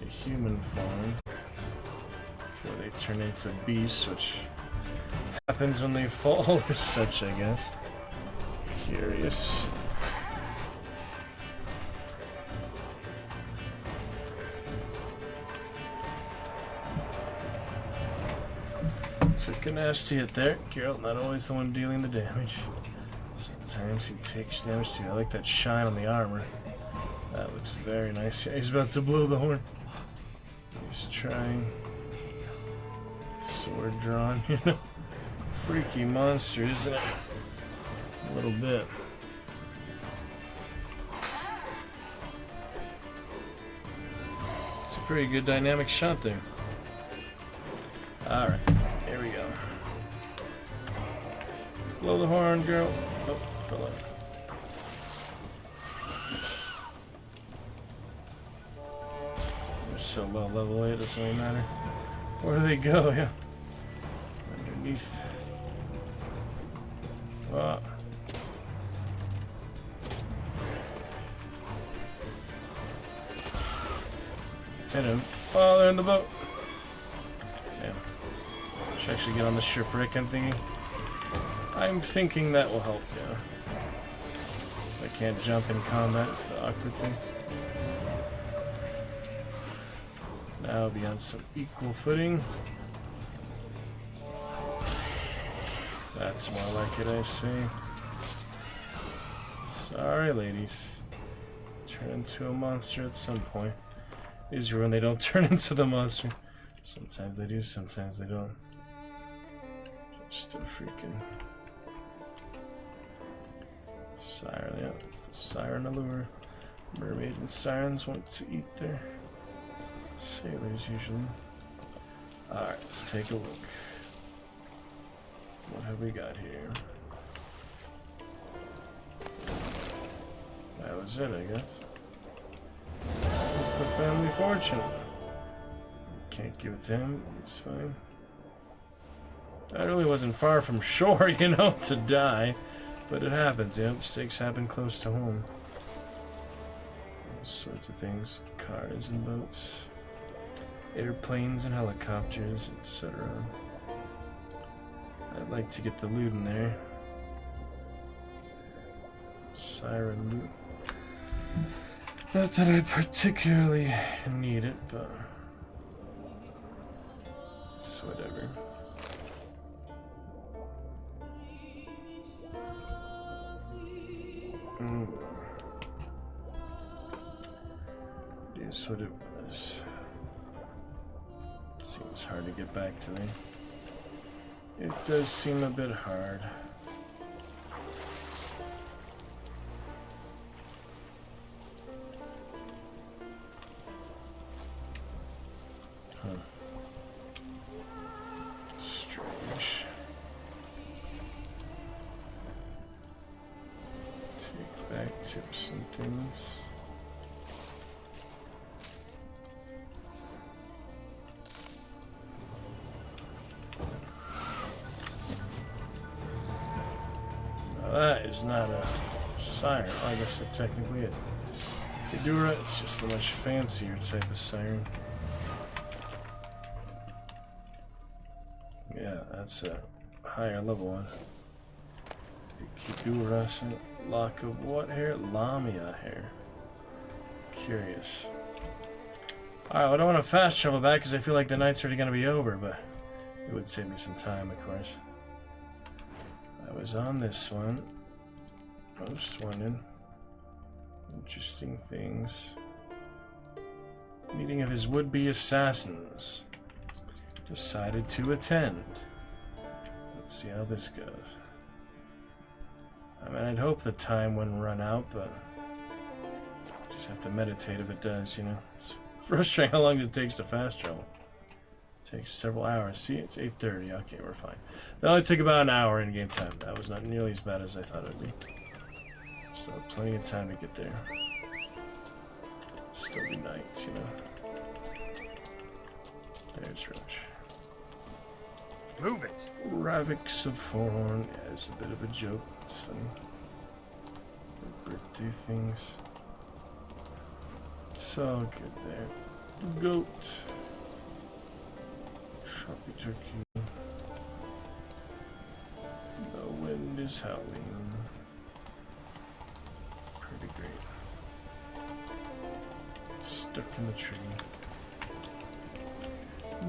A human form. Before they turn into beasts, which happens when they fall or such, I guess. Curious. Took a nasty hit there. Geralt, not always the one dealing the damage. Sometimes he takes damage too. I like that shine on the armor. That looks very nice. Yeah, he's about to blow the horn. He's trying. Sword drawn, you know. Freaky monster, isn't it? A little bit. It's a pretty good dynamic shot there. Alright, here we go. Blow the horn, girl. Oh, fell out. They're so low level, it doesn't really matter. Where do they go? Yeah. Underneath. Ah. Hit him. Oh, they're in the boat. Damn. Should actually get on the shipwreck and thingy. I'm thinking that will help, yeah. I can't jump in combat, it's the awkward thing. Now I'll be on some equal footing. That's more like it, I see. Sorry, ladies. Turn into a monster at some point. These are when they don't turn into the monster. Sometimes they do, sometimes they don't. Just a freaking siren. Yeah, it's the siren allure. Mermaids and sirens want to eat their sailors usually. Alright, let's take a look. What have we got here? That was it, I guess. It's the family fortune. Can't give it to him, he's fine. I really wasn't far from shore, you know, to die. But it happens, you know, mistakes happen close to home. All sorts of things. Cars and boats. Airplanes and helicopters, etc. I'd like to get the loot in there. Siren loot. Not that I particularly need it, but it's whatever. It is what it was. Seems hard to get back to me. It does seem a bit hard. Strange. Take back tips and things. Now that is not a siren. I guess it technically is. Kidura, it's just a much fancier type of siren. Yeah, that's a higher level one. Kidura, lock of what hair? Lamia hair. Curious. Alright, well, I don't want to fast travel back because I feel like the night's already going to be over, but it would save me some time, of course. I was on this one. Most wanted. Interesting things. Meeting of his would-be assassins. Decided to attend. Let's see how this goes. I mean, I'd hope the time wouldn't run out, but just have to meditate if it does, you know. It's frustrating how long it takes to fast travel. It takes several hours. See, it's 8:30. Okay, we're fine. That only took about an hour in game time. That was not nearly as bad as I thought it would be. So plenty of time to get there. It'll still be night, you know. There's Roach. Move it! Ravix of Horn. Yeah, it's a bit of a joke. It's funny. Birthday things. It's all good there. Goat. Sharpie turkey. The wind is howling. Pretty great. Stuck in the tree.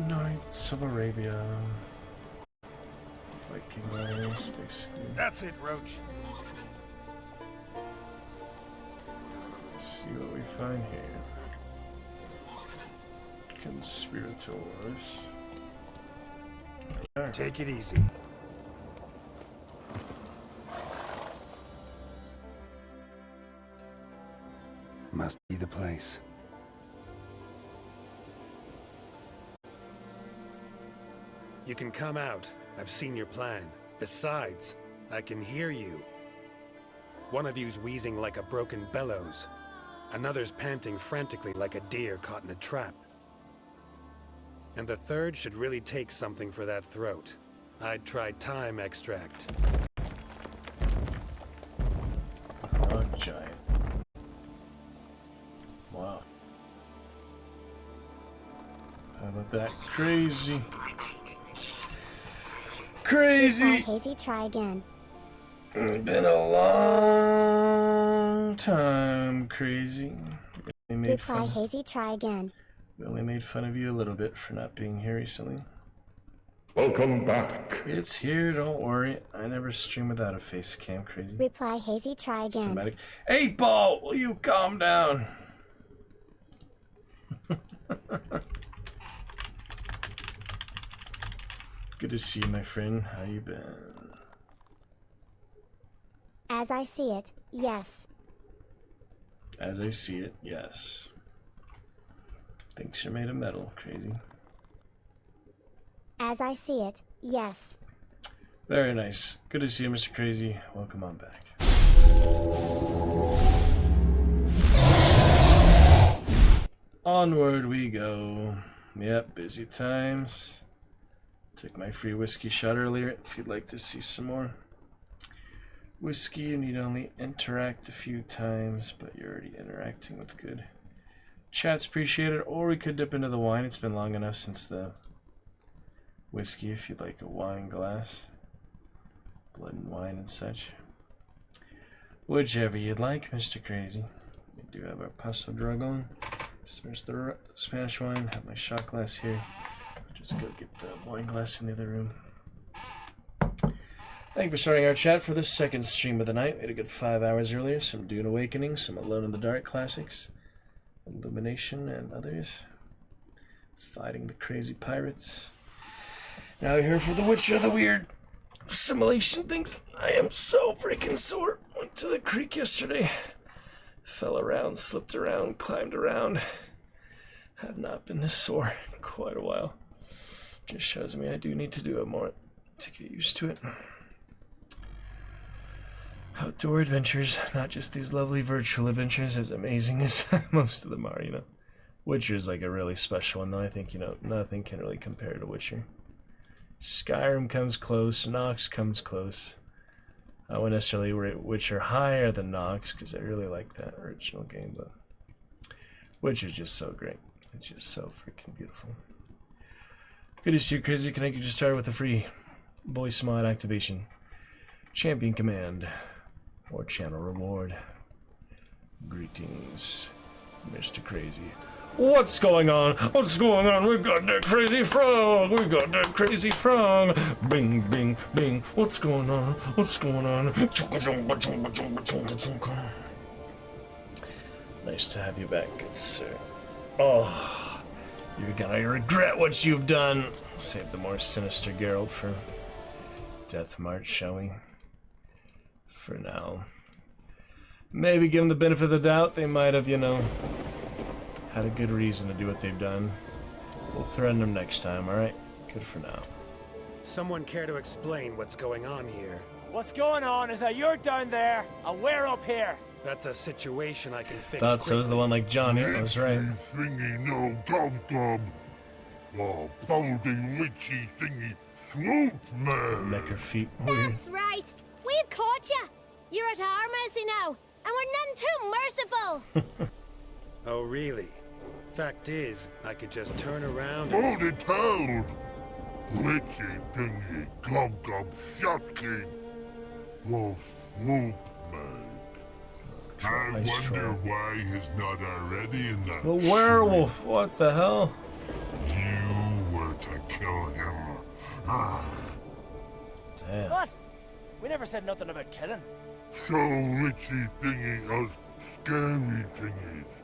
Knights of Arabia. Viking race, basically. That's it, Roach. Let's see what we find here. Conspirators. Okay. Take it easy. Must be the place. You can come out. I've seen your plan. Besides, I can hear you. One of you's wheezing like a broken bellows. Another's panting frantically like a deer caught in a trap. And the third should really take something for that throat. I'd try thyme extract. Oh, giant. Wow. How about that? Crazy. Crazy! Hazy, try again. It's been a long time, Crazy. Reply, Hazy, try again. We only made fun of you a little bit for not being here recently. Welcome back. It's here, don't worry. I never stream without a face cam, Crazy. Reply, Hazy, try again. Somebody... 8-Ball, will you calm down? Good to see you, my friend. How you been? As I see it, yes. As I see it, yes. Thinks you're made of metal, Crazy. As I see it, yes. Very nice. Good to see you, Mr. Crazy. Welcome on back. Onward we go. Yep, busy times. Took my free whiskey shot earlier if you'd like to see some more. Whiskey, you need only interact a few times, but you're already interacting with good. Chat's appreciated, or we could dip into the wine. It's been long enough since the whiskey if you'd like a wine glass. Blood and wine and such. Whichever you'd like, Mr. Crazy. We do have our Paso Dragon. There's the Spanish wine. Have my shot glass here. Just go get the wine glass in the other room. Thank you for starting our chat for the second stream of the night. We had a good 5 hours earlier. Some Dune Awakening, some Alone in the Dark classics, Illumination, and others. Fighting the crazy pirates. Now we're here for the Witcher, the weird simulation things. I am so freaking sore. Went to the creek yesterday. Fell around, slipped around, climbed around. Have not been this sore in quite a while. Just shows me I do need to do it more to get used to it. Outdoor adventures, not just these lovely virtual adventures, as amazing as most of them are, you know. Witcher is like a really special one, though. I think, you know, nothing can really compare to Witcher. Skyrim comes close, Nox comes close. I wouldn't necessarily rate Witcher higher than Nox, because I really like that original game, but Witcher's just so great. It's just so freaking beautiful. Good to see you, Crazy. Can I get you started with a free Voicemod activation? Champion command. Or channel reward. Greetings, Mr. Crazy. What's going on? What's going on? We've got that crazy frog. We've got that crazy frog. Bing, bing, bing. What's going on? What's going on? Nice to have you back, good sir. Oh, you're gonna regret what you've done. Save the more sinister Geralt for Death March, shall we? For now. Maybe give them the benefit of the doubt. They might have, you know, had a good reason to do what they've done. We'll threaten them next time, alright? Good for now. Someone care to explain what's going on here? What's going on is that you're down there and we're up here. That's a situation I can fix. Thought so. Was the one like John. Yeah, that was right. Thingy no gum. Oh, boulding witchy thingy swoop man. Neck her feet. That's right. We've caught you. You're at our mercy now, and we're none too merciful. Oh, really? Fact is, I could just turn around and... Hold it, hold! Witchy thingy gum shotkin. Whoa, swoop man. I wonder why he's not already in that. The werewolf, what the hell? You were to kill him. Damn. What? We never said nothing about killing. So witchy thingy has scary thingies.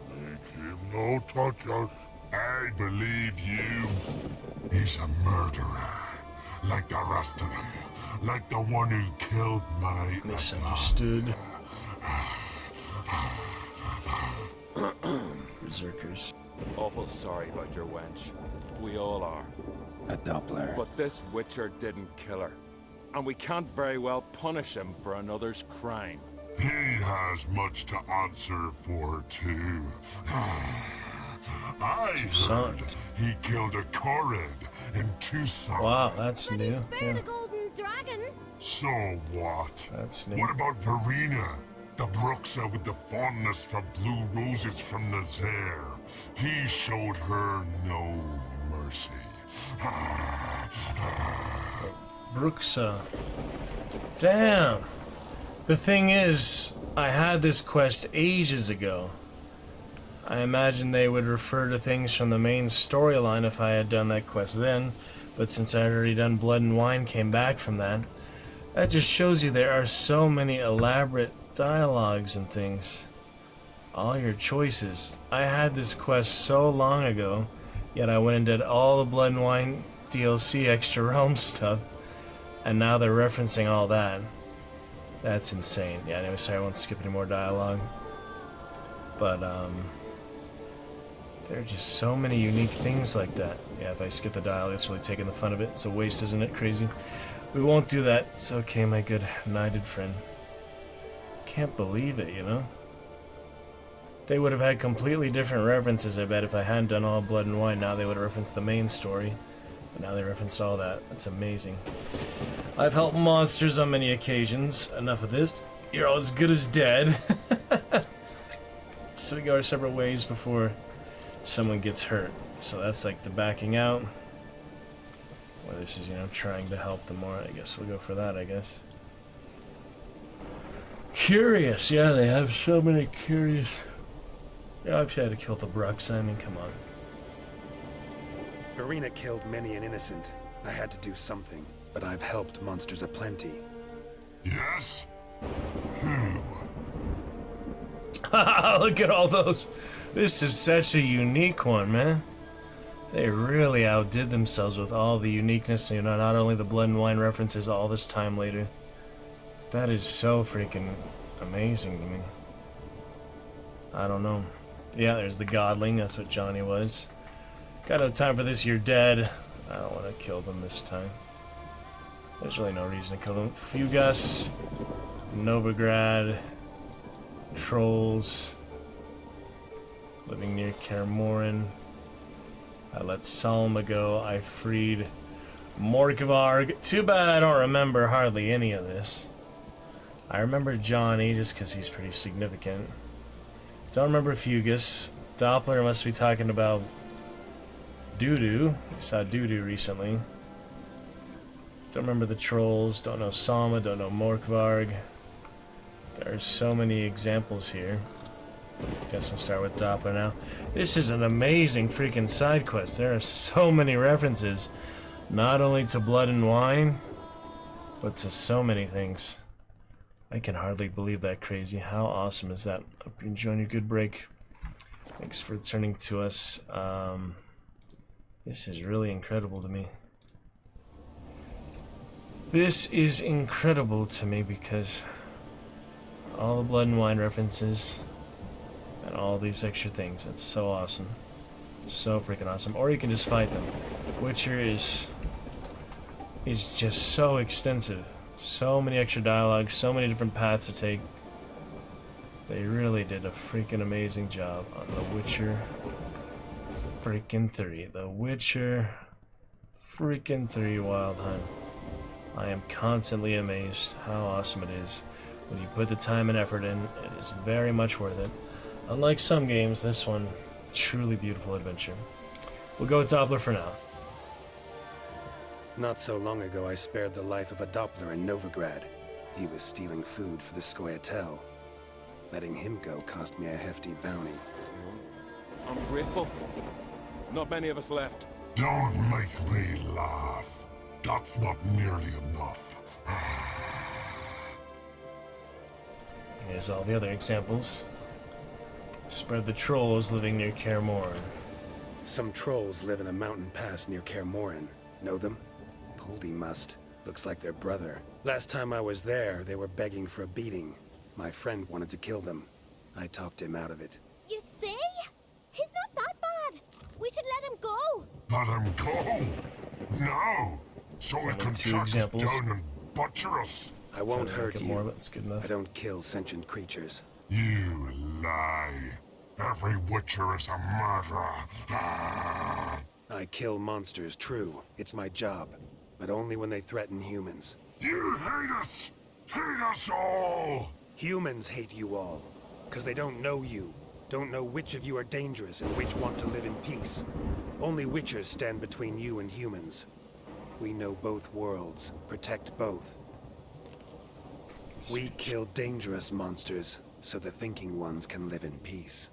Make him no touch us. I believe you. He's a murderer. Like the rest of them. Like the one who killed my... Misunderstood. Berserkers. Awful sorry about your wench. We all are. A Doppler. But this Witcher didn't kill her. And we can't very well punish him for another's crime. He has much to answer for, too. I heard he killed a Korid in Tucson. Wow, that's new. Spare the golden dragon. So what? That's new. What about Verena? The Bruxa with the fondness for blue roses from Nazaire. He showed her no mercy. Bruxa. Damn. The thing is, I had this quest ages ago. I imagine they would refer to things from the main storyline if I had done that quest then, but since I had already done Blood and Wine, came back from that, that just shows you there are so many elaborate dialogues and things. All your choices. I had this quest so long ago, yet I went and did all the Blood and Wine DLC Extra Realm stuff, and now they're referencing all that. That's insane. Yeah, anyway, sorry, I won't skip any more dialogue. But, there are just so many unique things like that. Yeah, if I skip the dialogue, it's really taking the fun of it. It's a waste, isn't it? Crazy. We won't do that. It's okay, my good knighted friend. Can't believe it, you know? They would have had completely different references, I bet, if I hadn't done all Blood and Wine. Now they would have referenced the main story. But now they referenced all that. That's amazing. I've helped monsters on many occasions. Enough of this. You're all as good as dead. So we go our separate ways before someone gets hurt. So that's like the backing out. Or this is, you know, trying to help them more. I guess we'll go for that, I guess. Curious. Yeah, they have so many curious... Yeah, I've had to kill the Bruxa. I mean, come on. Verena killed many an innocent. I had to do something, but I've helped monsters aplenty. Yes? Who? Look at all those. This is such a unique one, man. They really outdid themselves with all the uniqueness, you know, not only the Blood and Wine references all this time later. That is so freaking amazing to me. I don't know. Yeah, there's the Godling, that's what Johnny was. Got no time for this, you're dead. I don't want to kill them this time. There's really no reason to kill them. Fugas, Novigrad, Trolls, living near Kermoren. I let Salma go. I freed Morkvarg. Too bad I don't remember hardly any of this. I remember Johnny just because he's pretty significant. Don't remember Fugus. Doppler must be talking about Doodoo. We saw Doodoo recently. Don't remember the Trolls. Don't know Salma. Don't know Morkvarg. There are so many examples here. Guess we'll start with Doppler now. This is an amazing freaking side quest. There are so many references, not only to Blood and Wine, but to so many things. I can hardly believe that. Crazy. How awesome is that? Hope you're enjoying your good break. Thanks for turning to us. This is really incredible to me. This is incredible to me because all the Blood and Wine references and all these extra things. It's so awesome. So freaking awesome. Or you can just fight them. Witcher is just so extensive. So many extra dialogue, so many different paths to take. They really did a freaking amazing job on The Witcher freaking 3. The Witcher freaking 3 Wild Hunt. I am constantly amazed how awesome it is. When you put the time and effort in, it is very much worth it. Unlike some games, this one, truly beautiful adventure. We'll go with Doppler for now. Not so long ago, I spared the life of a Doppler in Novigrad. He was stealing food for the Scoia'tael. Letting him go cost me a hefty bounty. Ungrateful. Not many of us left. Don't make me laugh. That's not nearly enough. Here's all the other examples. Spread the Trolls living near Kermoren. Some trolls live in a mountain pass near Kermoren. Know them? Poldy must. Looks like their brother. Last time I was there, they were begging for a beating. My friend wanted to kill them. I talked him out of it. You see? He's not that bad. We should let him go. Let him go? No, so it can two track us examples. down and butcher us. I won't Try to make hurt it you. more, but it's good enough. I don't kill sentient creatures. You lie. Every witcher is a murderer. Ah. I kill monsters, true. It's my job. But only when they threaten humans. You hate us! Hate us all! Humans hate you all. Because they don't know you. Don't know which of you are dangerous and which want to live in peace. Only witchers stand between you and humans. We know both worlds. Protect both. We kill dangerous monsters, so the thinking ones can live in peace.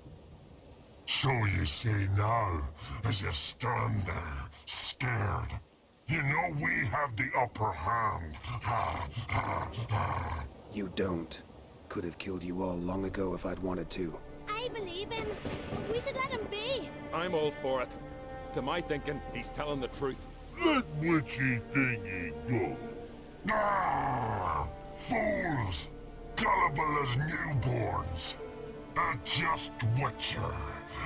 So you say now, as you stand there, scared. You know we have the upper hand. Ha, ha, ha. You don't. Could have killed you all long ago if I'd wanted to. I believe him. We should let him be. I'm all for it. To my thinking, he's telling the truth. Let witchy thingy go. Ah, fools! Gullible as newborns. A just witcher.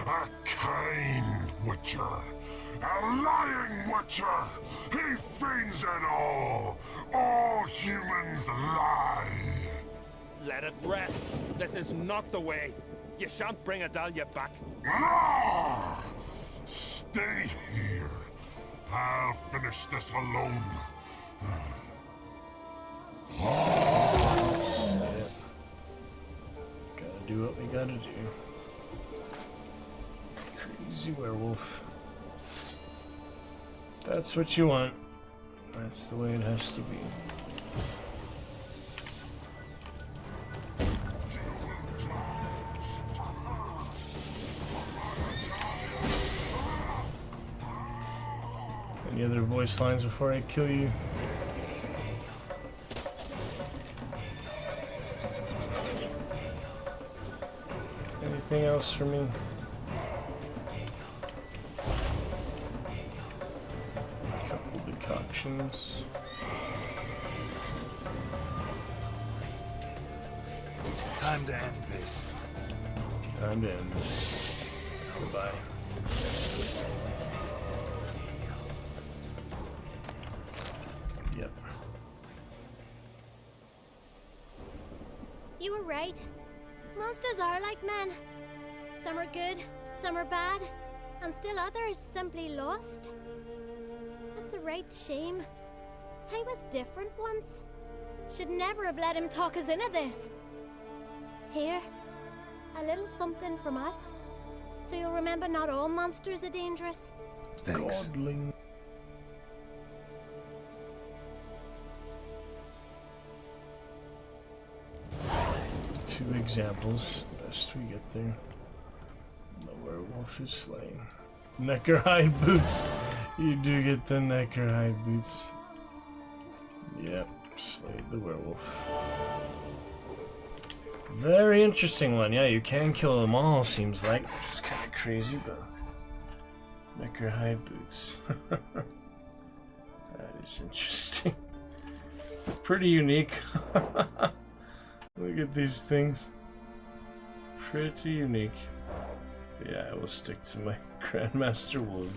A kind witcher. A lying witcher. He feigns it all. All humans lie. Let it rest. This is not the way. You shan't bring Adalia back. Ah! Stay here. I'll finish this alone. Gotta do what we gotta do. Crazy werewolf. That's what you want. That's the way it has to be. Any other voice lines before I kill you? Anything else for me? A couple decoctions. Time to end this. Time to end this. Goodbye. Yep. You were right. Monsters are like men. Some are good, some are bad, and still others simply lost. That's a right shame. I was different once. Should never have let him talk us into this. Here, a little something from us, so you'll remember not all monsters are dangerous. Thanks. Godling. Two examples. Best we get there. The werewolf is slain. Neckerhide boots. You do get the Neckerhide boots. Yep, slayed the werewolf. Very interesting one. Yeah, you can kill them all, seems like. Which is kind of crazy, but... Neckerhide boots. That is interesting. Pretty unique. Look at these things. Pretty unique. But yeah, I will stick to my Grandmaster Wood.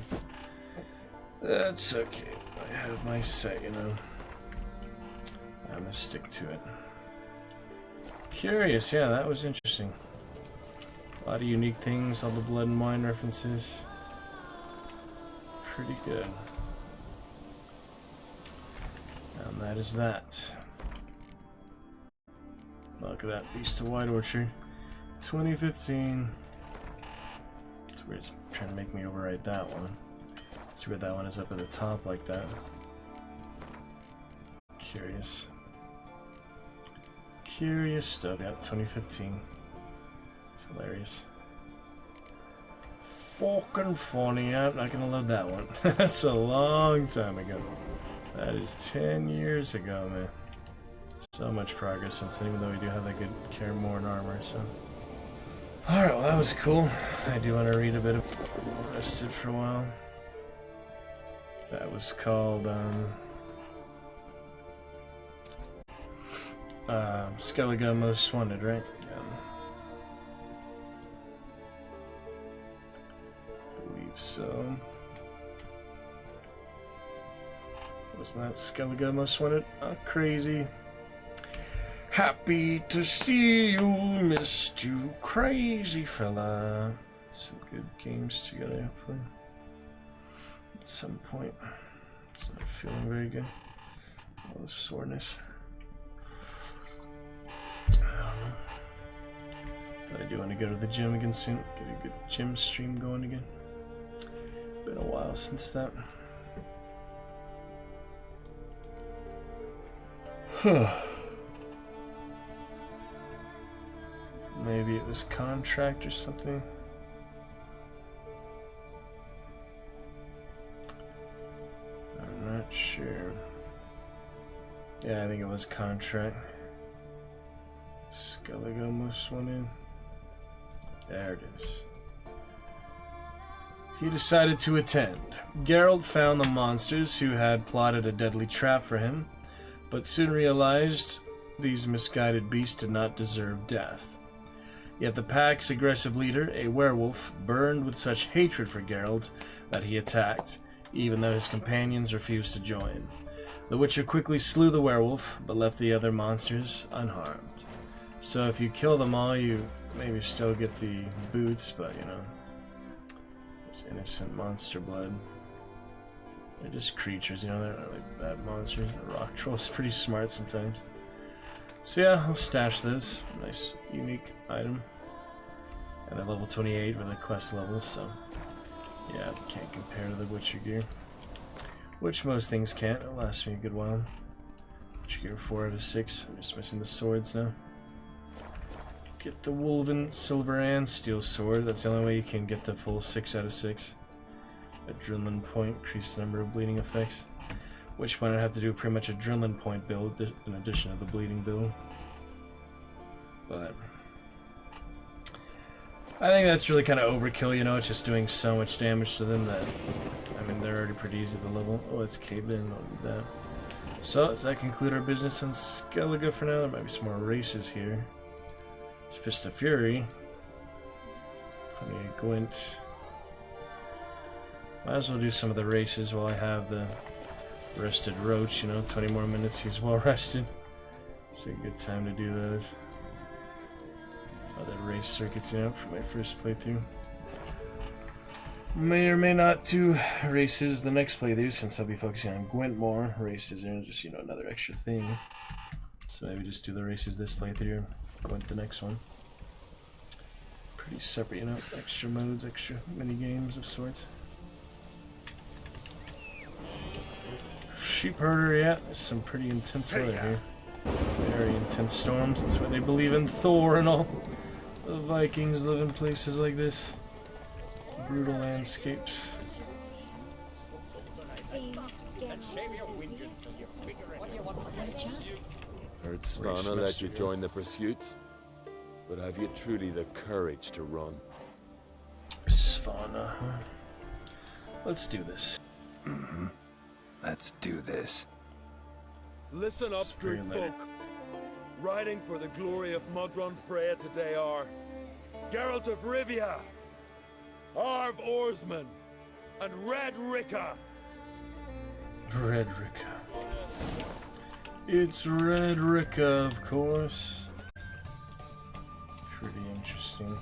That's okay. I have my set, you know. I'm gonna stick to it. Curious, yeah, that was interesting. A lot of unique things, all the Blood and Wine references. Pretty good. And that is that. Look at that, Beast of White Orchard. 2015. It's weird, it's trying to make me overwrite that one. It's weird that one is up at the top like that. Curious. Curious stuff. Yeah, 2015. It's hilarious. Fucking funny. I'm not gonna love that one. That's a long time ago. That is 10 years ago, man. So much progress since then, even though we do have that good Caramorn armor, so. Alright, well that was cool. I do want to read a bit of Rested for a while. That was called, Skellige Most Wanted, right? Yeah. I believe so. Wasn't that Skellige most wanted? Oh, crazy. Happy to see you, missed you, crazy fella. Some good games together, hopefully. At some point. It's not feeling very good. All the soreness. I don't know. But I do want to go to the gym again soon. Get a good gym stream going again. Been a while since that. Maybe it was contract or something. I'm not sure. Yeah, I think it was contract. Skellige almost went in. There it is. He decided to attend. Geralt found the monsters who had plotted a deadly trap for him, but soon realized these misguided beasts did not deserve death. Yet the pack's aggressive leader, a werewolf, burned with such hatred for Geralt that he attacked, even though his companions refused to join. The Witcher quickly slew the werewolf, but left the other monsters unharmed. So if you kill them all, you maybe still get the boots, but you know, it's innocent monster blood. They're just creatures, you know, they're not like bad monsters. The rock troll's pretty smart sometimes. So yeah, I'll stash those. Nice, unique item. And at level 28 for the quest levels, so yeah, can't compare to the Witcher gear. Which most things can't. It'll last me a good while. Witcher gear 4 out of 6. I'm just missing the swords now. Get the Wolven Silver and Steel Sword. That's the only way you can get the full 6 out of 6. Adrenaline point, increase the number of bleeding effects. Which point I'd have to do pretty much a adrenaline point build in addition to the bleeding build. But I think that's really kind of overkill, you know, it's just doing so much damage to them that, I mean, they're already pretty easy to level. Oh, it's caved in, I'll do that. So, does that conclude our business on Skellige for now? There might be some more races here. It's Fist of Fury. Plenty of Gwent. Might as well do some of the races while I have the rested Roach, you know, 20 more minutes, he's well rested. It's a good time to do those. Other race circuits, you know, for my first playthrough. May or may not do races the next playthrough, since I'll be focusing on Gwent more. Races are just, you know, another extra thing. So maybe just do the races this playthrough, Gwent the next one. Pretty separate, you know, extra modes, extra mini games of sorts. Sheep herder, yeah, there's some pretty intense weather here. Very intense storms, that's why they believe in Thor and all. The Vikings live in places like this. Brutal landscapes. Heard Svanna let you join the pursuits, but have you truly the courage to run? Svanna, huh? Let's do this. Mm-hmm. Let's do this. Listen up, good folk. Riding for the glory of Modron Freya today are Geralt of Rivia, Arv Oarsman, and Red Ricka. Red Ricka. It's Red Ricka, of course. Pretty interesting.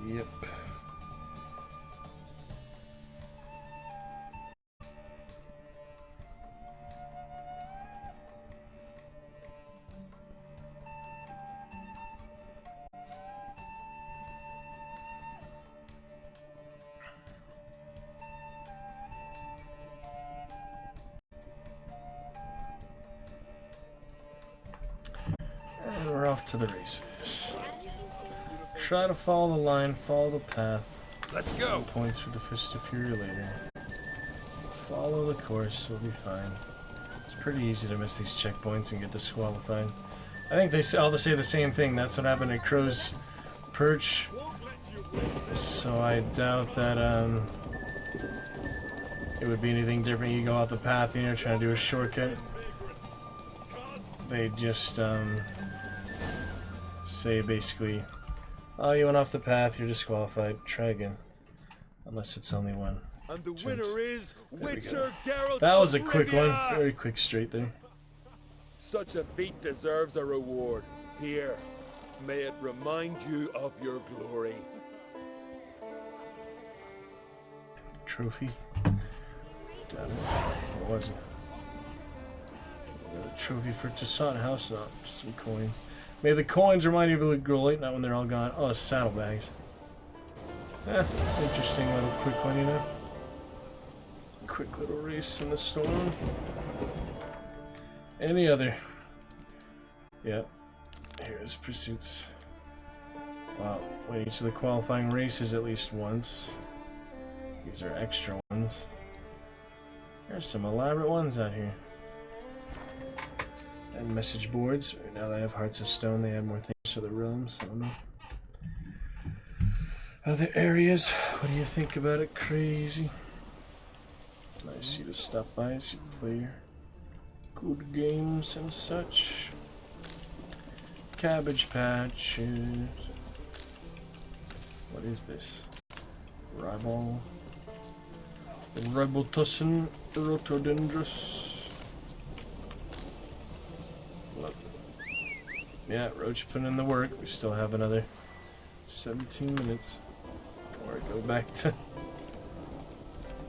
Yep. And we're off to the races. Try to follow the line, follow the path. Let's go. Points for the Fist of Fury later. Follow the course, we'll be fine. It's pretty easy to miss these checkpoints and get disqualified. I think they all say the same thing. That's what happened at Crow's Perch. So I doubt that it would be anything different. You go off the path, you know, trying to do a shortcut. they just say basically, oh, you went off the path, you're disqualified, try again. Unless it's only one. And the winner is Witcher Geralt. That was a quick one, very quick straight there. Such a feat deserves a reward. Here, may it remind you of your glory. Trophy. Damn it. What was it? Got a trophy for Toussaint House, not some coins. May the coins remind you of a girl late night when they're all gone. Oh, saddlebags. Interesting little quick one, you know? Quick little race in the storm. Any other? Yep. Here's pursuits. Wow. Wait, each of the qualifying races at least once. These are extra ones. There's some elaborate ones out here. And message boards. Now they have Hearts of Stone, they add more things to the realms. I don't know. Other areas. What do you think about it? Crazy. Nice you to stop by as you play your good games and such. Cabbage patches. What is this? Ribol. Ribotussin rotodendrous. Look. Yeah, Roach put in the work. We still have another 17 minutes. Or go back to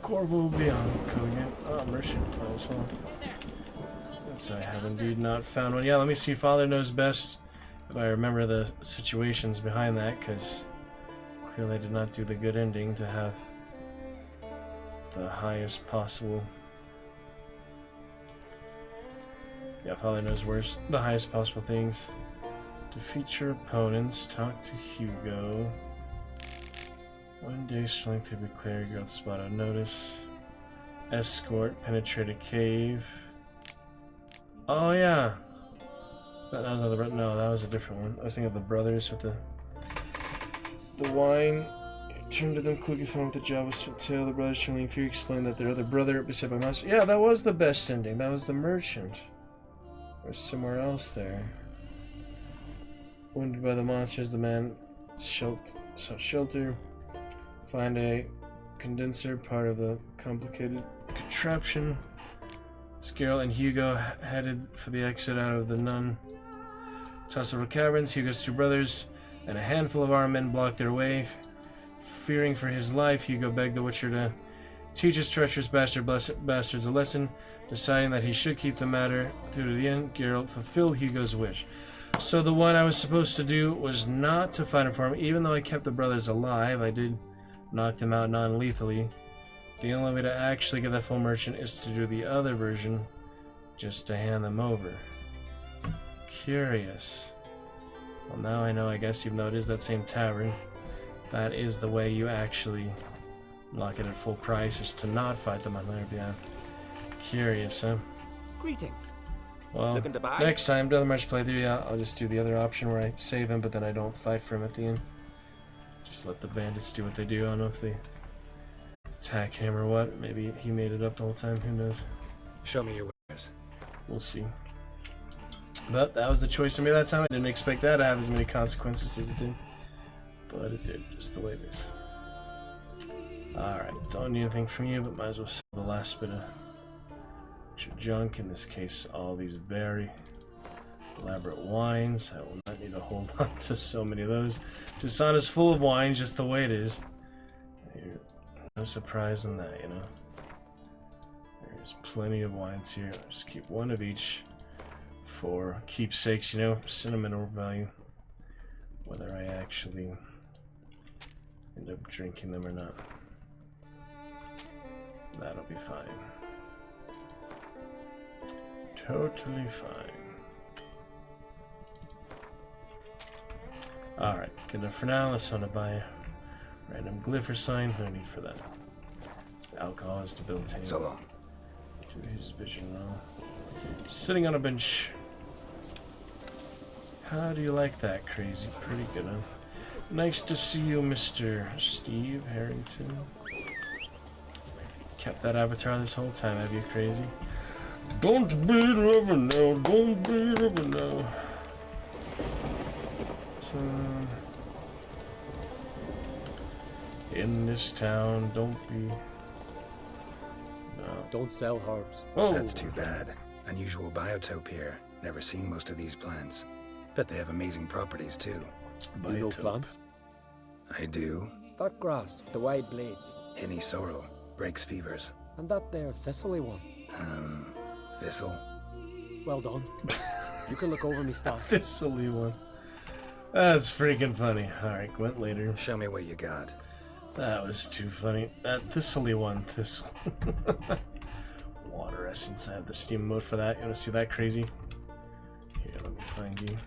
Corvo Bianco again. Oh, Merchant as well. Yes, I have indeed not found one. Yeah, let me see. Father Knows Best. If I remember the situations behind that, because clearly I did not do the good ending to have the highest possible. Yeah, Father Knows Worst. The highest possible things. Defeat your opponents. Talk to Hugo. One day strength to be clear. Girl spot on notice. Escort. Penetrate a cave. Oh yeah. That was another. No, that was a different one. I was thinking of the brothers with the wine. Turn to them, Kluge found what the job was to tell the brothers. Charlene Fury explained that their other brother, beset by monsters. Yeah, that was the best ending. That was the merchant. Or somewhere else there. Wounded by the monsters, the man sought shelter. Find a condenser, part of the complicated contraption. Scarrel and Hugo headed for the exit out of the nun. Tussle caverns, Hugo's two brothers and a handful of armed men blocked their way. Fearing for his life, Hugo begged the Witcher to teach his treacherous bastards a lesson. Deciding that he should keep the matter through to the end, Geralt fulfilled Hugo's wish. So the one I was supposed to do was not to fight him for him, even though I kept the brothers alive. I did knock them out non-lethally. The only way to actually get that full merchant is to do the other version, just to hand them over. Curious. Well, now I know, I guess, even though it is that same tavern, that is the way you actually lock it at full price, is to not fight them on their behalf. Curious, huh? Greetings. Well, Looking to buy? next time, Death March playthrough, yeah, I'll just do the other option where I save him, but then I don't fight for him at the end. Just let the bandits do what they do. I don't know if they attack him or what. Maybe he made it up the whole time. Who knows? Show me your wares. We'll see. But that was the choice I made that time. I didn't expect that to have as many consequences as it did. But it did, just the way it is. Alright, don't need anything from you, but might as well sell the last bit of junk. In this case, all these very elaborate wines. I will not need to hold on to so many of those. Toussaint is full of wines, just the way it is. No surprise in that, you know. There's plenty of wines here. I'll just keep one of each for keepsakes, you know, sentimental value. Whether I actually end up drinking them or not. That'll be fine. Totally fine. Alright, good enough for now. Let's want to buy a random glyph or sign. No need for that. Alcohol is debilitating. So long. To his vision now. Sitting on a bench. How do you like that, crazy? Pretty good, huh? Nice to see you, Mr. Steve Harrington. Kept that avatar this whole time, have you, crazy? Don't be loving now, don't be loving now. So, in this town, don't be. No. Don't sell herbs. Oh. That's too bad. Unusual biotope here. Never seen most of these plants. Bet they have amazing properties too. You know plants? I do. That grass, the wide blades. Henny sorrel. Breaks fevers. And that there thistly one. Thistle. Well done. You can look over me stuff. Thistly one. That's freaking funny. Alright, Gwent later. Show me what you got. That was too funny. That thistly one. Thistle. Water essence. I have the Steam mode for that. You want to see that crazy? Here, let me find you.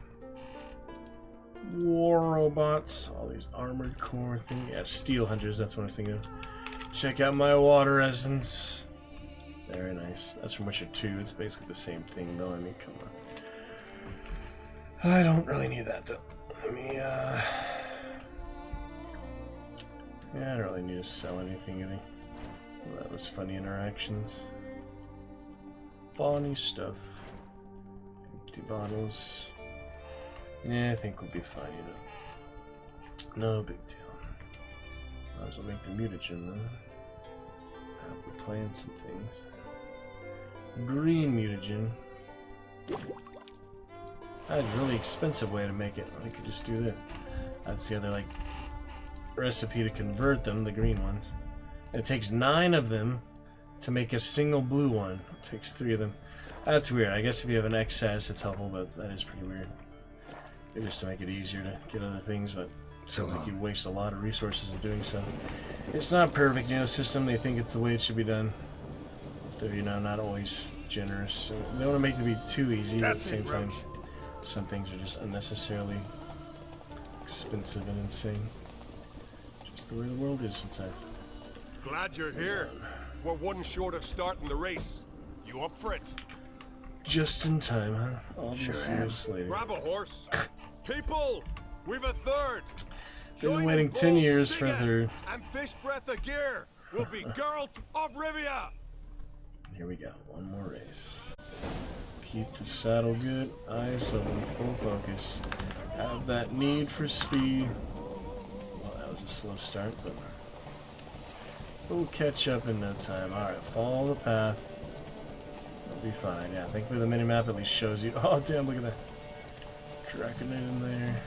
War robots. All these armored core things. Yeah, steel hunters. That's what I was thinking of. Check out my water essence. Very nice. That's from Witcher 2. It's basically the same thing, though. I mean, come on. I don't really need that, though. Let me, yeah, I don't really need to sell anything, either. Well, that was funny interactions. Funny stuff. Empty bottles. Yeah, I think we'll be fine, you know. No big deal. Might as well make the mutagen, though. Have the plants and things. Green mutagen. That's a really expensive way to make it. I could just do this. That's the other, like, recipe to convert them, the green ones. It takes 9 of them to make a single blue one. It takes 3 of them. That's weird. I guess if you have an excess, it's helpful, but that is pretty weird. Maybe just to make it easier to get other things, but so like you waste a lot of resources in doing so. It's not perfect, you know, system. They think it's the way it should be done. They're, you know, not always generous. So they don't want to make it to be too easy, but at the same time, some things are just unnecessarily expensive and insane. Just the way the world is sometimes. Glad you're here. We're one short of starting the race. You up for it? Just in time, huh? All these years later. Grab a horse. People, we've a third. Been waiting 10 years for a third. And fish breath of gear will be Geralt of Rivia. Here we go. One more race. Keep the saddle good. Eyes open. Full focus. Have that need for speed. Well, that was a slow start, but we'll catch up in no time. Alright, follow the path. It'll be fine. Yeah, thankfully the minimap at least shows you. Oh, damn, look at that. Draconite in there.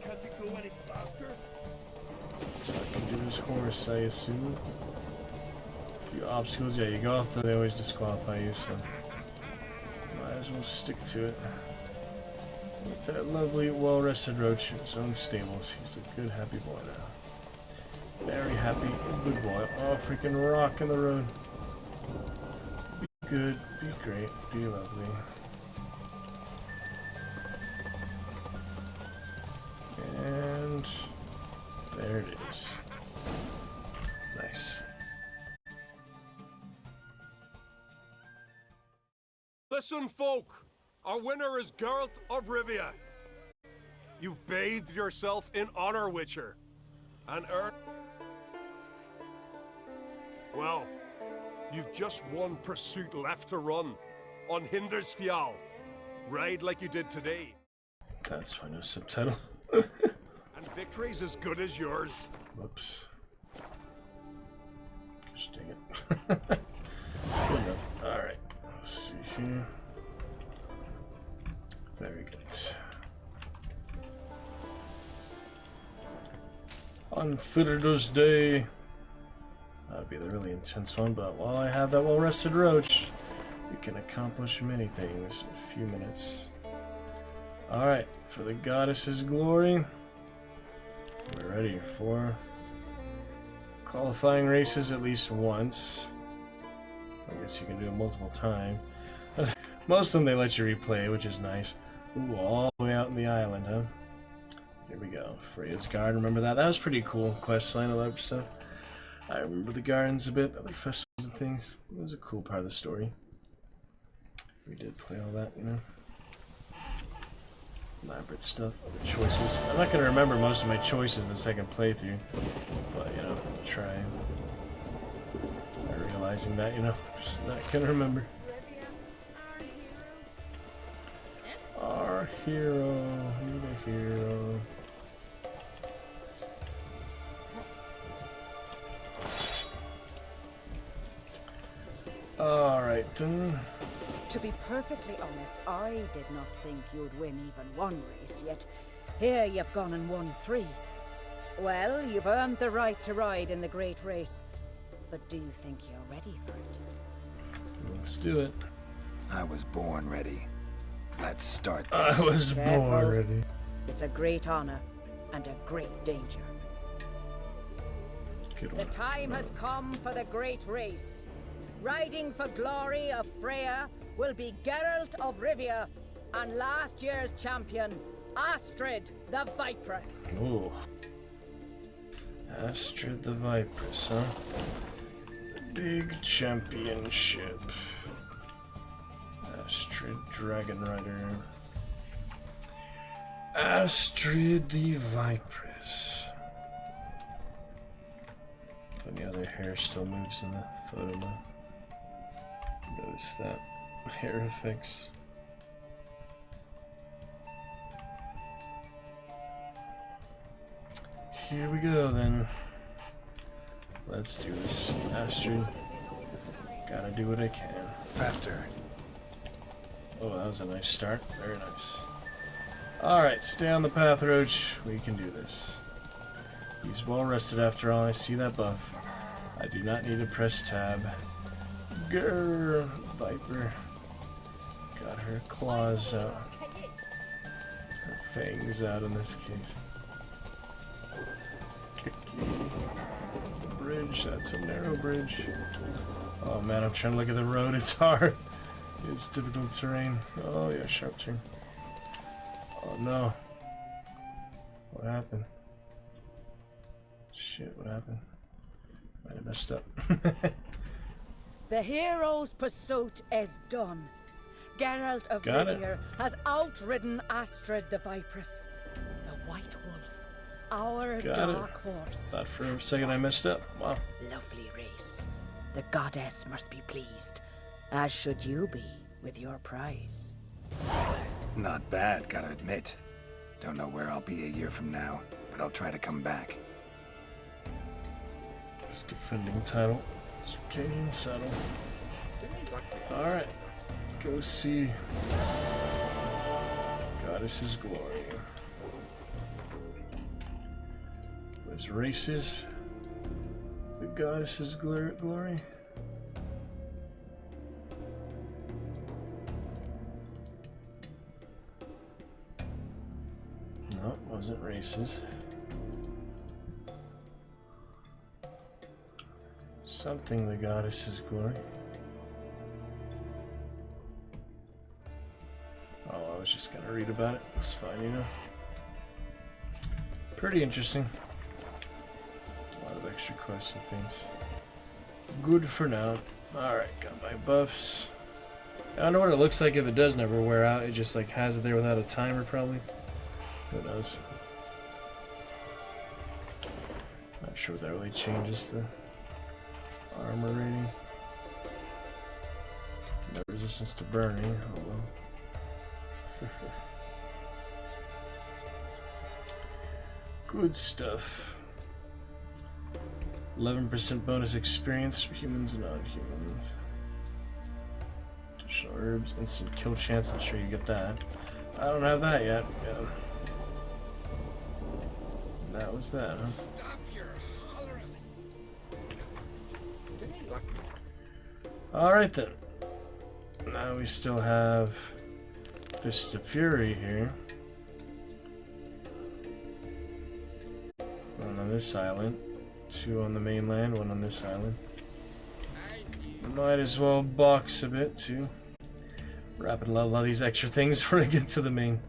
Can't it go any faster? So I can do his horse, I assume. A few obstacles, yeah, you go off, they always disqualify you, so might as well stick to it. With that lovely, well-rested roach in his own stables. He's a good, happy boy now. Very happy, good boy. Oh, freaking rock in the road. Be good, be great, be lovely. And there it is. Nice. Listen, folk. Our winner is Geralt of Rivia. You've bathed yourself in honor, Witcher, and earned. Well, you've just one pursuit left to run on Hindersfjall. Ride like you did today. That's why no subtitle. And victory's as good as yours. Whoops. Gosh dang it. Good enough. Alright. Let's see here. Very good. On Fidder's Day. That would be the really intense one, but while I have that well-rested roach, we can accomplish many things in a few minutes. Alright, for the goddess's glory, we're ready for qualifying races at least once. I guess you can do it multiple times. Most of them they let you replay, which is nice. Ooh, all the way out in the island, huh? Here we go. Freya's Garden, remember that? That was pretty cool. Quest line, all that stuff. I remember the gardens a bit, other festivals and things. It was a cool part of the story. We did play all that, you know. Elaborate stuff, other choices. I'm not going to remember most of my choices the second playthrough, but, you know, try. I really realizing that, you know, just not gonna remember. Our hero, need a hero. Alright then. To be perfectly honest, I did not think you'd win even one race, yet here you've gone and won 3. Well, you've earned the right to ride in the great race. But do you think you're ready for it? Let's do it. I was born ready. Let's start this. I was born ready. It's a great honor and a great danger. The time has come for the great race. Riding for glory of Freya will be Geralt of Rivia and last year's champion, Astrid the Vipress. Ooh. Astrid the Vipress, huh? The big championship. Astrid Dragon Rider. Astrid the Vipress. Funny how their hair still moves in the photo now. Notice that. Hair effects. Here we go then. Let's do this. Astrid. Gotta do what I can. Faster. Oh, that was a nice start. Very nice. Alright, stay on the path, Roach. We can do this. He's well rested after all. I see that buff. I do not need to press tab. Grrr, Viper. Got her claws out. Her fangs out in this case. Bridge, that's a narrow bridge. Oh man, I'm trying to look at the road. It's hard. It's difficult terrain. Oh yeah, sharp turn. Oh no. What happened? Shit, what happened? Might have messed up. The hero's pursuit is done. Geralt of Rivia has outridden Astrid the Vipress, the White Wolf, our dark horse. Thought for a second I messed up. Wow. Lovely race. The goddess must be pleased, as should you be with your prize. Not bad, gotta admit. Don't know where I'll be a year from now, but I'll try to come back. It's defending title. Circadian Saddle. Alright. Go see Goddess's Glory. There's races. The Goddess's Glory. No, it wasn't races. Something the Goddess's Glory. Oh, I was just gonna read about it. It's fine, you know. Pretty interesting. A lot of extra quests and things. Good for now. Alright, got my buffs. I don't know what it looks like if it does never wear out. It just like has it there without a timer probably. Who knows? Not sure if that really changes the armor rating. No resistance to burning. Oh well. Good stuff. 11% bonus experience for humans and non-humans. Additional herbs, instant kill chance. I'm sure you get that. I don't have that yet. Yeah. That was that, huh? Stop your hollering. Alright then. Now we still have Fist of Fury here. One on this island. 2 on the mainland, 1 on this island. Might as well box a bit too. Rapid level all these extra things before I get to the main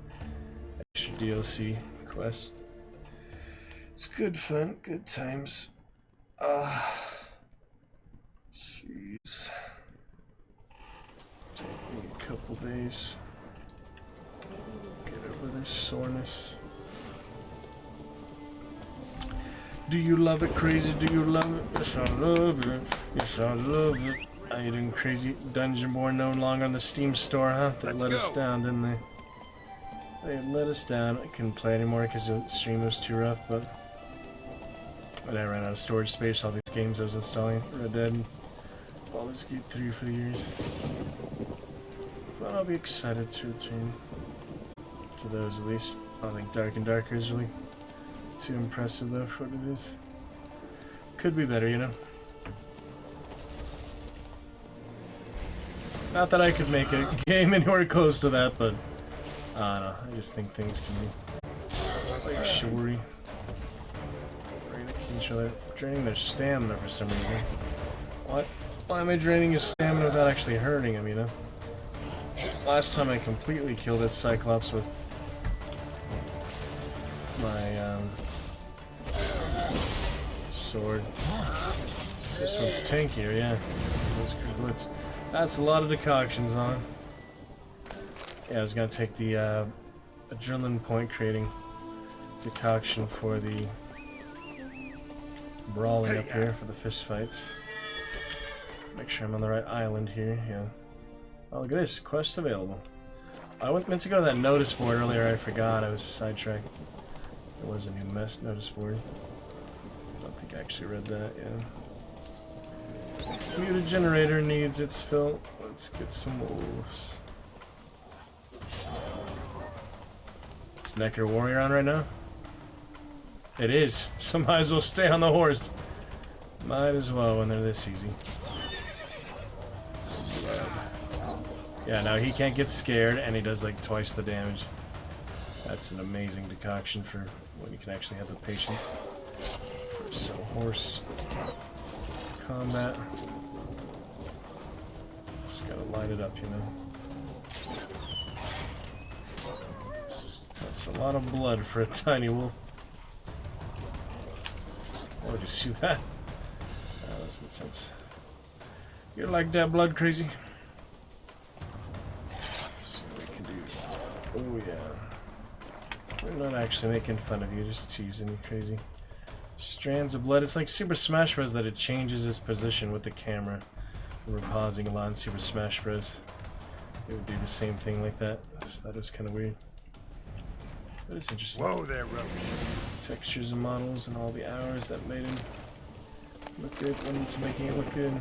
extra DLC quest. It's good fun, good times. Jeez. Take me a couple days. Get over this soreness. Do you love it, crazy? Do you love it? Yes, I love it. Yes, I love it. How you doing, crazy? Dungeonborn no longer on the Steam store, huh? They let us down, didn't they? They let us down. I couldn't play anymore because the stream was too rough, but I ran out of storage space. All these games I was installing, Red Dead, Baldur's Gate 3 for the years. But I'll be excited to return to those at least. I don't think Dark and Darker is really too impressive though for what it is. Could be better, you know. Not that I could make a game anywhere close to that, but I don't know. I just think things can be like Shuri. They're draining their stamina for some reason. What? Why am I draining his stamina without actually hurting him, you know? Last time I completely killed that Cyclops with my sword. This one's tankier, yeah. Those critical hits. That's a lot of decoctions on. Yeah, I was gonna take the adrenaline point creating decoction for the brawling up here for the fist fights. Make sure I'm on the right island here, yeah. Oh, look at this, quest available. I meant to go to that notice board earlier, I forgot, I was sidetracked. There was a new notice board. I don't think I actually read that, yeah. Computer generator needs its fill. Let's get some wolves. Is Necker Warrior on right now? It is, so might as well stay on the horse. Might as well when they're this easy. Yeah, now he can't get scared, and he does like twice the damage. That's an amazing decoction for when you can actually have the patience for some horse combat. Just gotta line it up, you know. That's a lot of blood for a tiny wolf. Oh, did you see that? That was intense. You like that blood, crazy? Let's see what we can do. Oh yeah. We're not actually making fun of you, just teasing you, crazy. Strands of blood. It's like Super Smash Bros. That it changes its position with the camera. We're pausing a lot in Super Smash Bros. It would do the same thing like that. So that was kind of weird. But it's interesting. Whoa there, Roach. Textures and models and all the hours that made him look good, went into making it look good.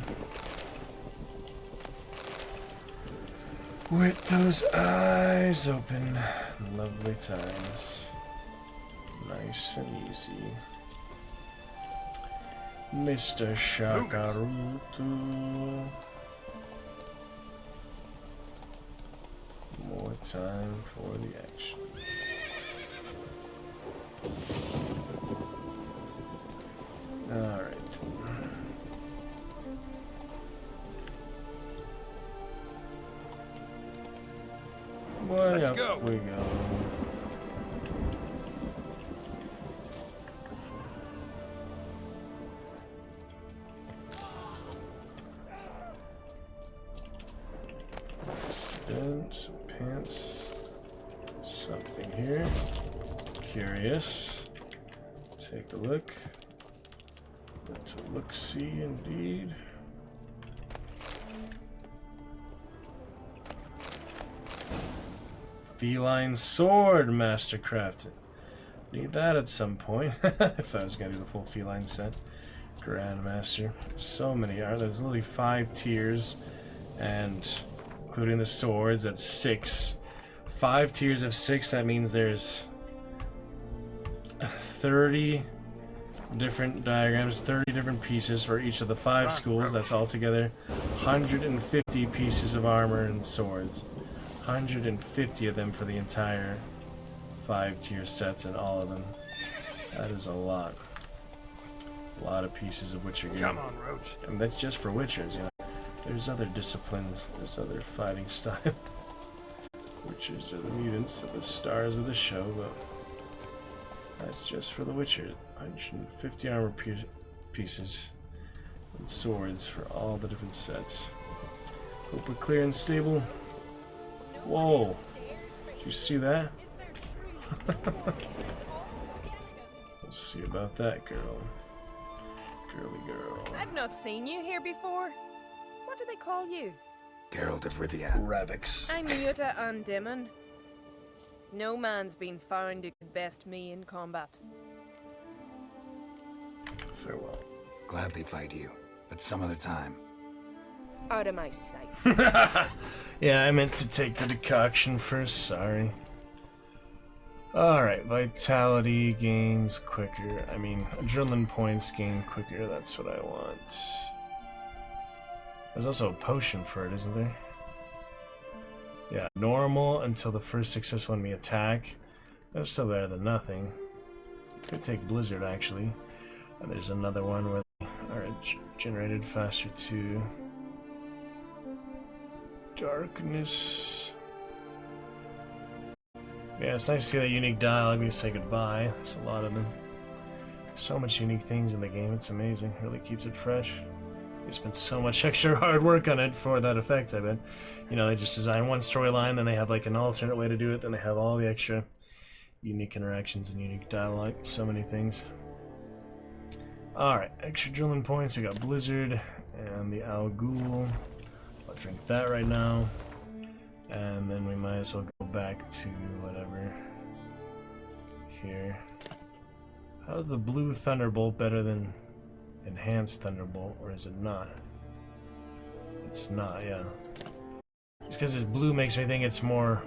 With those eyes open, lovely times. Nice and easy. Mr. Shakaruto. More time for the action. Alright. Well, let's go. We go. Some pants. Something here. Curious. Take a look. Let's look-see indeed. Feline sword mastercrafted. Need that at some point. I thought I was gonna do the full feline set. Grandmaster. So many are. There's literally 5 tiers, and including the swords, that's 6. 5 tiers of 6. That means there's 30 different diagrams, 30 different pieces for each of the 5 schools. That's altogether 150 pieces of armor and swords. 150 of them for the entire 5 tier sets, and all of them. That is a lot. A lot of pieces of Witcher gear. Come on, Roach. And that's just for Witchers, you know. There's other disciplines, there's other fighting style. Witchers are the mutants, are the stars of the show, but that's just for the Witcher. 150 armor pieces and swords for all the different sets. Hope we're clear and stable. Whoa! Did you see that? We'll see about that, girl. Girly girl. I've not seen you here before. What do they call you? Geralt of Rivia. Ravix. I'm Yuta Undimmen. No man's been found who could best me in combat. Farewell. Gladly fight you, but some other time. Out of my sight. Yeah, I meant to take the decoction first, sorry. Alright, vitality gains quicker. I mean, adrenaline points gain quicker, that's what I want. There's also a potion for it, isn't there? Yeah, normal until the first successful enemy attack. That's still better than nothing. Could take Blizzard, actually. And there's another one where they are generated faster too. Darkness. Yeah, it's nice to see that unique dialogue. We say goodbye. There's a lot of them. So much unique things in the game. It's amazing. Really keeps it fresh. They spent so much extra hard work on it for that effect, I bet. You know, they just design one storyline, then they have like an alternate way to do it, then they have all the extra unique interactions and unique dialogue. So many things. Alright, extra drilling points. We got Blizzard and the Al Ghul. I'll drink that right now. And then we might as well go back to whatever. Here. How's the blue Thunderbolt better than Enhanced Thunderbolt, or is it not? It's not, yeah. Just because it's blue makes me think it's more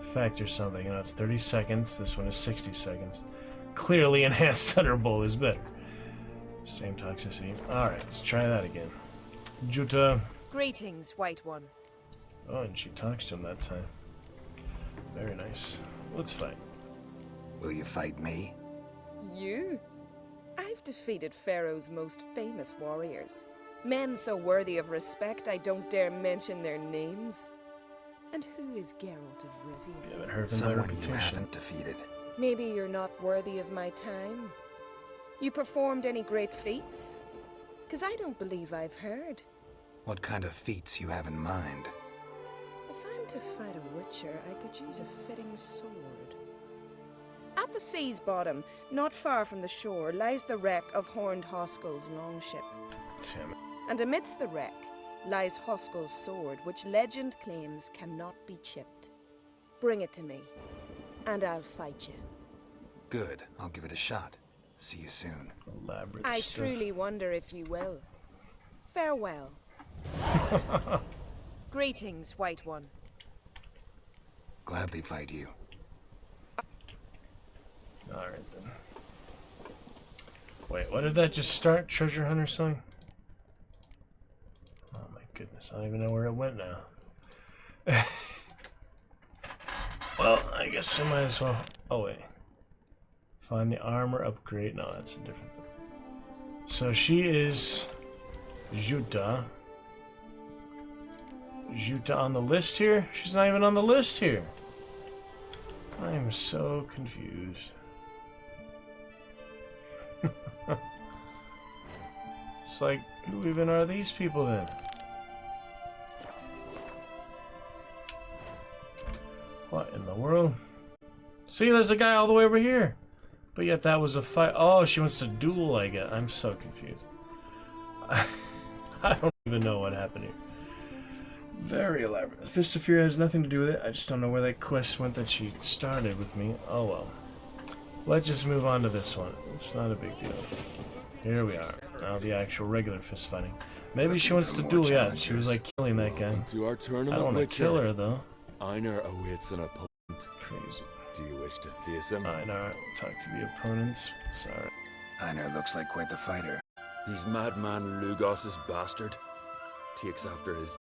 effect or something. You know, it's 30 seconds. This one is 60 seconds. Clearly, Enhanced Thunderbolt is better. Same toxicity. Alright, let's try that again. Juta. Greetings, White One. Oh, and she talks to him that time. Very nice. Let's fight. Will you fight me? You? I've defeated Pharaoh's most famous warriors. Men so worthy of respect I don't dare mention their names. And who is Geralt of Rivia? You haven't heard from Someone my you reputation. haven't defeated. Maybe you're not worthy of my time. You performed any great feats? 'Cause I don't believe I've heard. What kind of feats you have in mind? If I'm to fight a witcher, I could use a fitting sword. At the sea's bottom, not far from the shore, lies the wreck of Horned Hoskel's longship. Damn it. And amidst the wreck lies Hoskel's sword, which legend claims cannot be chipped. Bring it to me, and I'll fight you. Good, I'll give it a shot. See you soon. Elaborate I stuff. truly wonder if you will. Farewell. Greetings, White One. Gladly fight you. Alright then. Wait, what did that just start? Treasure Hunter song? Oh my goodness, I don't even know where it went now. Well, I guess I might as well. Oh wait. Find the armor upgrade. No, that's a different thing. So she is Juta. Juta on the list here? She's not even on the list here. I am so confused. It's like, who even are these people then? What in the world? See, there's a guy all the way over here. But yet that was a fight. Oh, she wants to duel, I guess. I'm so confused. I don't even know what happened here. Very elaborate. Fist of Fury has nothing to do with it. I just don't know where that quest went that she started with me. Oh well. Let's just move on to this one. It's not a big deal. Here we are. Now the actual regular fist fighting. Maybe she wants to duel. Yeah, she was like killing that guy. To our tournament, I don't want to Witcher. kill her though. Einar awaits an opponent. Crazy. Do you wish to face him? Einar, talk to the opponents. Sorry. Einar looks like quite the fighter. He's madman Lugos's bastard. Takes after his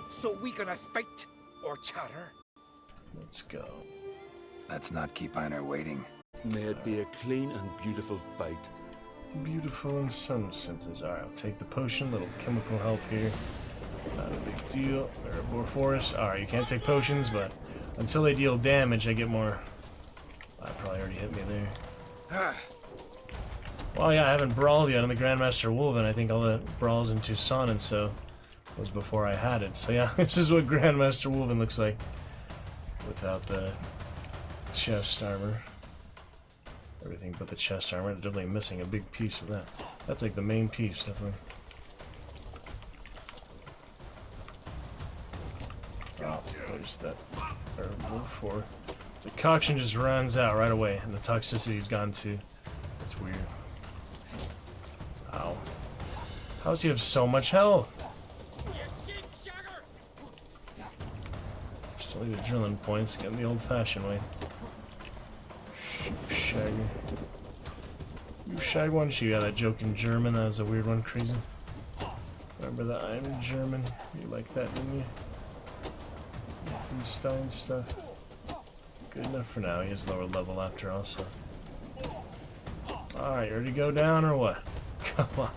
So we gonna fight or chatter? Let's go. Let's not keep Einar waiting. May it be a clean and beautiful fight. Beautiful in some senses. Alright, I'll take the potion. Little chemical help here. Not a big deal. Forest. Alright, you can't take potions, but until they deal damage, I get more. That probably already hit me there. Well, yeah, I haven't brawled yet on the Grandmaster Wolven. I think all the brawls in Tucson and so was before I had it. So yeah, this is what Grandmaster Wolven looks like without the chest armor. everything but the chest armor. Definitely missing a big piece of that. That's like the main piece, definitely. Oh, there's that move forward. The decoction just runs out right away, and the toxicity's gone too. That's weird. Ow. How does he have so much health? Still need adrenaline points, getting the old-fashioned way. Shag. You shag one? She got that joke in German, that was a weird one, crazy. Remember that I'm German? You like that, didn't you? Stein stuff. Good enough for now. He is lower level after all, so. Alright, you ready to go down or what? Come on.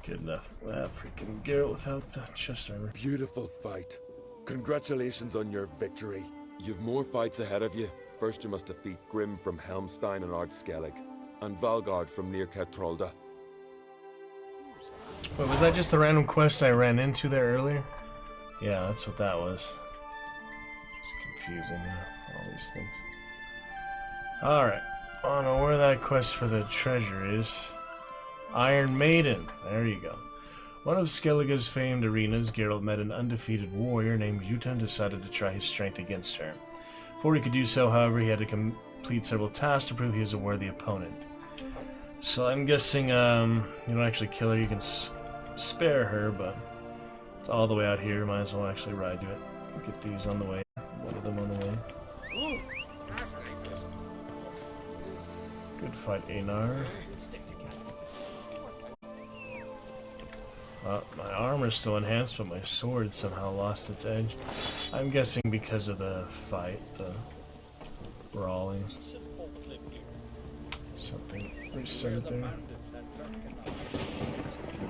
Good enough. That freaking Geralt without the chest armor. Beautiful fight. Congratulations on your victory. You've more fights ahead of you. First you must defeat Grim from Helmstein and Ardskellig, and Valgard from near Kertrolda. Wait, was that just the random quest I ran into there earlier? Yeah, that's what that was. It's confusing, you know, all these things. Alright, I don't know where that quest for the treasure is. Iron Maiden, there you go. One of Skellige's famed arenas, Geralt met an undefeated warrior named Yuta and decided to try his strength against her. Before he could do so, however, he had to complete several tasks to prove he was a worthy opponent. So I'm guessing, you don't actually kill her, you can spare her, but it's all the way out here, might as well actually ride to it. Get these on the way, one of them on the way. Ooh, that's nice. Good fight, Einar. My armor's still enhanced, but my sword somehow lost its edge. I'm guessing because of the fight, the brawling. Something reset there.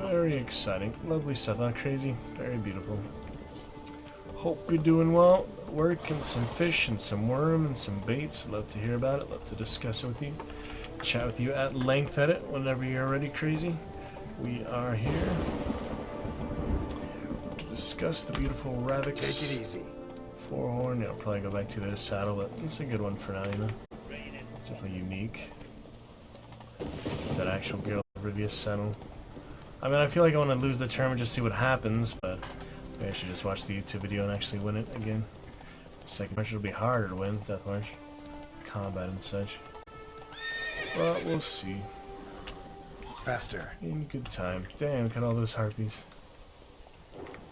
Very exciting. Lovely stuff, not crazy. Very beautiful. Hope you're doing well. Work and some fish and some worm and some baits. Love to hear about it. Love to discuss it with you. Chat with you at length at it whenever you're ready, crazy. We are here to discuss the beautiful rabbits. Take it easy. Four-horn. Yeah, I'll probably go back to this saddle, but it's a good one for now, you know. It's definitely unique. That actual Geralt of Rivia saddle. I mean, I feel like I want to lose the term and just see what happens, but maybe I should just watch the YouTube video and actually win it again. The second match will be harder to win, Death March. Combat and such. But we'll see. Faster. In good time. Damn, look at all those harpies.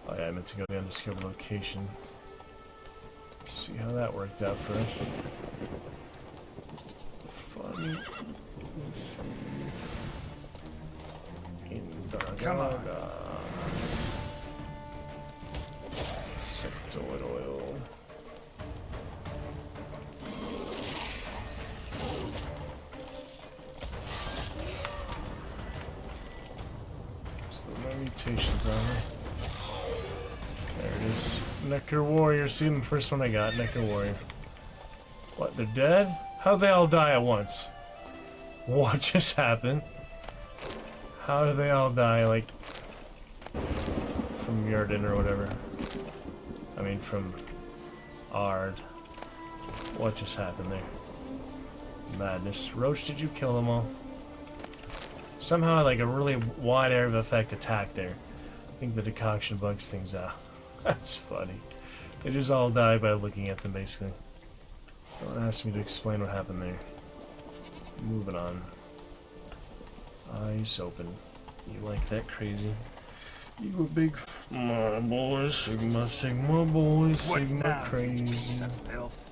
Oh yeah, I meant to go to the undiscovered location. See how that worked out for us. Funny. Come on. Sectoid oil. So my mutations on it. There it is. Necker Warrior. See the first one I got. Necker Warrior. What? They're dead? How'd they all die at once? What just happened? How did they all die, like, from Yurden or whatever? I mean, from Ard. What just happened there? Madness. Roach, did you kill them all? Somehow, like, a really wide area of effect attack there. I think the decoction bugs things out. That's funny. They just all die by looking at them, basically. Don't ask me to explain what happened there. Moving on. Eyes open. You like that, crazy? You a big my boy, Sigma, Sigma boy, Sigma crazy. Piece of filth.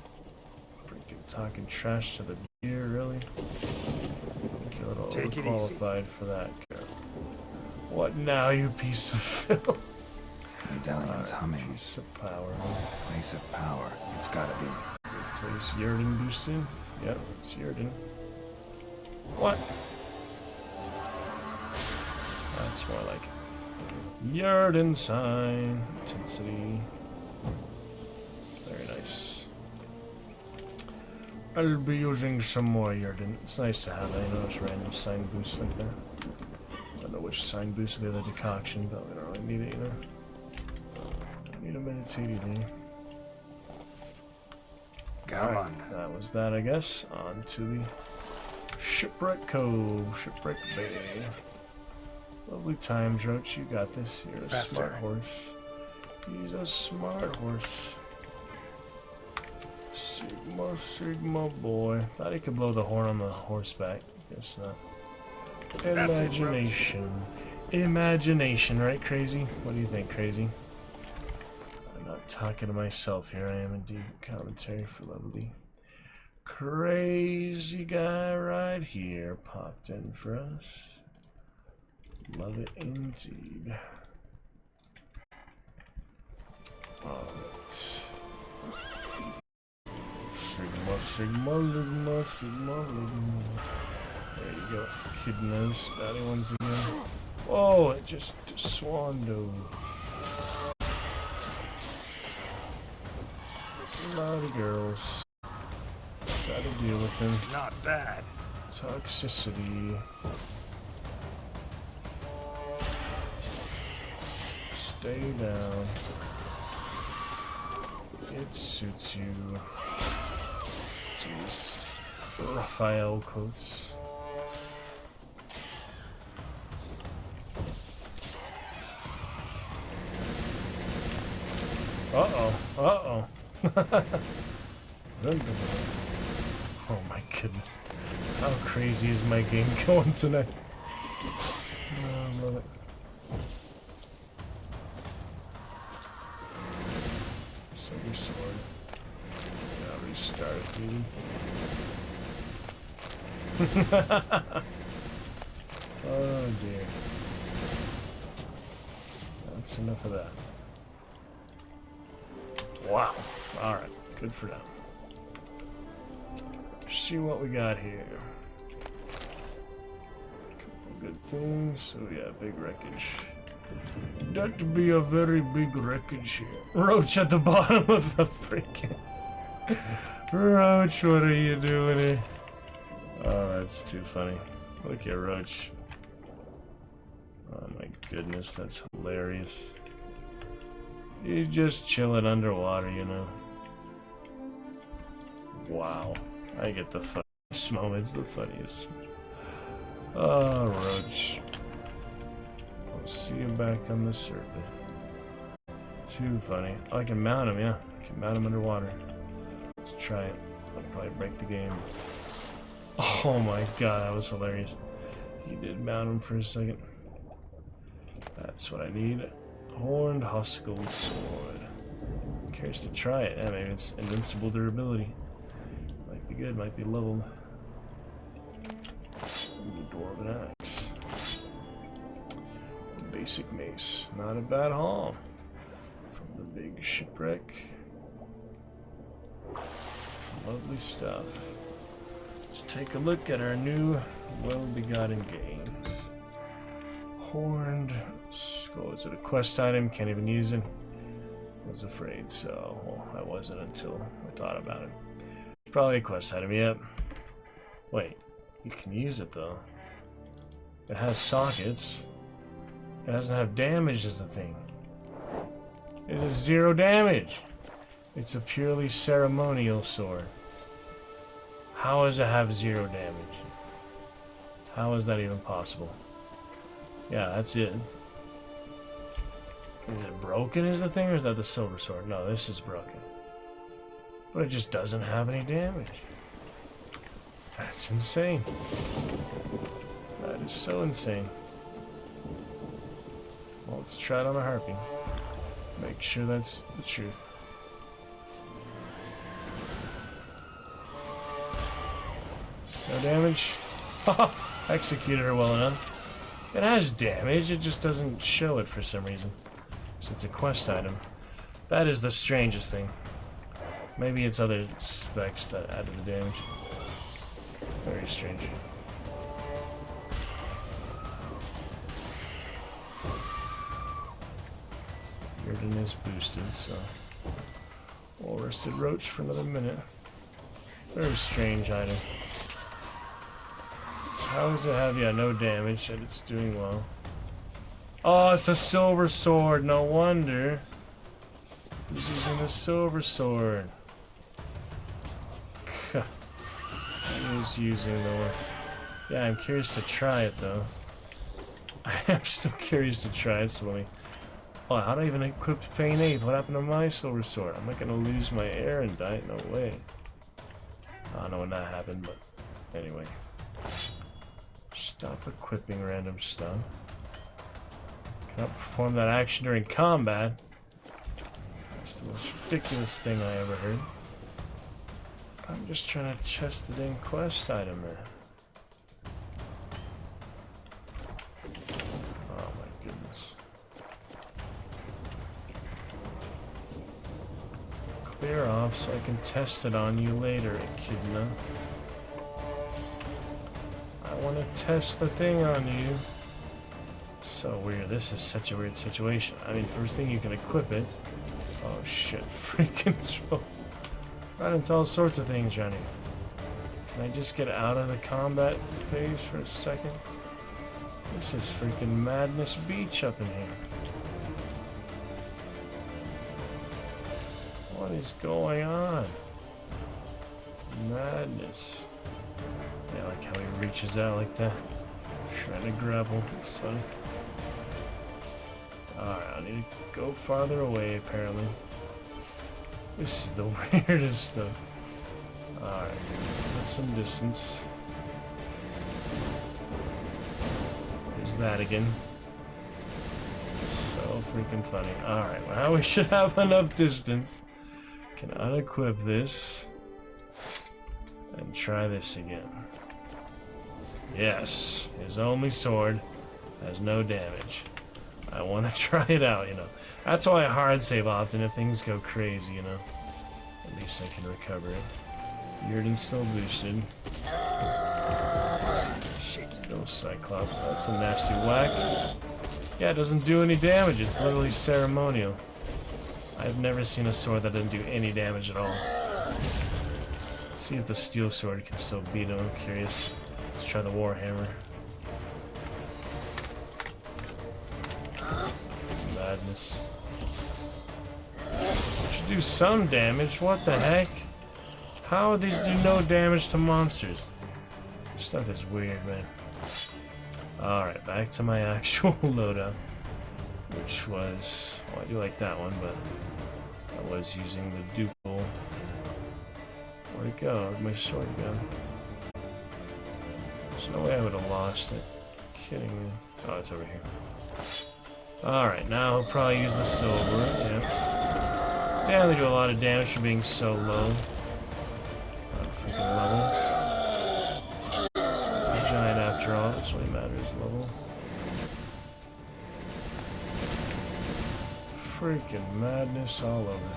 Freaking talking trash to the deer, really? Take it qualified for that, girl. What now, you piece of filth? Medallion's humming. Piece of power. Place of power. It's gotta be. Replace Yurden boosting? Yep, it's Yurden. What? That's more like Yurden sign. Intensity. Very nice. I'll be using some more Yurden. It's nice to have that, you know, those random sign boosts like that. I don't know which sign boost the other decoction, but we don't really need it, you know. Don't need a meditate either. Come on. That was that, I guess. On to the Shipwreck Cove, Shipwreck Bay. Lovely times, Roach. You got this. You're a smart horse. He's a smart horse. Sigma, Sigma boy. Thought he could blow the horn on the horseback. Guess not. Imagination. Imagination, right, Crazy? What do you think, Crazy? I'm not talking to myself here. I am indeed. Commentary for lovely. Crazy guy right here popped in for us. Love it indeed. Alright. Sigma, Sigma, Ligma, Sigma, Ligma. There you go. Kid knows. Daddy ones again. Oh, it just swando. A lot of girls. Gotta deal with them. Not bad. Toxicity. Stay down. It suits you. Jeez. Raphael quotes. Uh-oh. Uh-oh. Oh my goodness. How crazy is my game going tonight? Oh, I love it. Silver sword. Yeah, restart it, dude. Oh dear. That's enough of that. Wow. Alright. Good for them. See what we got here. Couple good things. So yeah, big wreckage. That'd be a very big wreckage here. Roach at the bottom of the freaking. Roach, what are you doing here? Oh, that's too funny. Look at Roach. Oh my goodness, that's hilarious. He's just chilling underwater, you know. Wow. I get the funniest moments, the funniest. Oh, Roach. I'll see you back on the surface. Too funny. Oh, I can mount him, yeah. I can mount him underwater. Let's try it. I'll probably break the game. Oh my god, that was hilarious. He did mount him for a second. That's what I need. Horned Huskell Sword. Cares to try it? Yeah, maybe it's invincible durability. Might be good, might be leveled. Ooh, Dwarven Axe. Basic mace. Not a bad haul. From the big shipwreck. Lovely stuff. Let's take a look at our new well-begotten games. Horned Skull. Is it a quest item? Can't even use it. Was afraid, so well, I wasn't until I thought about it. It's probably a quest item, yep. Wait, you can use it though. It has sockets. It doesn't have damage as a thing. It has 0 damage. It's a purely ceremonial sword. How does it have 0 damage? How is that even possible? Yeah, that's it. Is it broken is the thing, or is that the silver sword? No, this is broken. But it just doesn't have any damage. That's insane. That is so insane. Well, let's try it on a harpy. Make sure that's the truth. No damage? Executed her well enough. It has damage, it just doesn't show it for some reason. So it's a quest item. That is the strangest thing. Maybe it's other specs that added the damage. Very strange. Reardon is boosted, so we'll rested Roach for another minute. Very strange item. How does it have, yeah, no damage, and it's doing well. Oh, it's a silver sword, no wonder. He's using the silver sword. He's using Yeah, I'm curious to try it though. I am still curious to try it, so let me... Oh, how do I even equip Feign Ape? What happened to my silver sword? I'm not gonna lose my air and die? No way. I don't know when that happened, but anyway. Stop equipping random stuff. Cannot perform that action during combat. That's the most ridiculous thing I ever heard. I'm just trying to chest the dang quest item there. Oh my goodness. Clear off so I can test it on you later, Echidna. I want to test the thing on you. So weird. This is such a weird situation. I mean, first thing you can equip it. Oh shit. Freaking control. Run into all sorts of things, Johnny. Can I just get out of the combat phase for a second? This is freaking Madness Beach up in here. What is going on? Madness. Yeah, I like how he reaches out like that. Trying to grapple. It's funny. Alright, I need to go farther away, apparently. This is the weirdest stuff. Alright, got some distance. There's that again. So freaking funny. Alright, well, now we should have enough distance. Can unequip this. And try this again. Yes, his only sword has no damage. I want to try it out, you know. That's why I hard save often if things go crazy, you know. At least I can recover it. Yrden's still boosted. No Cyclops. That's a nasty whack. Yeah, it doesn't do any damage. It's literally ceremonial. I've never seen a sword that doesn't do any damage at all. Let's see if the steel sword can still beat him. I'm curious. Let's try the Warhammer. Madness. Should do some damage. What the heck? How would these do no damage to monsters? This stuff is weird, man. Alright, back to my actual loadout. Which was... well, I do like that one, but I was using the duple. Where'd it go? Where'd my sword go? There's no way I would have lost it. Kidding me. Oh, it's over here. Alright, now he'll probably use the silver. Yeah. Damn, they do a lot of damage for being so low. Not a freaking level. He's a giant after all. That's what matters, level. Freaking madness all over.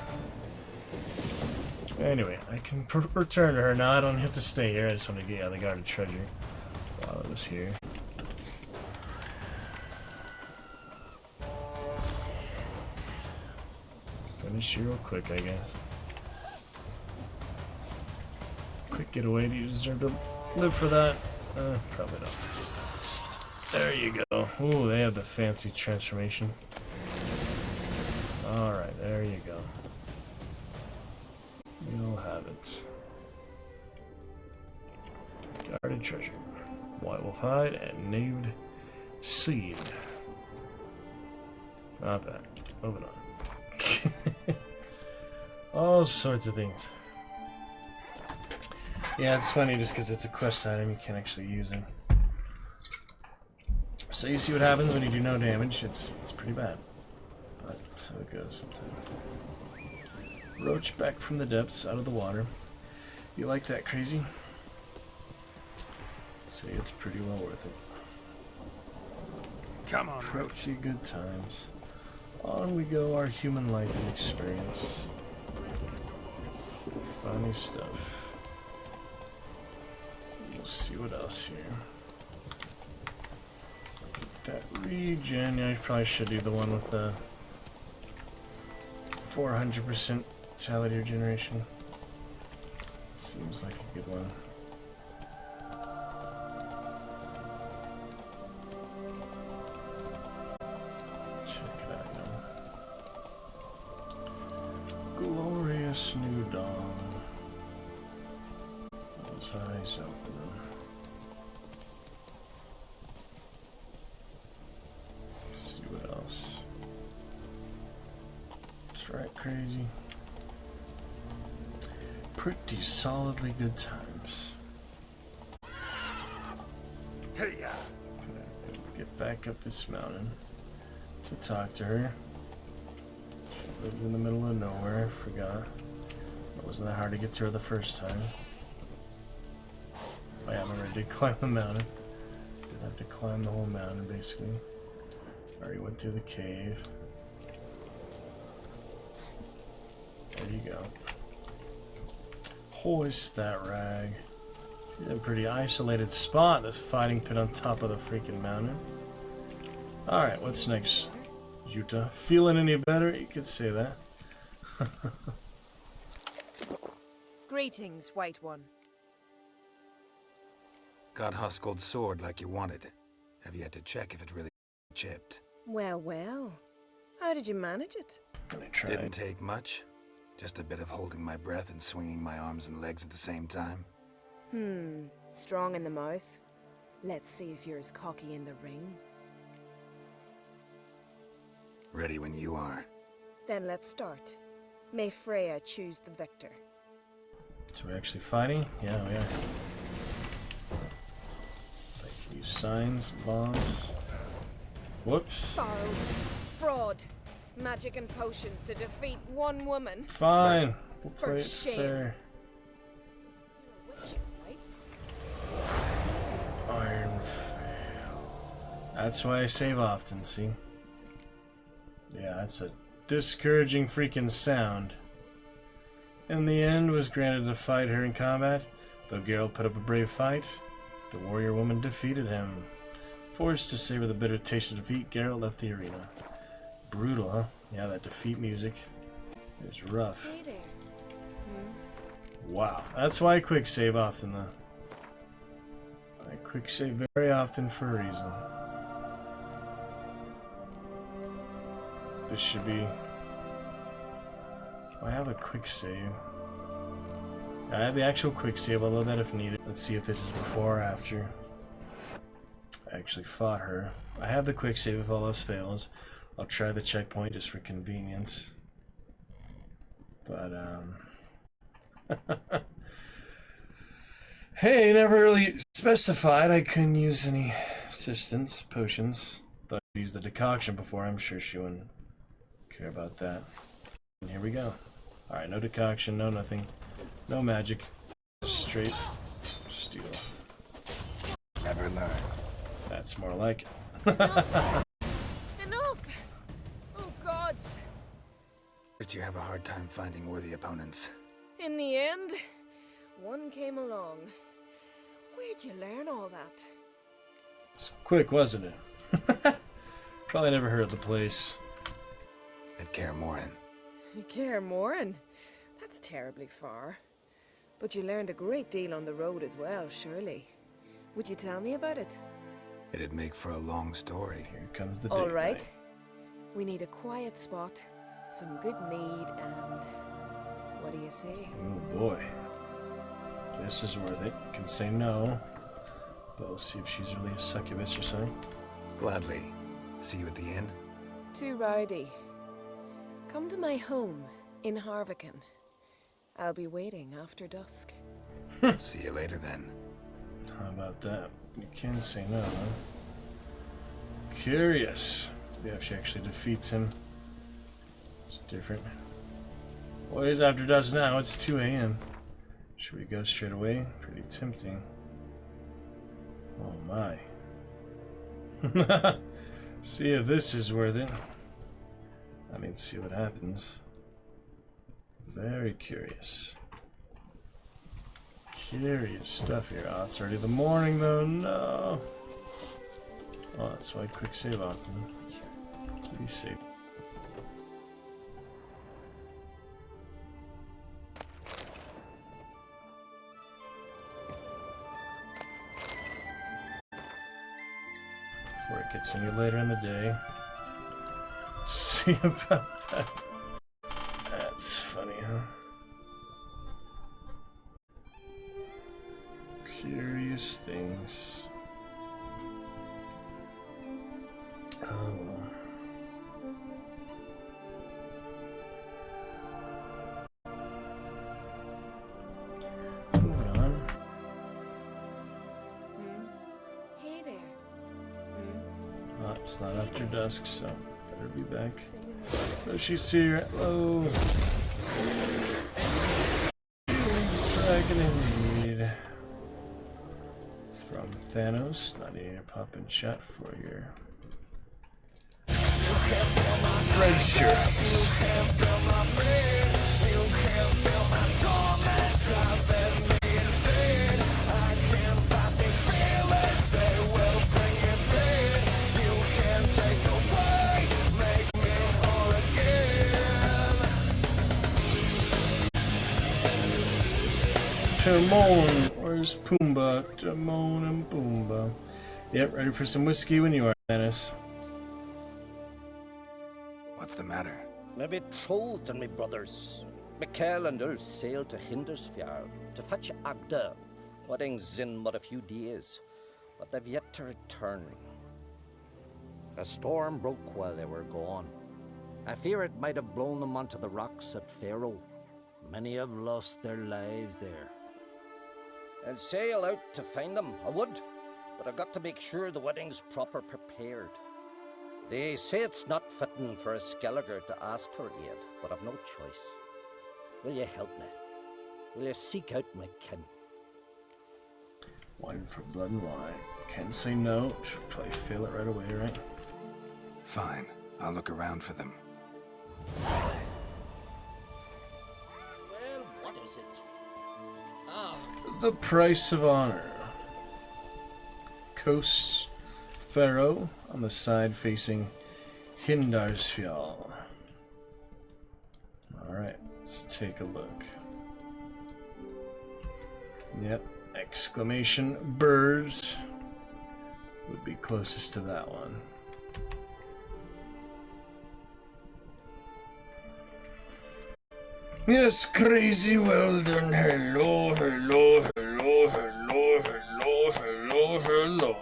Anyway, I can return to her now. I don't have to stay here. I just want to get out of the guarded treasure while I was here. Finish you real quick, I guess. Quick getaway. Do you deserve to live for that? Probably not. There you go. Ooh, they have the fancy transformation. Alright, there you go. You'll have it. Guarded treasure. White wolf hide and naved seed. Not bad. Moving on. All sorts of things. Yeah, it's funny just because it's a quest item, you can't actually use it. So you see what happens when you do no damage. It's pretty bad. But so it goes sometimes. Roach back from the depths, out of the water. You like that, Crazy? See, it's pretty well worth it. Come on, Pretty good times. On we go, our human life and experience. Funny stuff. Let's see what else here. That regen, yeah, I probably should do the one with the 400% vitality regeneration. Seems like a good one. Check it out now. Glorious new dawn. Those eyes open. right, crazy. Pretty solidly good times. Hey, yeah. Get back up this mountain to talk to her. She lives in the middle of nowhere. Forgot. It wasn't that hard to get to her the first time. Oh yeah, I remember I did climb the mountain. Did have to climb the whole mountain basically. Already went through the cave. There you go. Hoist that rag. She's in a pretty isolated spot, this fighting pit on top of the freaking mountain. Alright, what's next, Yuta? Feeling any better? You could say that. Greetings, White One. Got Huskuld's sword like you wanted. Have yet to check if it really chipped. Well, well. How did you manage it? Didn't take much. Just a bit of holding my breath and swinging my arms and legs at the same time. Strong in the mouth. Let's see if you're as cocky in the ring. Ready when you are. Then let's start. May Freya choose the victor. So we're actually fighting? Yeah, we are. I can use signs, bombs. Whoops. Borrowed. Fraud. Magic and potions to defeat one woman. Fine. We'll play it shame. fair. You're a witcher, right? Iron fail. That's why I save often, see? Yeah, that's a discouraging freaking sound. In the end, was granted to fight her in combat. Though Geralt put up a brave fight, the warrior woman defeated him. Forced to savor the bitter taste of defeat, Geralt left the arena. Brutal, huh? Yeah, that defeat music is rough. Hey there. Wow, that's why I quick save often, though. I quick save very often for a reason. This should be... I have a quick save. I have the actual quick save, I'll load that if needed. Let's see if this is before or after I actually fought her. I have the quick save if all else fails. I'll try the checkpoint just for convenience. But, hey, never really specified I couldn't use any assistance, potions. Thought I'd use the decoction before, I'm sure she wouldn't care about that. And here we go. Alright, no decoction, no nothing. No magic. Straight steel. Never learn. That's more like it. Enough! Oh, gods! Did you have a hard time finding worthy opponents? In the end, one came along. Where'd you learn all that? It's quick, wasn't it? Probably never heard of the place. At Kaer Morhen. Kaer Morhen? That's terribly far. But you learned a great deal on the road as well, surely. Would you tell me about it? It'd make for a long story. Here comes the date All right. night. We need a quiet spot, some good mead, and... what do you say? Oh boy. This is worth it. Can say no. But we'll see if she's really a succubus or something. Gladly. See you at the inn? Too rowdy. Come to my home in Harviken. I'll be waiting after dusk. See you later then. How about that? You can say no, huh? Curious. Yeah, if she actually defeats him. It's different. Well, it is after dusk now. It's 2 a.m. Should we go straight away? Pretty tempting. Oh my. See if this is worth it. I mean, see what happens. Very curious. Curious stuff here. Oh, it's already the morning though. No. Oh, that's why I quick save often. To be safe. Before it gets any later in the day. See about that. That's funny, huh? Curious things. Oh well. It's not after dusk, so better be back. Oh, she's here. Oh. Dragon indeed. From Thanos. Not even a pop in chat for your red shirts. Timon, where's Pumbaa? Timon and Pumbaa. Yep, ready for some whiskey when you are, Dennis. What's the matter? My betrothed and my brothers, Mikhail and Ulf, sailed to Hindersfjord to fetch Agda. Wedding's in but a few days, but they've yet to return. A storm broke while they were gone. I fear it might have blown them onto the rocks at Faroe. Many have lost their lives there. I'd sail out to find them, I would, but I've got to make sure the wedding's proper prepared. They say it's not fitting for a Skelliger to ask for aid, but I've no choice. Will you help me? Will you seek out my kin? Wine for blood and wine. Can't say no. Should probably feel it right away, right? Fine. I'll look around for them. Well, what is it? The price of honor. Coasts Faroe on the side facing Hindarsfjall. Alright, let's take a look. Yep, exclamation birds would be closest to that one. Yes, crazy, well done. Hello, hello, hello, hello, hello, hello, hello.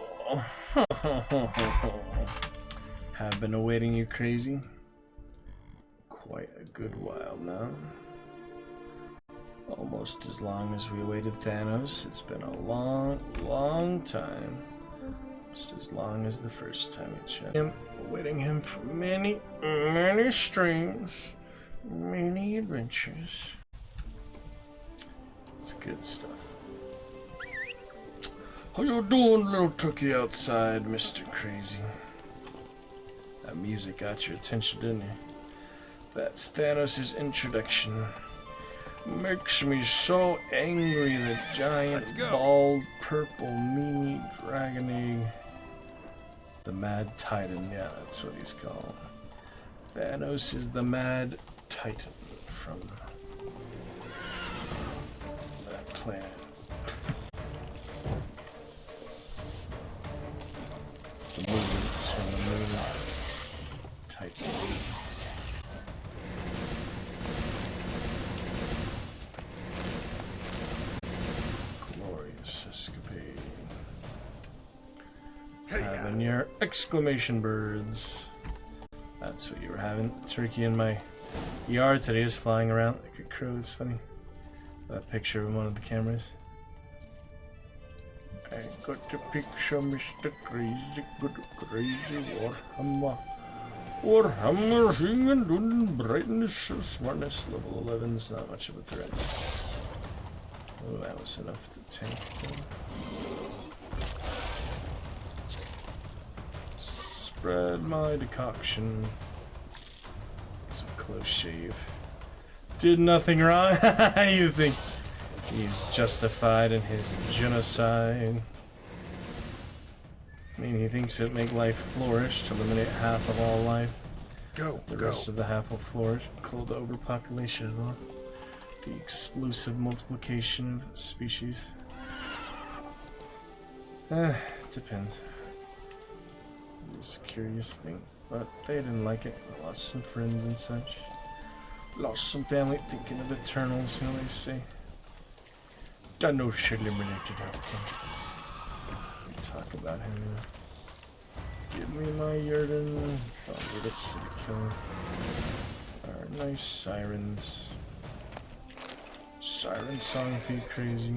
Have been awaiting you, crazy. Quite a good while now. Almost as long as we awaited Thanos. It's been a long, long time. Just as long as the first time we checked him. Awaiting him for many, many streams. Many adventures. It's good stuff. How you doing, little turkey outside, Mr. Crazy? That music got your attention, didn't it? That's Thanos' introduction. Makes me so angry, the giant, bald, purple, meanie dragon egg. The Mad Titan, yeah, that's what he's called. Thanos is the Mad Titan from that planet. The movie is from the movie Titan. Glorious escapade. Having your exclamation birds. That's what you were having. Turkey in my yard today is flying around like a crow. It's funny. That picture of one of the cameras. I got the picture, Mr. Crazy, good crazy Warhammer. Warhammer singing, doing brightness, smartness, level 11's not much of a threat. Oh, that was enough to tank them. Spread my decoction. It's a close shave. Did nothing wrong. You think he's justified in his genocide? I mean, he thinks it'd make life flourish to eliminate half of all life. The rest of the half will flourish. Cold overpopulation as well. The explosive multiplication of species. Depends. It's a curious thing, but they didn't like it. Lost some friends and such. Lost some family thinking of Eternals, you know what they say. Thanos eliminated everything. We talk about him. Give me my Yurden. Oh, we're up to the killer. Our nice sirens. Siren song for you, crazy.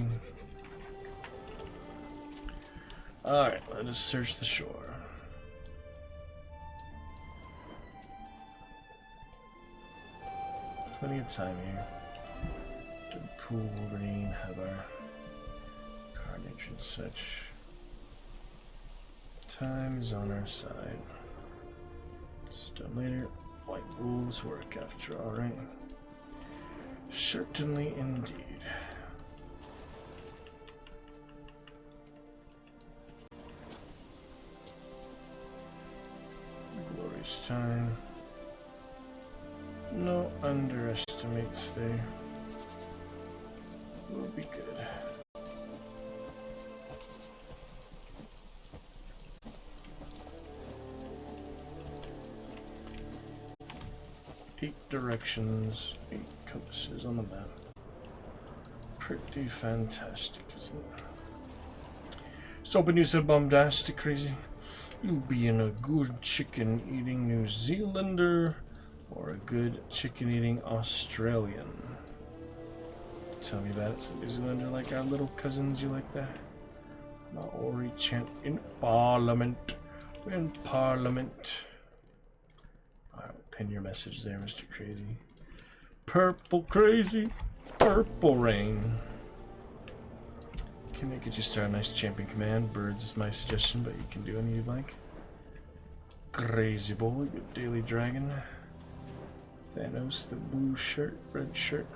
Alright, let us search the shore. plenty of time here. Deadpool, Wolverine, have our Carnage and such. Time is on our side. Stone later. White wolves work after all, right? Certainly indeed. Glorious time. No underestimates there. Will be good. Eight directions, 8 compasses on the map. Pretty fantastic, isn't it? So when you said bombastic crazy, you being a good chicken eating New Zealander or a good chicken eating Australian? Tell me about it. Some New Zealander like our little cousins, you like that? Maori chant in Parliament. We're in Parliament. Alright, pin your message there, Mr. Crazy. Purple crazy, purple rain. Can I get you start a nice champion command? Birds is my suggestion, but you can do any you'd like. Crazy boy, good daily dragon. Thanos, the blue shirt, red shirt,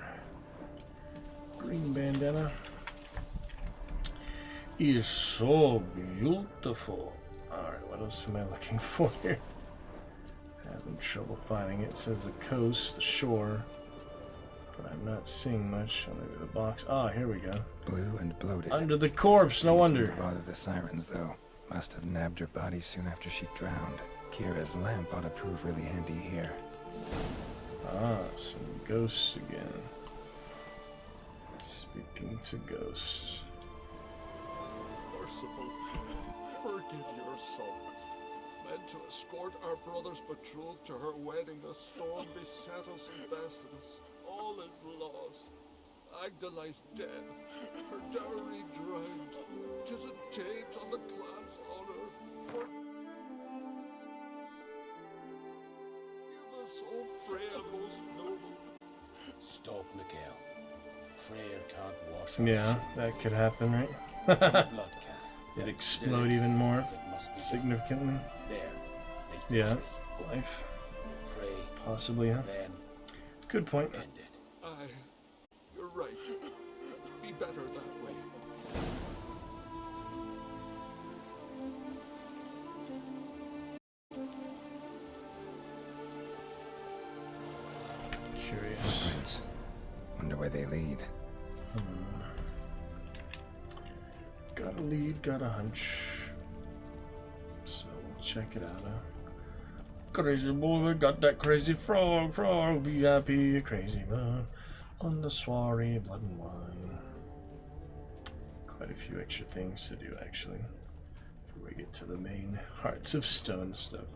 green bandana. He is so beautiful. Alright, what else am I looking for here? Having trouble finding it. It says the coast, the shore, but I'm not seeing much. Oh, maybe the box. Ah, here we go. Blue and bloated. Under the corpse, no wonder. Didn't bother the sirens, though. Must have nabbed her body soon after she drowned. Kira's lamp ought to prove really handy here. Ah, some ghosts again. Speaking to ghosts. Merciful, forgive your son. Meant to escort our brother's betrothed to her wedding, a storm beset us and bested us. All is lost. Agda lies dead, her dowry drowned. 'Tis a taint on the clan's honor. Forgive us, O Freya most noble. Stop, Mikael. Freyr can't wash. Yeah, that could happen, right? Blood can. It explode even more significantly. There. Yeah, life. Pray. Possibly, huh? Then good point. end it. Aye, you're right. Be better that way. Curious. Footprints. Wonder where they lead. Got a lead, got a hunch. So we'll check it out, huh? Crazy boy, got that crazy frog, VIP, crazy man. On the soiree, blood and wine. Quite a few extra things to do, actually. Before we get to the main Hearts of Stone stuff.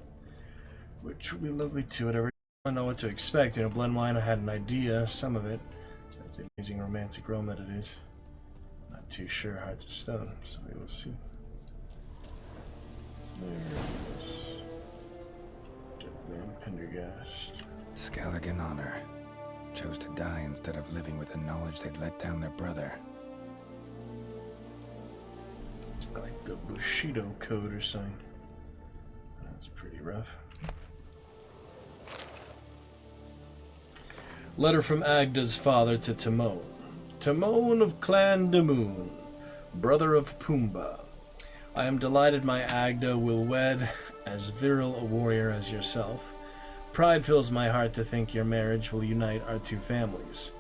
Which will be lovely too, whatever. I don't know what to expect. You know, blood and wine, I had an idea, some of it. So it's the amazing romantic realm that it is. Not too sure Hearts of Stone, so we will see. There it is. Dead man Pendergast. Skelligan honor. Chose to die instead of living with the knowledge they'd let down their brother. Like the Bushido code or something. That's pretty rough. Letter from Agda's father to Timon. Timon of Clan Damoon, brother of Pumbaa. I am delighted my Agda will wed as virile a warrior as yourself. Pride fills my heart to think your marriage will unite our two families.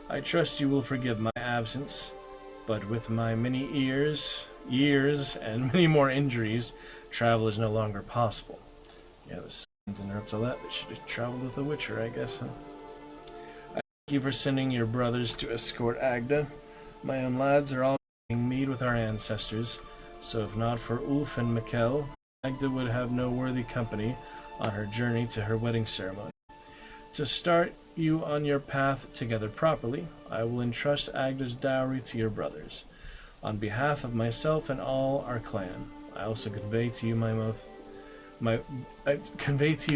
I trust you will forgive my absence, but with my many years, and many more injuries, travel is no longer possible. Yeah, the signs interrupt all that. They should have traveled with a Witcher, I guess, huh? I thank you for sending your brothers to escort Agda. My own lads are all making mead with our ancestors, so if not for Ulf and Mikkel, Agda would have no worthy company on her journey to her wedding ceremony. To start you on your path together properly, I will entrust Agda's dowry to your brothers. On behalf of myself and all our clan, I also convey to you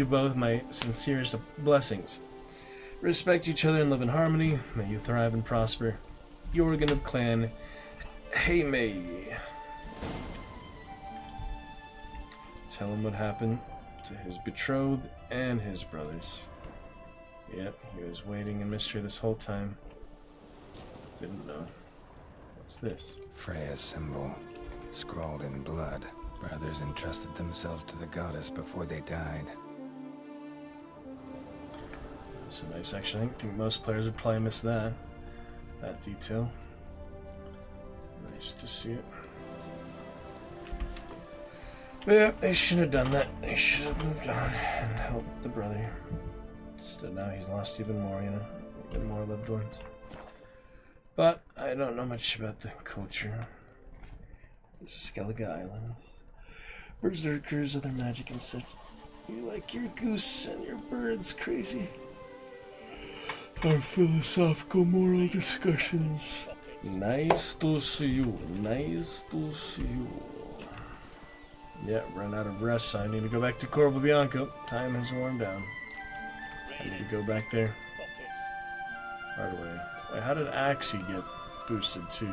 both my sincerest blessings. Respect each other and live in harmony. May you thrive and prosper. Jorgen of Clan Heimei. Tell him what happened to his betrothed and his brothers. Yep, he was waiting in mystery this whole time. Didn't know. What's this? Freya's symbol, scrawled in blood. Brothers entrusted themselves to the goddess before they died. That's a nice section. I think most players would probably miss that detail. Nice to see it. But yeah, they shouldn't have done that. They should have moved on and helped the brother. Instead, now he's lost even more, even more loved ones. But I don't know much about the culture. The Skellige Islands. Berserkers, other magic and such. You like your goose and your birds crazy. Our philosophical moral discussions. Nice to see you. Nice to see you. Yeah, run out of rest, so I need to go back to Corvo Bianco. Time has worn down. I need to go back there. Right away. Wait, how did Axie get boosted too?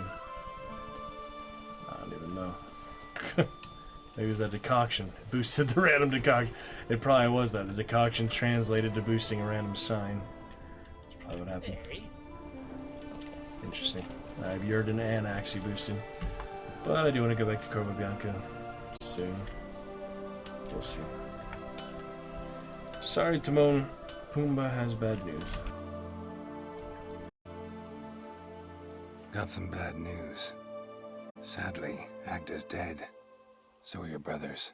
I don't even know. Maybe it was that decoction. It boosted the random decoction. It probably was that. The decoction translated to boosting a random sign. That's probably what happened. Interesting. I have Jordan and Axie boosted. But I do want to go back to Corvo Bianco soon. We'll see. Sorry, Timon. Pumbaa has bad news. Got some bad news. Sadly, Agda's dead. So are your brothers.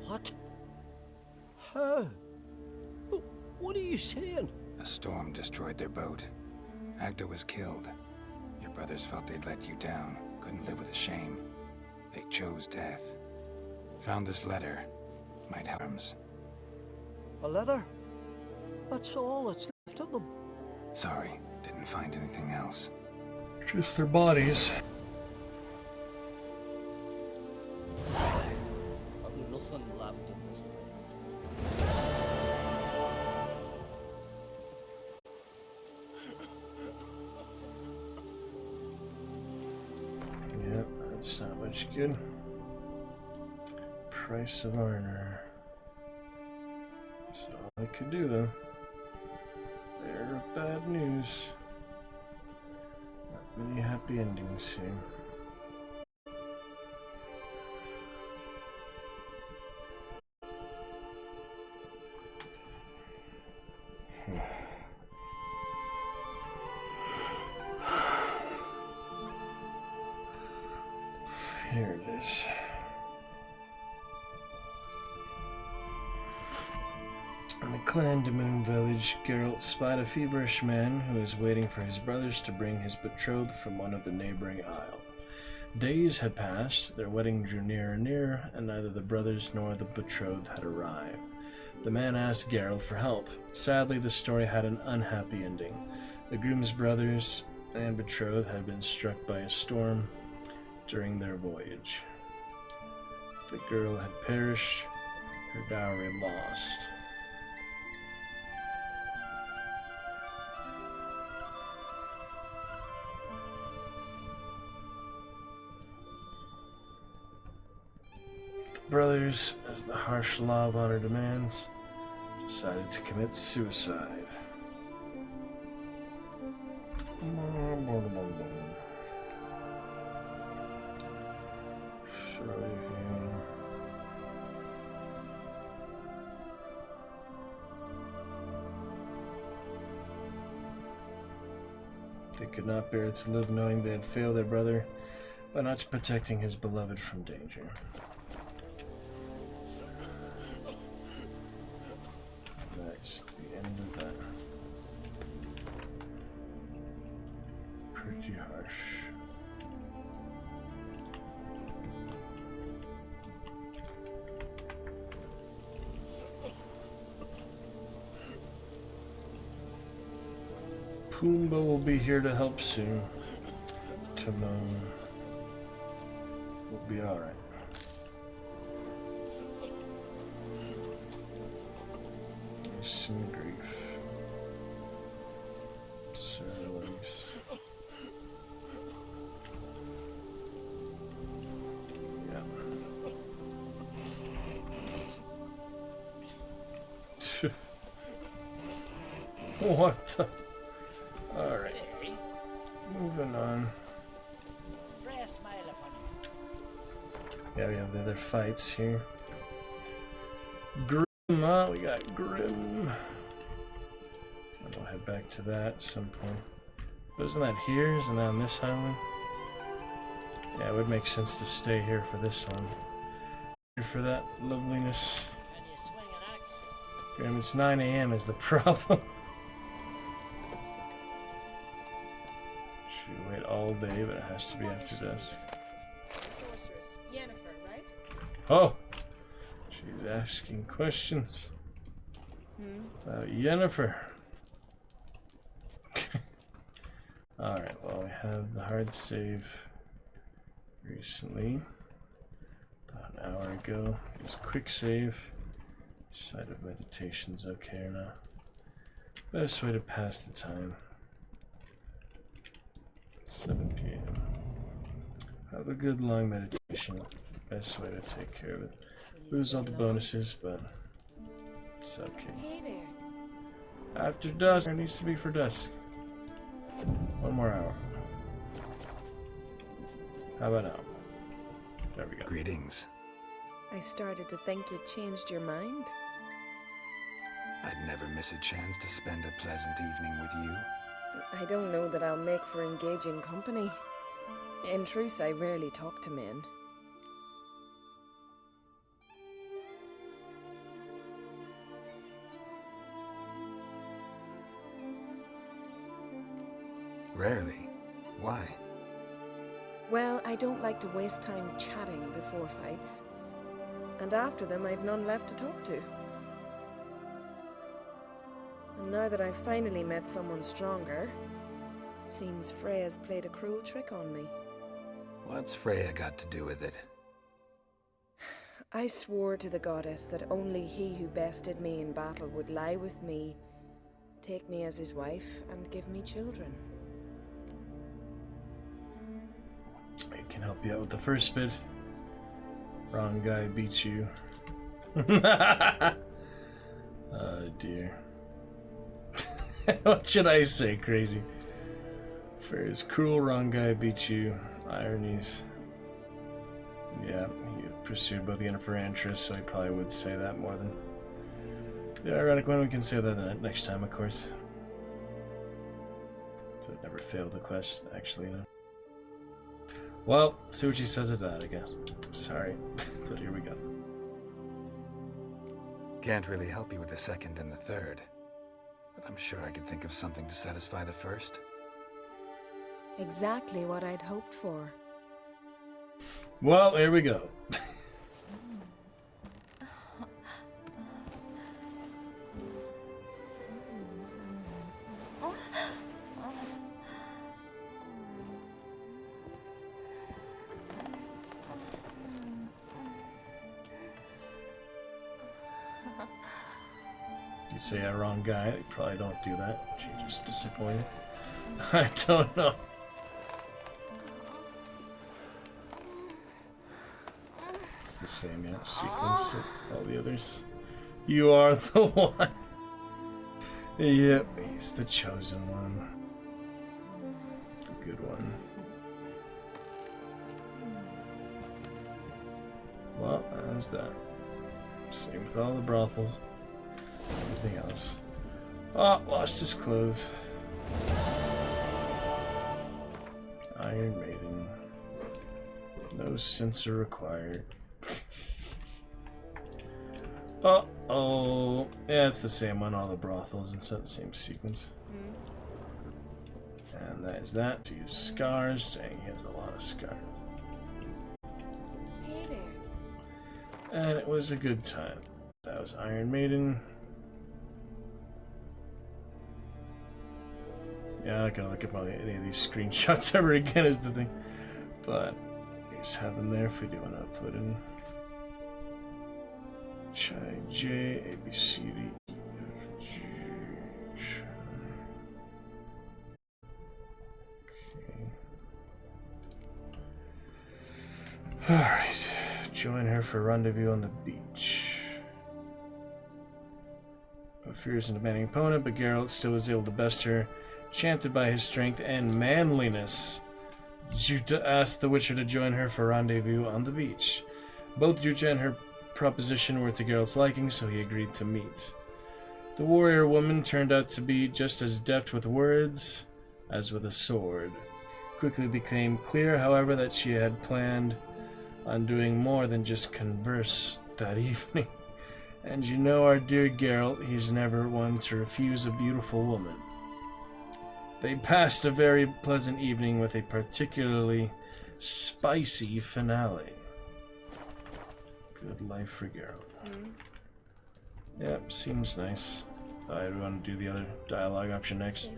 What? How? What are you saying? A storm destroyed their boat. Agda was killed. Your brothers felt they'd let you down, couldn't live with the shame. They chose death. Found this letter. Might harms. A letter? That's all that's left of them. Sorry, didn't find anything else. Just their bodies. I've nothing left in this life. Yep, that's not much good. Price of honor. That's all I could do though. Bear of bad news. Not many happy endings here. Here it is. In the Clan de Moon village, Geralt spied a feverish man who was waiting for his brothers to bring his betrothed from one of the neighboring isles. Days had passed, their wedding drew nearer and nearer, and neither the brothers nor the betrothed had arrived. The man asked Geralt for help. Sadly, the story had an unhappy ending. The groom's brothers and betrothed had been struck by a storm during their voyage. The girl had perished, her dowry lost. The brothers, as the harsh law of honor demands, decided to commit suicide. They could not bear to live knowing they had failed their brother by not protecting his beloved from danger. That's the end of that. Pretty harsh. Pumbaa will be here to help soon. Timon will be alright. Grace and grief. Sirloins. Yeah. What the? Alright. Moving on. Yeah, we have the other fights here. Grim, we got Grim. And we'll head back to that at some point. Wasn't that here? Isn't that on this island? Yeah, it would make sense to stay here for this one. Here for that loveliness. Grim, it's 9 AM is the problem. Should we wait all day, but it has to be after dusk. The sorceress, Yennefer, right? Oh! She's asking questions about Yennefer. Alright, well, we have the hard save recently. About an hour ago. Just quick save. Side of meditation's okay or not. Best way to pass the time. 7 PM. Have a good long meditation. Best way to take care of it. Lose all the bonuses, but it's okay. Hey there. After dusk, it needs to be for dusk. 1 more hour. How about now? There we go. Greetings. I started to think you'd changed your mind. I'd never miss a chance to spend a pleasant evening with you. I don't know that I'll make for engaging company. In truth, I rarely talk to men. Rarely? Why? Well, I don't like to waste time chatting before fights. And after them, I've none left to talk to. And now that I've finally met someone stronger, seems Freya's played a cruel trick on me. What's Freya got to do with it? I swore to the goddess that only he who bested me in battle would lie with me, take me as his wife, and give me children. I can help you out with the first bit. Wrong guy beats you. Oh dear. What should I say, crazy? Freya's cruel, wrong guy beats you. Ironies. Yeah, he pursued both Yennefer and Triss, so he probably would say that more than the ironic one. We can say that next time, of course. So it never failed the quest, actually, no. Well, see what she says of that, I guess. Sorry, but here we go. Can't really help you with the second and the third, but I'm sure I could think of something to satisfy the first. Exactly what I'd hoped for. Well, here we go. You say a wrong guy, you probably don't do that. She just disappointed. I don't know. It's the same, yeah, sequence of all the others. You are the one. Yep, he's the chosen one. The good one. Well, that's that. Same with all the brothels. Everything else. Oh, lost his clothes. Iron Maiden. No censor required. Uh-oh. Yeah, it's the same on all the brothels and the same sequence. And that is that. To his scars, and he has a lot of scars. Hey there. And it was a good time. That was Iron Maiden. Yeah, I'm not gonna look at any of these screenshots ever again is the thing. But we just have them there if we do want to upload in. Chai J, A, B, C, D, E, F, her for a rendezvous on the beach. A fierce and demanding opponent, but Geralt still was able to best her, enchanted by his strength and manliness. Jutta asked the Witcher to join her for a rendezvous on the beach. Both Jutta and her proposition were to Geralt's liking, so he agreed to meet. The warrior woman turned out to be just as deft with words as with a sword. Quickly became clear, however, that she had planned on doing more than just converse that evening. And you know our dear Geralt, he's never one to refuse a beautiful woman. They passed a very pleasant evening with a particularly spicy finale. Good life for Geralt. Yep, seems nice. I want to do the other dialogue option next.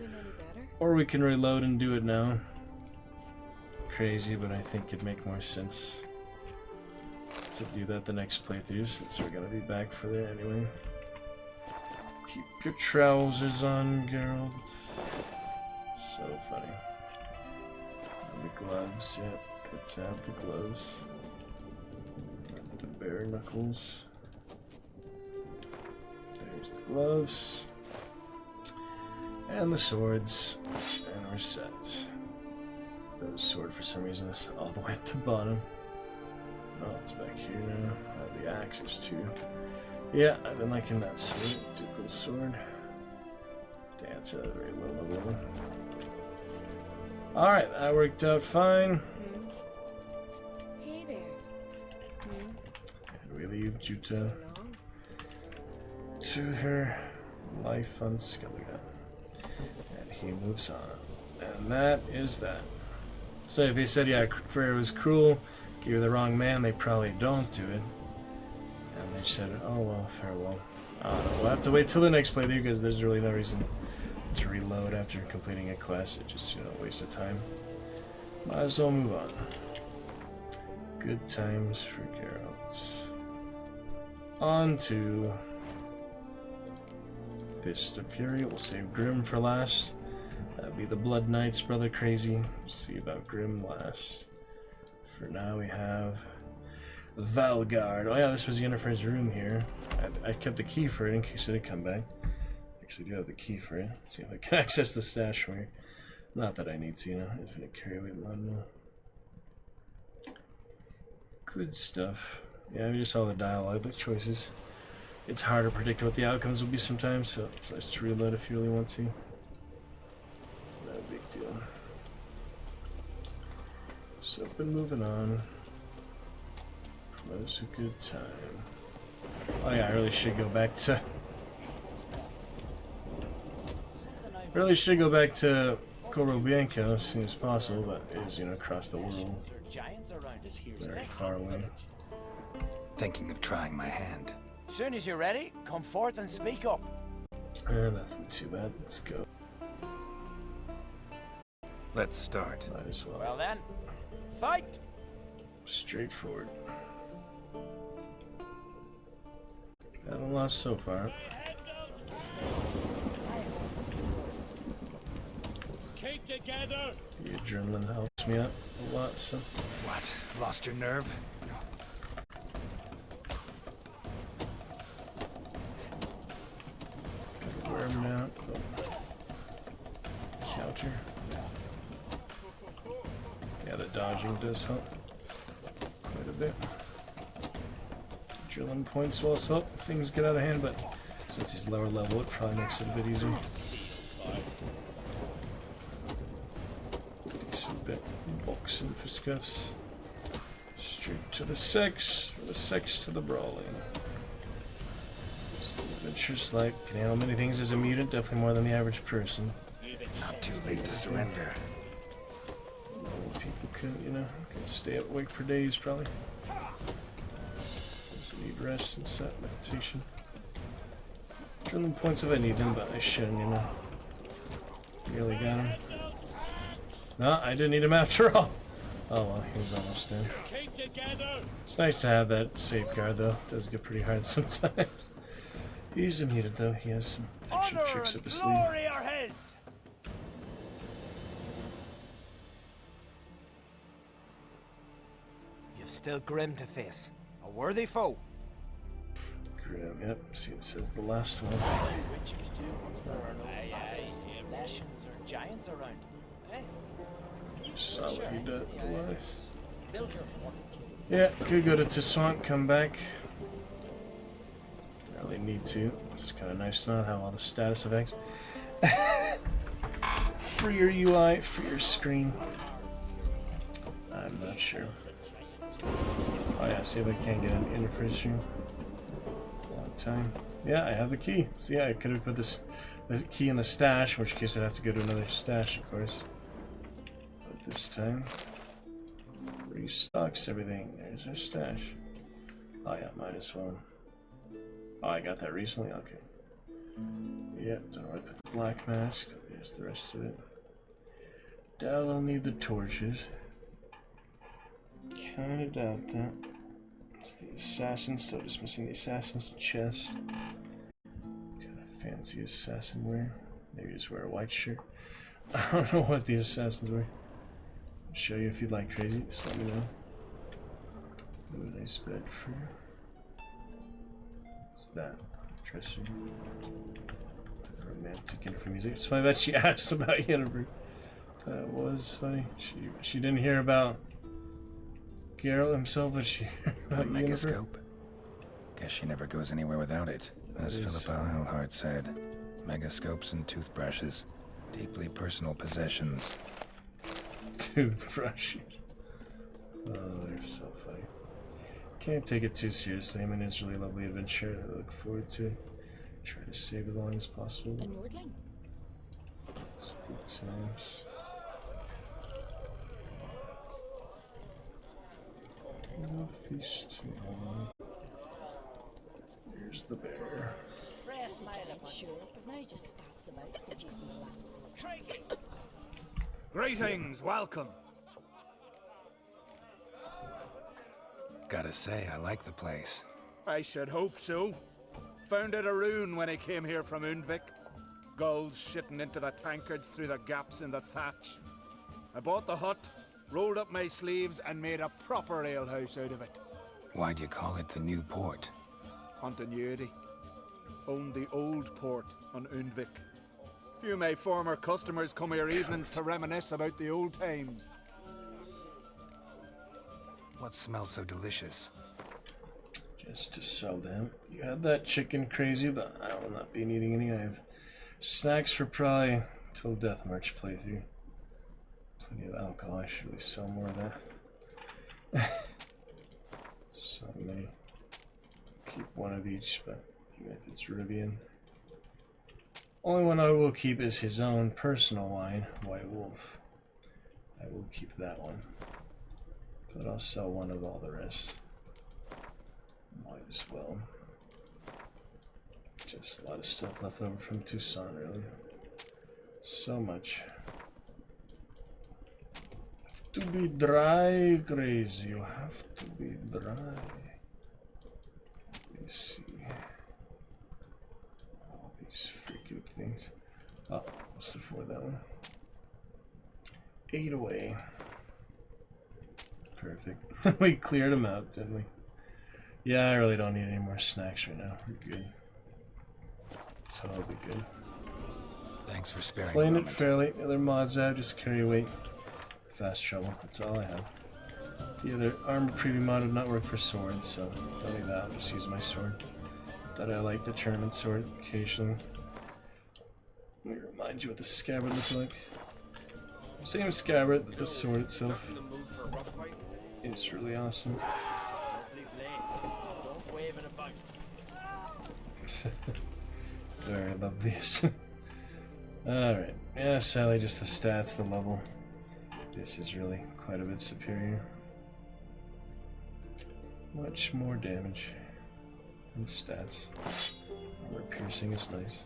Or we can reload and do it now. Crazy, but I think it'd make more sense to do that the next playthrough, since we're gonna be back for there anyway. Keep your trousers on, Geralt. So funny. And the gloves, yep. Good to have the gloves. The bare knuckles. There's the gloves. And the swords. And we're set. The sword for some reason is all the way at the bottom. Oh, it's back here now. The axe is too. Yeah, I've been liking that sword. Ducal sword. Dance at a very low level. Alright, that worked out fine. Hey there. And we leave Jutta to her life on Skellige. And he moves on. And that is that. So if they said, yeah, Freyr was cruel, gave her the wrong man, they probably don't do it. And they said, oh well, farewell. I don't know, we'll have to wait till the next playthrough because there's really no reason to reload after completing a quest. It's just, a waste of time. Might as well move on. Good times for Geralt. On to Fist of Fury. We'll save Grim for last. That'd be the Blood Knight's brother Crazy. We'll see about Grim last. For now we have Valgard. Oh yeah, this was Yennefer's room here. I kept the key for it in case it had come back. Actually do have the key for it. Let's see if I can access the stash for you. Not that I need to, Infinite carry weight model. Good stuff. Yeah, I mean, just all the dialogue, the choices. It's hard to predict what the outcomes will be sometimes, so it's nice to reload if you really want to. No big deal. So, been moving on. Promotes a good time. Oh yeah, I really should go back to... Really should go back to Corobianco as soon as possible, but it is, across the world. Very far away. Thinking of trying my hand. Soon as you're ready, come forth and speak up. Nothing too bad. Let's go. Let's start. Might as well. Well then, fight! Straightforward. Battle lost so far. Keep together. The adrenaline helps me out a lot, so. What? Lost your nerve? Gotta wear him down. Counter. Yeah, the dodging does help quite a bit. Drilling points will also help if things get out of hand, but since he's lower level, it probably makes it a bit easier. Decent bit boxing for scuffs. Straight to the sex, from the sex to the brawling. Just the adventure's like can handle many things as a mutant, definitely more than the average person. Not too late to surrender. Normal people can, can stay up awake for days probably. Doesn't need rest and set meditation. Drilling points if I need them, but I shouldn't, Really got him. No, I didn't need him after all. Oh well, he was almost dead. It's nice to have that safeguard though. It does get pretty hard sometimes. He's a mutant though. He has some extra tricks up his sleeve. Glory are his! You've still Grim to face. A A worthy foe. Grim, yep. See, it says the last one. Witches do once there are no battles, lesions, or giants around. Eh? Saw what he did. Build your fort. Yeah, could go to Toussaint, come back. Really need to. It's kind of nice to not have all the status effects. For your UI, for your screen. I'm not sure. Oh yeah, see if I can get an interface stream. Long time. Yeah, I have the key. So yeah, I could have put the key in the stash, in which case I'd have to go to another stash, of course. But this time, restocks everything. There's our stash. Oh yeah, might as well. Oh, I got that recently? Okay. Yep, don't know where I put the black mask. There's the rest of it. Doubt I'll need the torches. Kinda doubt that. It's the assassin, so just missing the assassin's chest. Kinda fancy assassin wear. Maybe just wear a white shirt. I don't know what the assassins wear. I'll show you if you'd like crazy, just let me know. Ooh, nice bed for you. What's that? Interesting. Romantic info music. It's funny that she asked about Yennefer. That was funny. She didn't hear about Geralt himself, but she heard about Yennefer. Megascope. Guess she never goes anywhere without it. As Philippa Eilhart said, megascopes and toothbrushes, deeply personal possessions. Toothbrushes. Oh, they're so funny. Can't take it too seriously. I mean, it's a really lovely adventure. I look forward to it. Try to save as long as possible. A Nordling? It's good times. No feast too long. Here's the bear. Fresh smile up, sure, but now just faffs about seducing the lasses. Greetings, welcome. Gotta say, I like the place. I should hope so. Found it a ruin when I came here from Undvik. Gulls shitting into the tankards through the gaps in the thatch. I bought the hut, rolled up my sleeves, and made a proper alehouse out of it. Why'd you call it the New Port? Continuity. Owned the old port on Undvik. Few of my former customers come here evenings to reminisce about the old times. What smells so delicious? Just to sell them. You had that chicken crazy, but I will not be needing any. I have snacks for probably till Death March playthrough. Plenty of alcohol. I should really sell more of that. So many. Keep one of each, but even if it's Rivian. Only one I will keep is his own personal wine, White Wolf. I will keep that one. But I'll sell one of all the rest. Might as well. Just a lot of stuff left over from Toussaint, really. So much. To be dry, crazy. You have to be dry. Let me see. All these freaking things. Oh, what's the for that one? 8 away. Perfect. We cleared them out, didn't we? Yeah, I really don't need any more snacks right now. We're good. So I'll be good. Thanks for sparing Playing a it fairly. The other mods out, just carry weight. Fast travel. That's all I have. The other armor preview mod would not work for swords, so don't need that. I'll just use my sword. Thought I liked the tournament sword occasionally. Let me remind you what the scabbard looked like. Same scabbard, but the sword itself is really awesome. Very lovely. Alright. Yeah, sadly just the stats, the level. This is really quite a bit superior. Much more damage. And stats. Armor piercing is nice.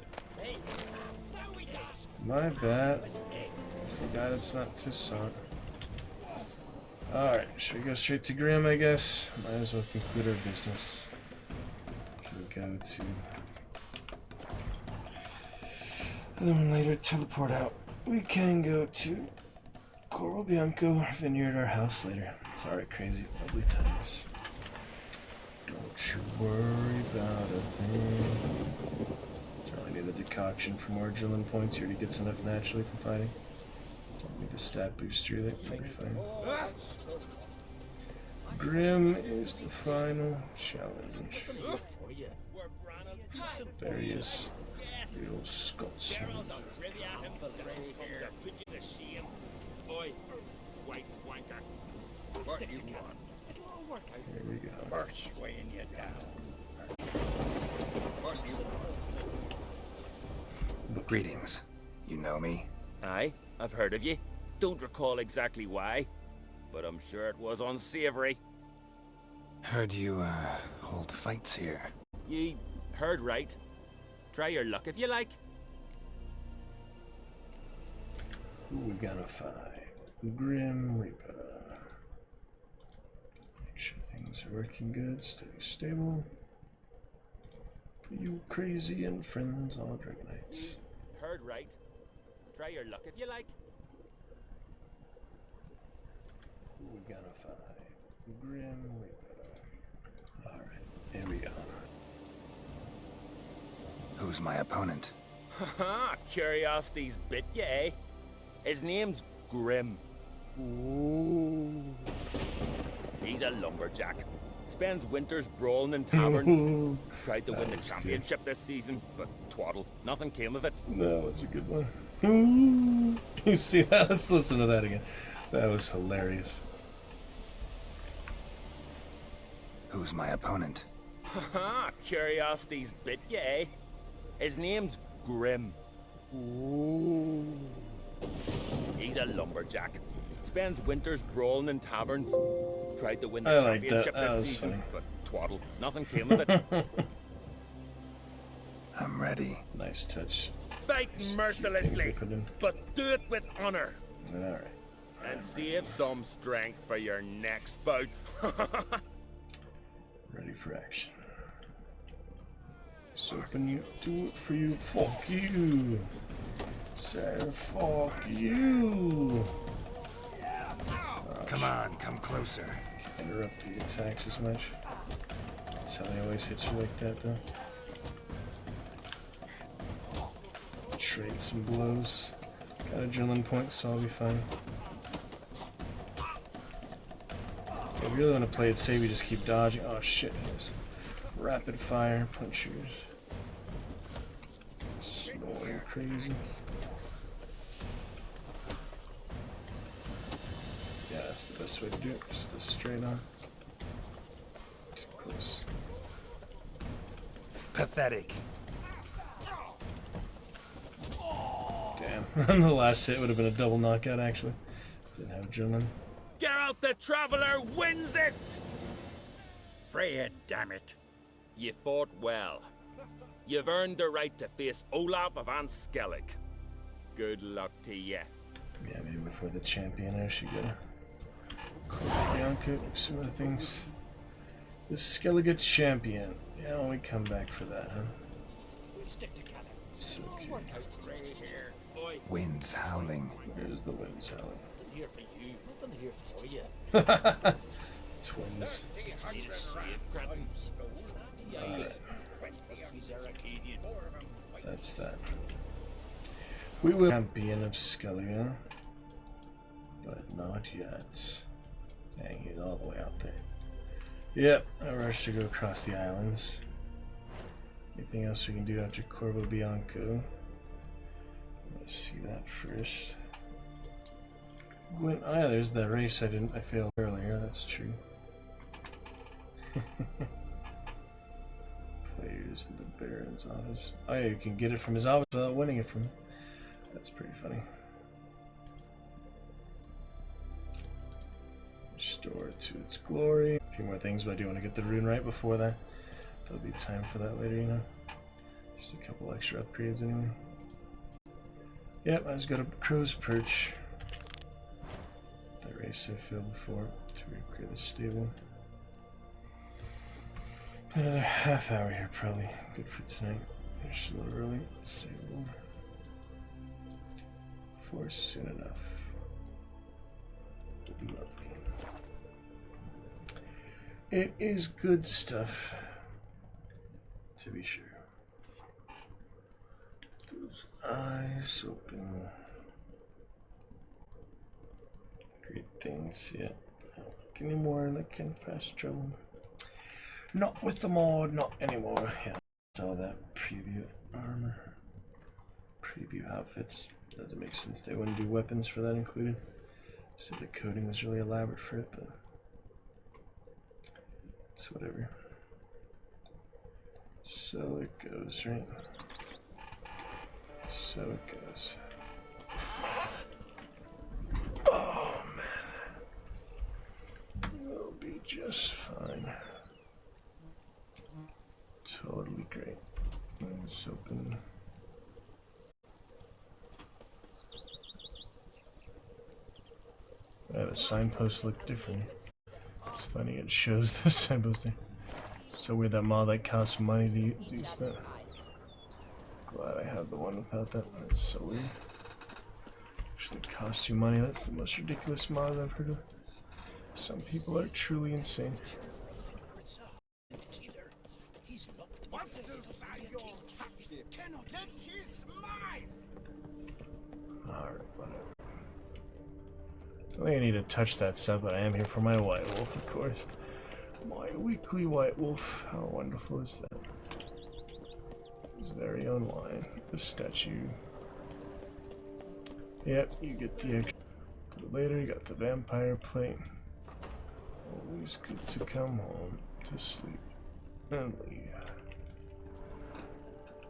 My bad. Forgot it's not Toussaint. Alright, should we go straight to Grim, I guess? Might as well conclude our business. Can go to... And then later teleport out. We can go to Coro Bianco Vineyard, our house later. It's alright, crazy. Lovely times. Don't you worry about a thing. Charlie need a decoction for more adrenaline points. He already gets enough naturally from fighting. Don't need the stat booster either. That'll be fine. Grim is the final challenge. There he is. The old Scotsman. Here we go. First weighing you down. Greetings. You know me? Aye, I've heard of you. Don't recall exactly why, but I'm sure it was unsavory. Heard you, hold fights here. Ye heard right. Try your luck if you like. Who we gonna fight? Grim Reaper. Make sure things are working good, stay stable. For you crazy and friends, all Dragonites. Heard right. Try your luck if you like. Who we gonna fight? Grim Reaper. Alright, here we go. Who's my opponent? Haha, curiosity's bit you, eh? His name's Grim. Ooh. He's a lumberjack. Spends winters brawling in taverns. Tried to win the championship this season, but twaddle. Nothing came of it. No, it's a good one. Ooh. You see that? Let's listen to that again. That was hilarious. Who's my opponent? Haha, curiosity's bit you, eh? His name's Grim. Ooh. He's a lumberjack. Spends winters brawling in taverns. Tried to win the championship this season, funny. but twaddle. Nothing came of it. I'm ready. Nice touch. Fight mercilessly, but do it with honor. Alright. And save some strength for your next bout. Ready for action. So can you do it for you? Fuck you! Say fuck you! Come on, come closer. Can't interrupt the attacks as much. That's how they always hit you like that, though. Trade some blows. Got adrenaline points, so I'll be fine. If you really want to play it safe, you just keep dodging. Oh shit, yes. Rapid fire punchers. Snoring crazy. Yeah, that's the best way to do it. Just the straight on. Too close. Pathetic. Damn. The last hit would have been a double knockout, actually. Didn't have adrenaline. Geralt the Traveler wins it! Freya, damn it. You fought well. You've earned the right to face Olaf of Anskellig. Good luck to you. Yeah, maybe before the champion, I should get a Bianca, some other things. The Skellige champion. Yeah, when we come back for that, huh? We'll stick together. It's okay. Work out grey hair. Oi. Wind's howling. There's the wind's howling. Nothing here for you. Nothing here for you. Twins. That's that. We will champion of Skellige, but not yet. Dang, he's all the way out there. Yep, I rush to go across the islands. Anything else we can do after Corvo Bianco? Let's see that first. Gwyn, oh yeah, there's that race I failed earlier, that's true. Players in the Baron's office. Oh yeah, you can get it from his office without winning it from him. That's pretty funny. Restore it to its glory. A few more things, but I do want to get the rune right before that. There'll be time for that later, you know. Just a couple extra upgrades anyway. Yep, I just got a crow's perch. That race I failed before to upgrade the stable. Another half hour here, probably. Good for tonight. Just a little early. Stable. For soon enough. Lovely. It is good stuff, to be sure. Those eyes open. Great things, yeah. Any more that can fast travel? Not with the mod, not anymore. Yeah, all that preview armor, preview outfits. Doesn't make sense. They wouldn't do weapons for that included. So the coding was really elaborate for it, but it's whatever. So it goes, right? So it goes. Oh man, it'll be just fine. Totally great. Let's open. Yeah, the signposts look different. It's funny, it shows the signpost there. So weird that mod that costs money to use that. Glad I have the one without that. That's so weird. Actually costs you money. That's the most ridiculous mod I've heard of. Some people are truly insane. Alright, whatever. I don't think I need to touch that stuff, but I am here for my white wolf, of course. My weekly white wolf. How wonderful is that? His very own wine. The statue. Yep, you get the extra. Later, you got the vampire plate. Always good to come home to sleep and leave.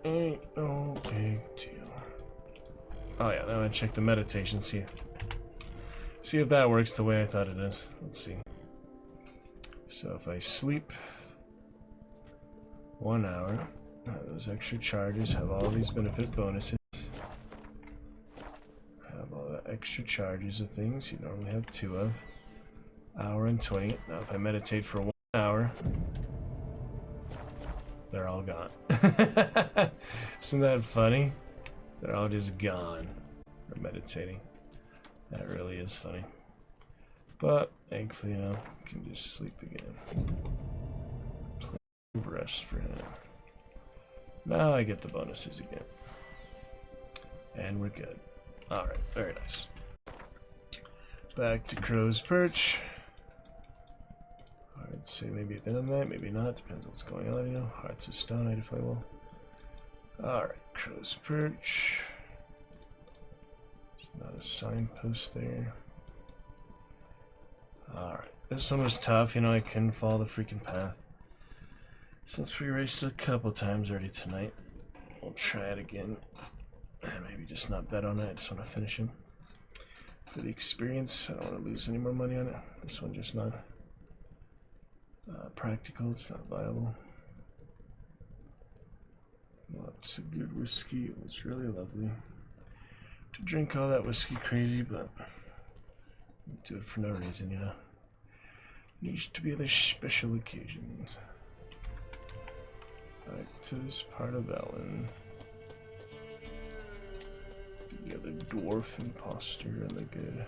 Ain't no big deal. Oh yeah, now I check the meditation, see if that works the way I thought it is. Let's see. So if I sleep 1 hour, those extra charges have all these benefit bonuses. Have all the extra charges of things you normally have 2 of. Hour and 20. Now if I meditate for 1 hour, they're all gone. Isn't that funny? They're all just gone for meditating. That really is funny. But thankfully, you know, you can just sleep again. Plenty of rest for him. Now I get the bonuses again. And we're good. Alright, very nice. Back to Crow's Perch. I'd say maybe at the end of the night, maybe not. Depends on what's going on, you know. Hearts of Stone, I defy well. Alright, Crow's Perch. There's not a signpost there. Alright, this one was tough, you know, I couldn't follow the freaking path. Since we raced a couple times already tonight, we'll try it again. And maybe just not bet on it, I just want to finish him. For the experience, I don't want to lose any more money on it. This one just not practical, it's not viable. Lots of good whiskey, it was really lovely to drink all that whiskey crazy, but do it for no reason, you know. Needs to be other special occasions. Back to this part of Ellen. The other dwarf imposter and the good.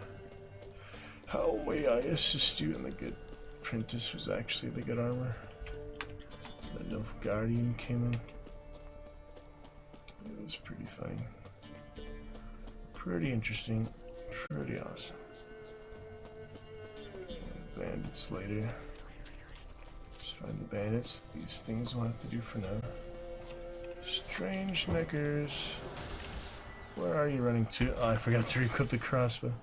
How may I assist you? And the good apprentice was actually the good armor. The Nilfgaardian came in. It was pretty funny. Pretty interesting. Pretty awesome. Bandits later. Just find the bandits. These things we'll have to do for now. Strange neckers. Where are you running to? Oh, I forgot to equip the crossbow.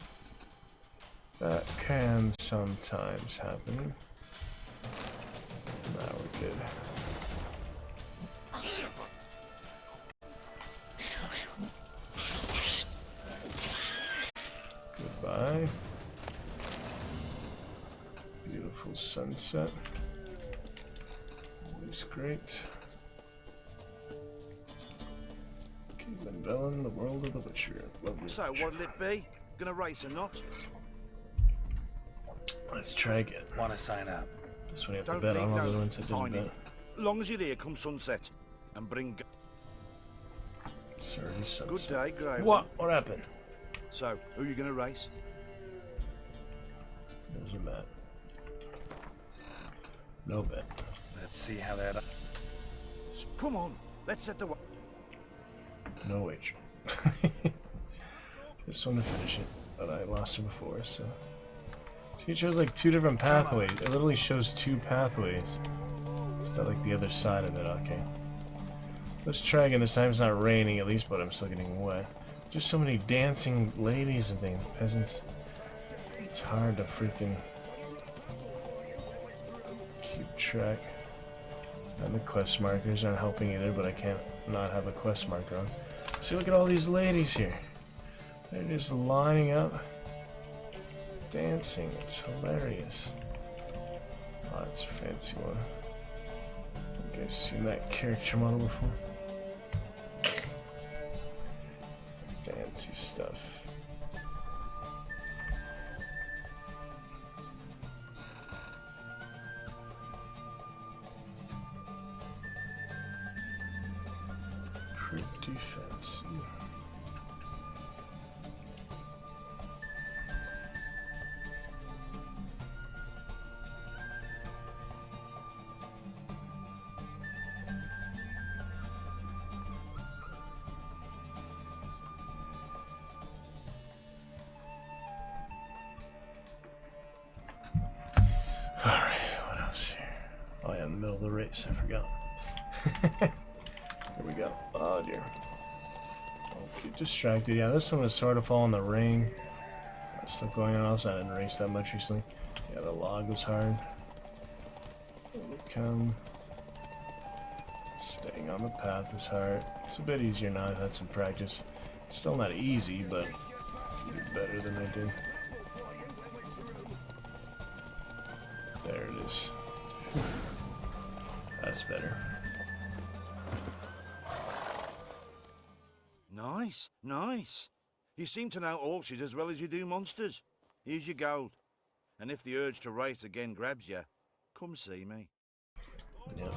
That can sometimes happen. Now we're good. Goodbye. Beautiful sunset. Always great. Caitlin Velen, the world of the Witcher. Lovely. So, what'll it be? Gonna race or not? Let's try again. Want to sign up? This one you have to bet on, all the other ones I didn't bet. Long as you're here come sunset. And bring... It's already sunset. Good day, Grey. What? What happened? So, who are you gonna race? Doesn't matter. No bet. Let's see how that... Come on, let's set the... No wager. This one to finish it, but I lost it before, so... See, it shows like 2 different pathways. It literally shows 2 pathways. Is that like the other side of it? Okay. Let's try again. This time it's not raining at least, but I'm still getting wet. Just so many dancing ladies and things. Peasants. It's hard to freaking keep track. And the quest markers aren't helping either, but I can't not have a quest marker on. See, look at all these ladies here. They're just lining up, dancing. It's hilarious. Oh, that's a fancy one. You guys seen that character model before? Fancy stuff. Pretty fancy. Alright, what else here? Oh yeah, in the middle of the race, I forgot. Here we go. Oh dear. Don't get distracted. Yeah, this one is sort of all in the rain. Stuff going on else. I didn't race that much recently. Yeah, the log was hard. Here we come. Staying on the path is hard. It's a bit easier now. I've had some practice. It's still not easy, but I do better than I did. There it is. That's better. Nice, nice. You seem to know horses as well as you do monsters. Here's your gold. And if the urge to race again grabs you, come see me. Yep.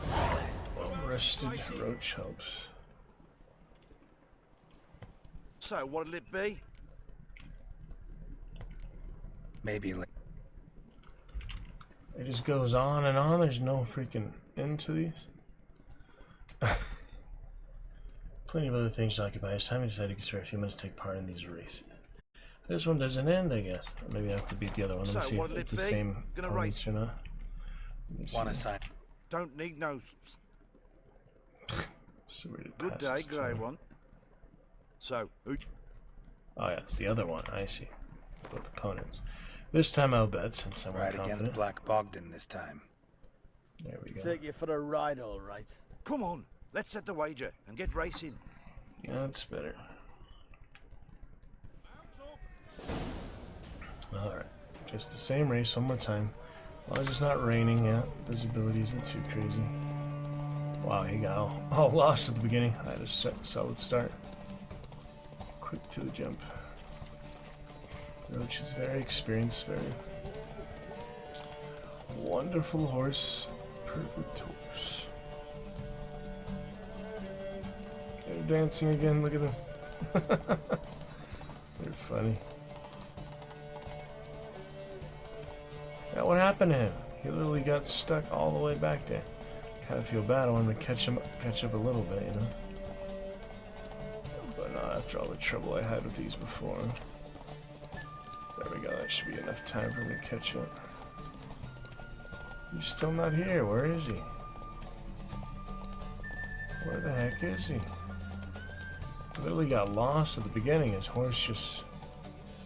Rested roach helps. So, what'll it be? Maybe... It just goes on and on. There's no freaking end to these. Plenty of other things to occupy his time. I decided to spare a few minutes to take part in these races. This one doesn't end, I guess. Or maybe I have to beat the other one. Let me see if it's the same points or not. Want a sign? Don't need no... So good day, grey one. So, who... Oh yeah, it's the other one. I see. Both opponents. This time I'll bet, since I'm right confident. Against Black Bogdan this time. There we go. Take you for a ride, all right. Come on, let's set the wager and get racing. That's better. Alright, just the same race one more time. As long as it's not raining, yeah. Visibility isn't too crazy. Wow, he got all lost at the beginning. I had a solid start. Quick to the jump. Roach is very experienced, very wonderful horse. Perfect horse. They're dancing again, look at them. They're funny. Yeah, what happened to him? He literally got stuck all the way back there. Kind of feel bad. I wanted to catch up a little bit, you know. But not after all the trouble I had with these before. There we go. That should be enough time for me to catch up. He's still not here. Where is he? Where the heck is he? Literally got lost at the beginning. His horse just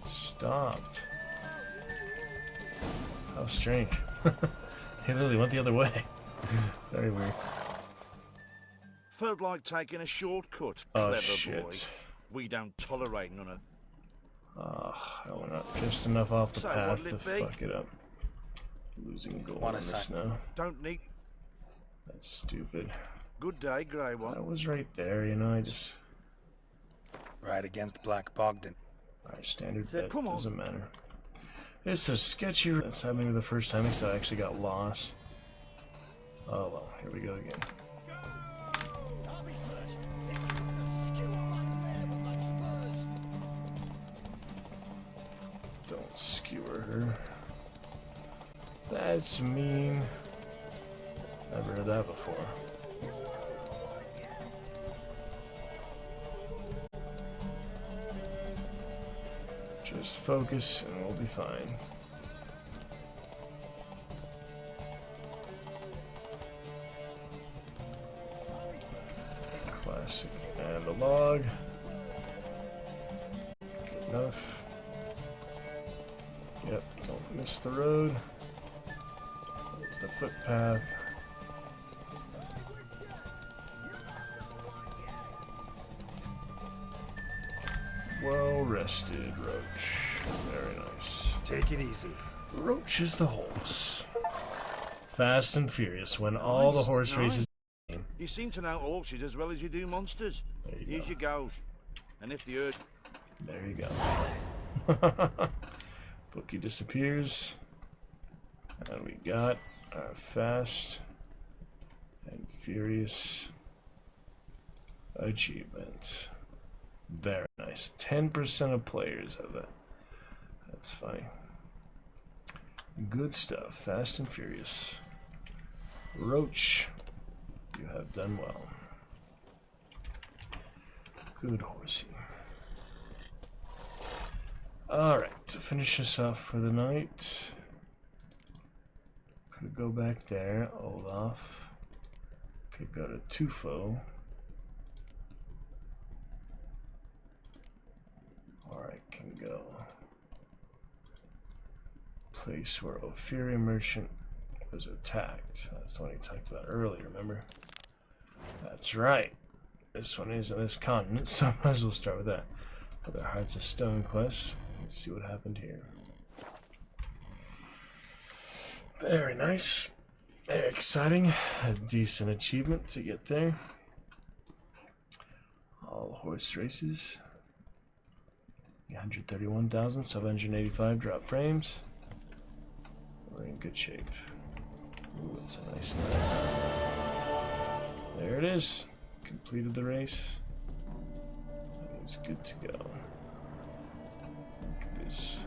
stopped. How strange. He literally went the other way. Very weird. Felt like taking a shortcut, Oh, clever shit. boy. We don't tolerate none of... I went up just enough off the So, path what'll to it be? fuck it up. Losing gold Want on a this sign? now. Don't need... That's stupid. Good day, grey one. I was right there, you know, I just... Right against Black Bogdan. Alright, standard Said, bet, come on. doesn't matter. It's a sketchy... That's happening the first time, because I actually got lost. Oh well, here we go again. Don't skewer her. That's mean. Never heard that before. Just focus and we'll be fine. Classic and a log. Good enough. Yep, don't miss the road. There's the footpath. Well rested, Roach. Very nice. Take it easy. Roach is the horse. Fast and Furious when all the horse races. You seem to know horses as well as you do monsters. Here's your gold. And if the earth. There you go. Bookie disappears. And we got our Fast and Furious achievement. Very nice. 10% of players have that. That's funny. Good stuff. Fast and Furious. Roach, you have done well. Good horsey. Alright, to finish this off for the night. Could go back there, Olaf. Could go to Tufo. Or I can go place where Ophiria Merchant was attacked. That's the one he talked about earlier, remember? That's right. This one is on this continent, so I might as well start with that. Other Hearts of Stone quest. Let's see what happened here. Very nice. Very exciting. A decent achievement to get there. All horse races. 131,785 drop frames. We're in good shape. Ooh, it's a nice night. There it is. Completed the race. It's good to go. Look at this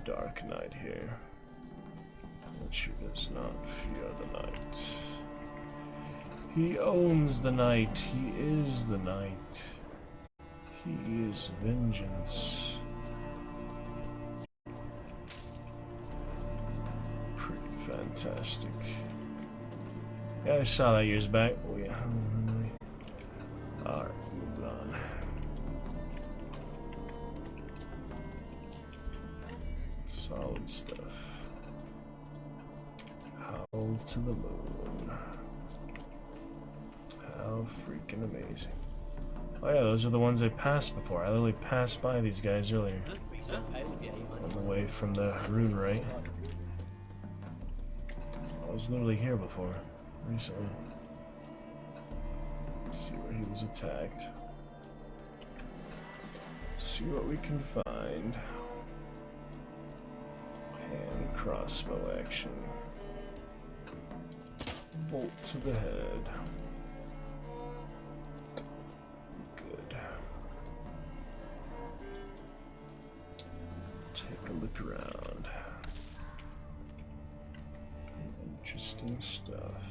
dark knight here. Which does not fear the night. He owns the night. He is the night. He is vengeance. Pretty fantastic. Yeah, I saw that years back. Oh yeah. Alright, move on. Solid stuff. Howl to the moon. How freaking amazing. Oh yeah, those are the ones I passed before. I literally passed by these guys earlier. On the way from the rune, right? I was literally here before. Recently. Let's see where he was attacked. See what we can find. Hand crossbow action. Bolt to the head. Good. Take a look around. Interesting stuff.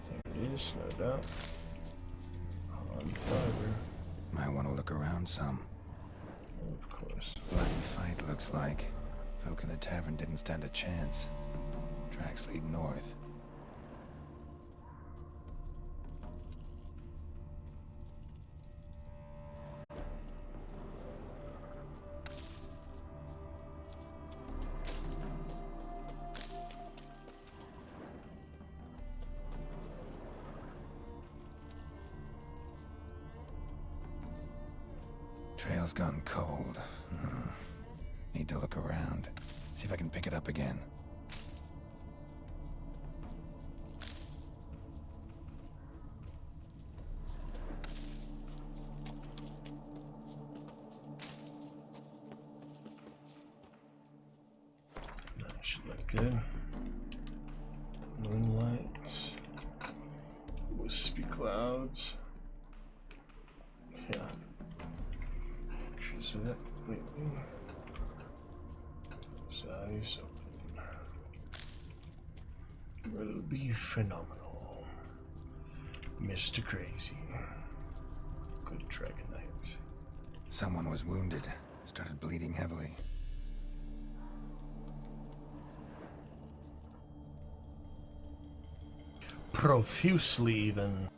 There it is, no doubt. On fiber. Might want to look around some. Of course. Bloody fight looks like. Folk in the tavern didn't stand a chance. Tracks lead north. Trail's gone cold. Need to look around. See if I can pick it up again. That should look good. Moonlight. Wispy clouds. Yeah. Pictures of it. Wait. His eyes open. will be phenomenal. Mr. Crazy. Good Dragon Knight. Someone was wounded, started bleeding heavily. Profusely, even.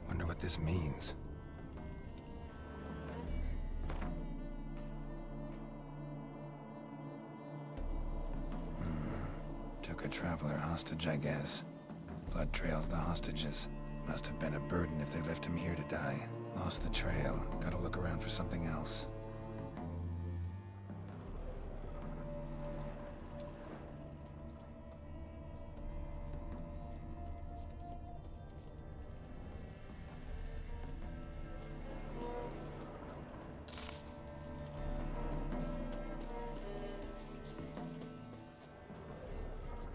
Wonder what this means. Took a traveler hostage, I guess. Blood trails the hostages. Must have been a burden if they left him here to die. Lost the trail. Gotta look around for something else.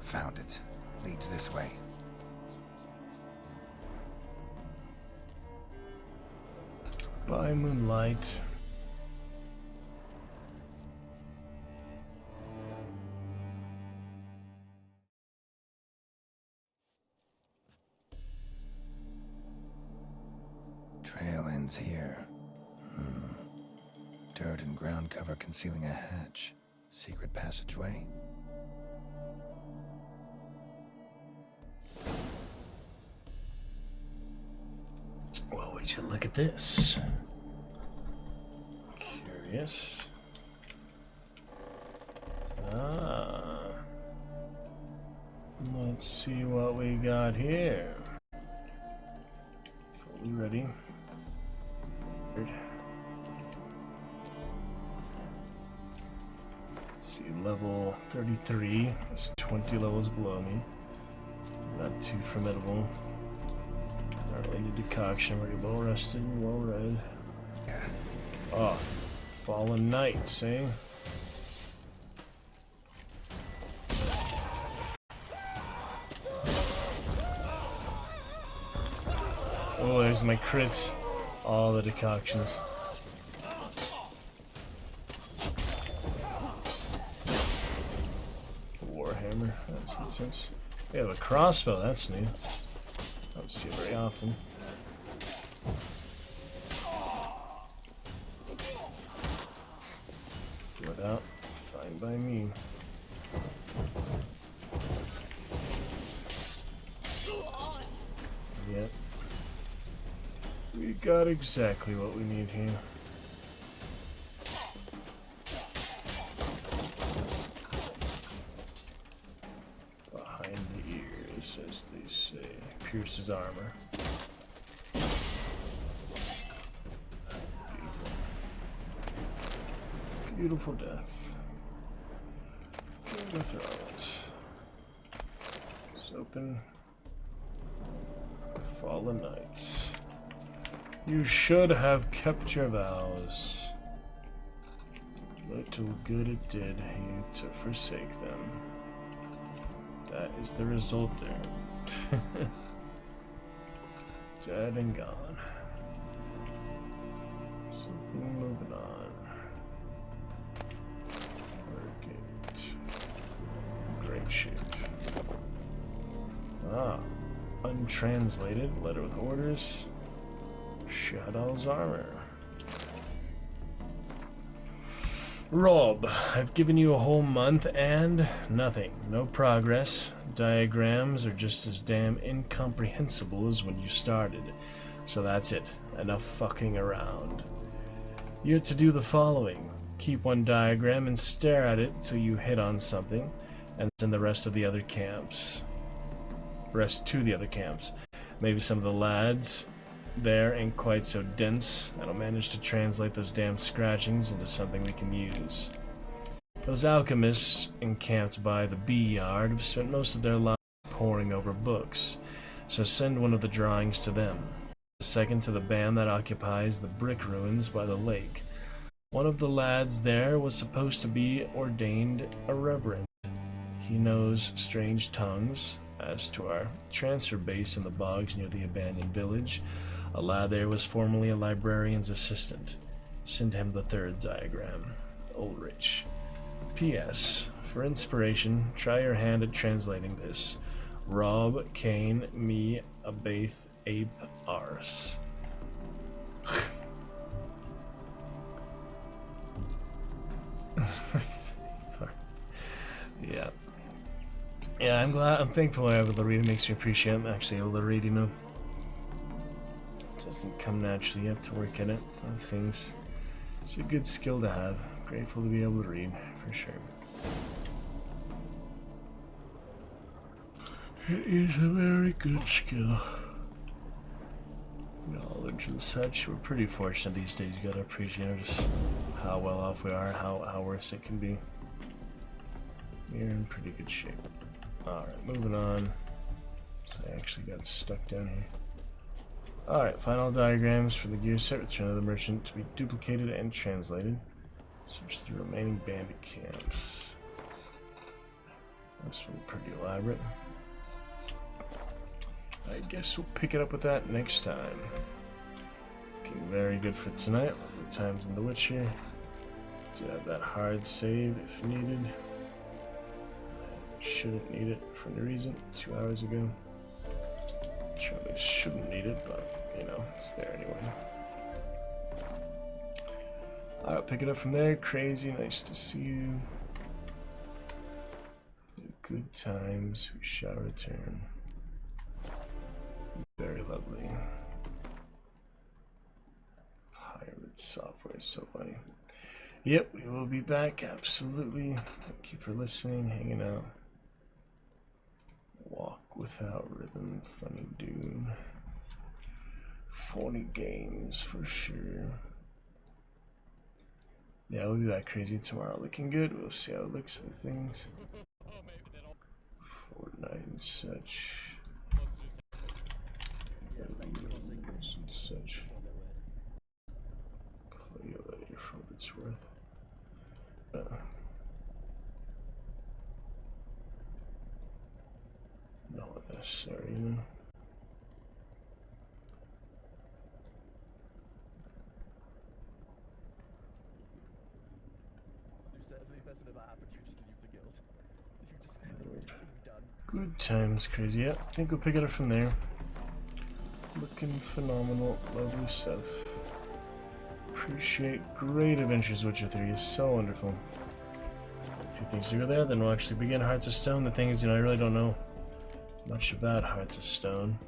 Found it. Leads this way. By moonlight. Trail ends here. Dirt and ground cover concealing a hatch. Secret passageway. Well, would you look at this? Curious. Let's see what we got here. Fully ready. Let's see, level 33. There's 20 levels below me. Not too formidable. Not really decoction. We're well rested, well read. Oh, Fallen Knights, eh? Oh, there's my crits. All the decoctions. Warhammer, that's intense. We have a crossbow, that's new. Don't see it very often. Blood out, fine by me. Yep. We got exactly what we need here. Behind the ears, as they say. Pierces armor. Beautiful. Beautiful death. Game of Thrones. It's open. Fallen Knights. You should have kept your vows. Little good it did you to forsake them. That is the result there. Dead and gone. So moving on. Gate. Great shape. Ah. Untranslated. Letter with orders. Shadow's armor. Rob, I've given you a whole month and nothing. No progress. Diagrams are just as damn incomprehensible as when you started. So that's it. Enough fucking around. You're to do the following. Keep one diagram and stare at it till you hit on something, and send the rest to the other camps. Maybe some of the lads there ain't quite so dense, and I'll manage to translate those damn scratchings into something we can use. Those alchemists encamped by the bee yard have spent most of their lives poring over books, so send one of the drawings to them. The second to the band that occupies the brick ruins by the lake. One of the lads there was supposed to be ordained a reverend. He knows strange tongues. As to our transfer base in the bogs near the abandoned village, a lad there was formerly a librarian's assistant. Send him the third diagram. Ulrich. P.S. For inspiration, try your hand at translating this. Rob, Kane, me, Abath, Ape, Ars. Yeah. Yeah, I'm thankful I have a read. It makes me appreciate I'm actually able to read, you know. It doesn't come naturally, you have to work at it. Things. It's a good skill to have. Grateful to be able to read, for sure. It is a very good skill. Knowledge and such. We're pretty fortunate these days, you gotta appreciate just how well off we are, how worse it can be. We're in pretty good shape. Alright, moving on. So I actually got stuck down here. Alright, final diagrams for the gear set. Return to the merchant to be duplicated and translated. Search the remaining bandit camps. This one's pretty elaborate. I guess we'll pick it up with that next time. Looking very good for tonight. The times in The Witcher. Do have that hard save if needed. Shouldn't need it for any reason. 2 hours ago. Surely shouldn't need it, but you know, it's there anyway. Alright, pick it up from there. Crazy, nice to see you. Good times, we shall return. Very lovely. Pirate software is so funny. Yep, we will be back, absolutely. Thank you for listening, hanging out. Walk without rhythm, funny dude. Funny games for sure. Yeah, we'll be back crazy tomorrow. Looking good. We'll see how it looks and things. Fortnite and such. And such. Play it later for what it's worth. Not necessary, you know. Good times, crazy. Yeah, I think we'll pick it up from there. Looking phenomenal, lovely stuff. Appreciate great adventures. Witcher 3 is so wonderful. A few things to go there, then we'll actually begin Hearts of Stone. The thing is, you know, I really don't know much about Hearts of Stone.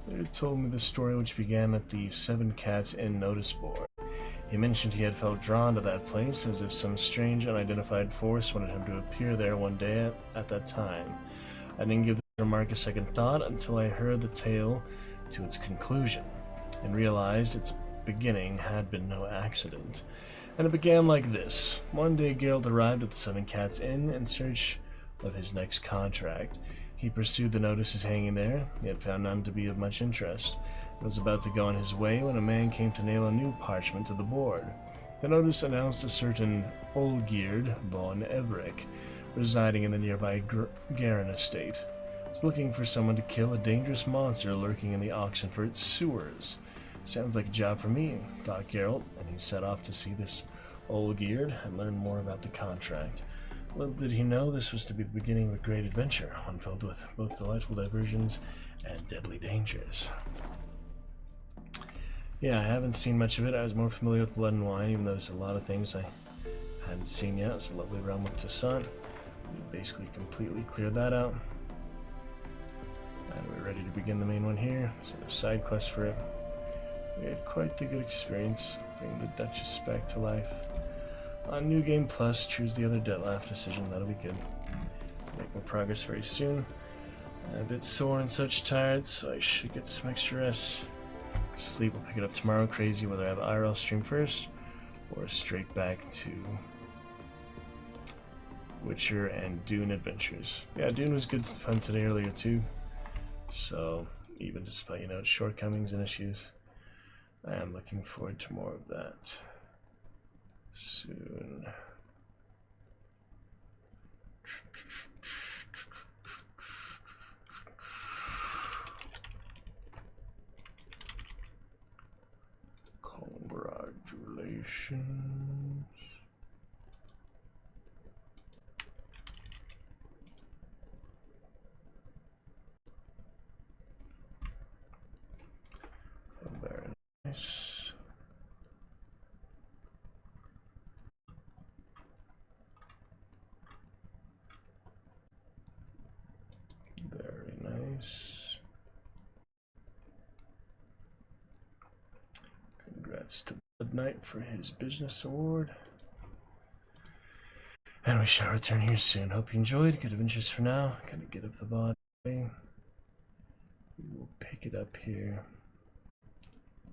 They told me the story which began at the Seven Cats Inn notice board. He mentioned he had felt drawn to that place, as if some strange unidentified force wanted him to appear there one day at that time. I didn't give the remark a second thought until I heard the tale to its conclusion, and realized its beginning had been no accident. And it began like this. One day Geralt arrived at the Seven Cats Inn in search of his next contract. He pursued the notices hanging there, yet found none to be of much interest. He was about to go on his way when a man came to nail a new parchment to the board. The notice announced a certain Olgierd von Everick, residing in the nearby Garen estate, was looking for someone to kill a dangerous monster lurking in the Oxenford sewers. Sounds like a job for me, thought Geralt, and he set off to see this Olgierd and learn more about the contract. Little did he know this was to be the beginning of a great adventure, one filled with both delightful diversions and deadly dangers. Yeah, I haven't seen much of it. I was more familiar with Blood and Wine, even though there's a lot of things I hadn't seen yet. It's a lovely realm with Toussaint. We basically completely cleared that out. And we're ready to begin the main one here. So there's side quest for it. We had quite the good experience, bringing the Duchess back to life. On New Game Plus, choose the other Dettlaff decision. That'll be good. Make more progress very soon. I'm a bit sore and such tired, so I should get some extra rest. Sleep, we'll pick it up tomorrow. Crazy whether I have IRL stream first or straight back to Witcher and Dune adventures. Yeah, Dune was good fun today earlier too. So even despite, you know, its shortcomings and issues, I am looking forward to more of that soon. Congratulations. Very nice. Very nice. Congrats to Bud Knight for his business award. And we shall return here soon. Hope you enjoyed. Good adventures for now. Gotta get up the VOD. We will pick it up here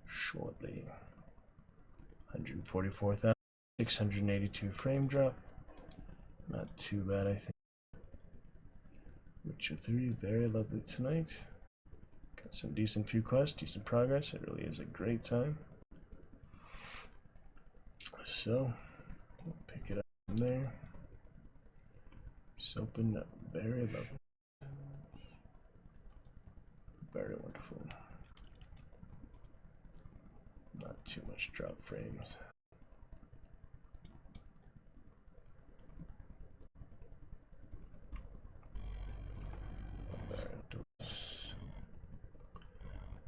shortly. 144,682 frame drop. Not too bad, I think. Witcher 3, very lovely tonight. Got some decent few quests, decent progress. It really is a great time. So, we'll pick it up from there. It's open up. Very lovely. Very wonderful. Not too much drop frames.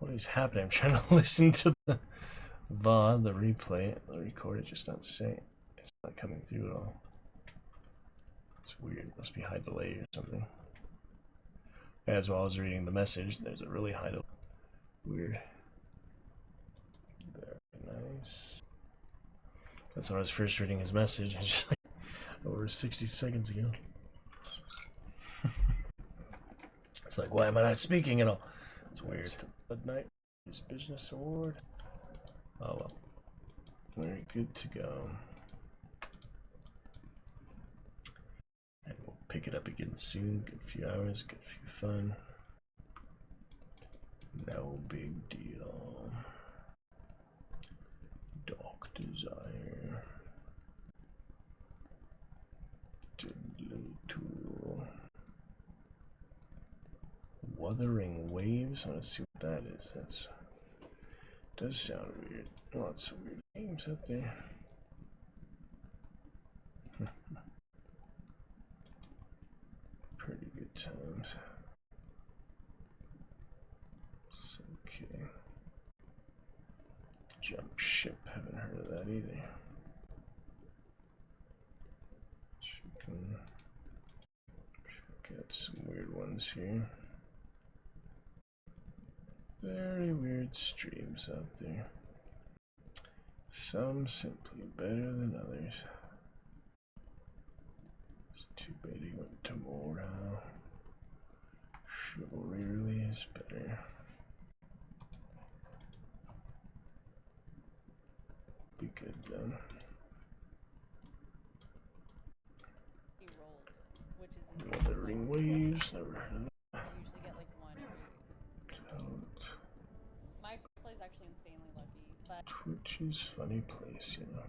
What is happening? I'm trying to listen to the VOD, the replay, the record. It's just not saying. It's not coming through at all. It's weird. Must be high delay or something. As well as reading the message, there's a really high delay. Weird. Very nice. That's when I was first reading his message. It's just like over 60 seconds ago. It's like, why am I not speaking at all? It's weird. Bud Knight, his business award. Oh well. Very good to go. And we'll pick it up again soon. Good few hours, good few fun. No big deal. Dark Desire. Deadly Tool. Wuthering Waves. I want to see what that is. That's does sound weird. Lots of weird names out there. Pretty good times. It's okay. Jump Ship. Haven't heard of that either. Check out some weird ones here. Very weird streams out there. Some simply better than others. It's too bad he went tomorrow. Chivalry really is better. Be good then. Wuthering Waves, never heard of that. Actually insanely lucky, but Twitch is funny place, you know.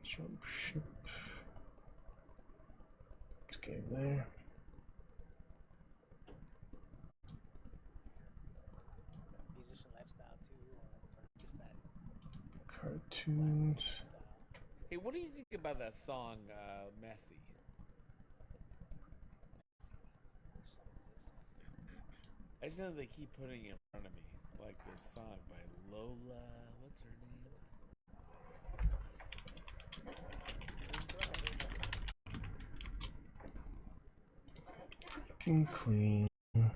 Jump Ship. Next game there. musician lifestyle too, or just that Cartoons. Hey, what do you think about that song, Messy? I just know they keep putting it in front of me, like this song by Lola. What's her Freaking clean. I'm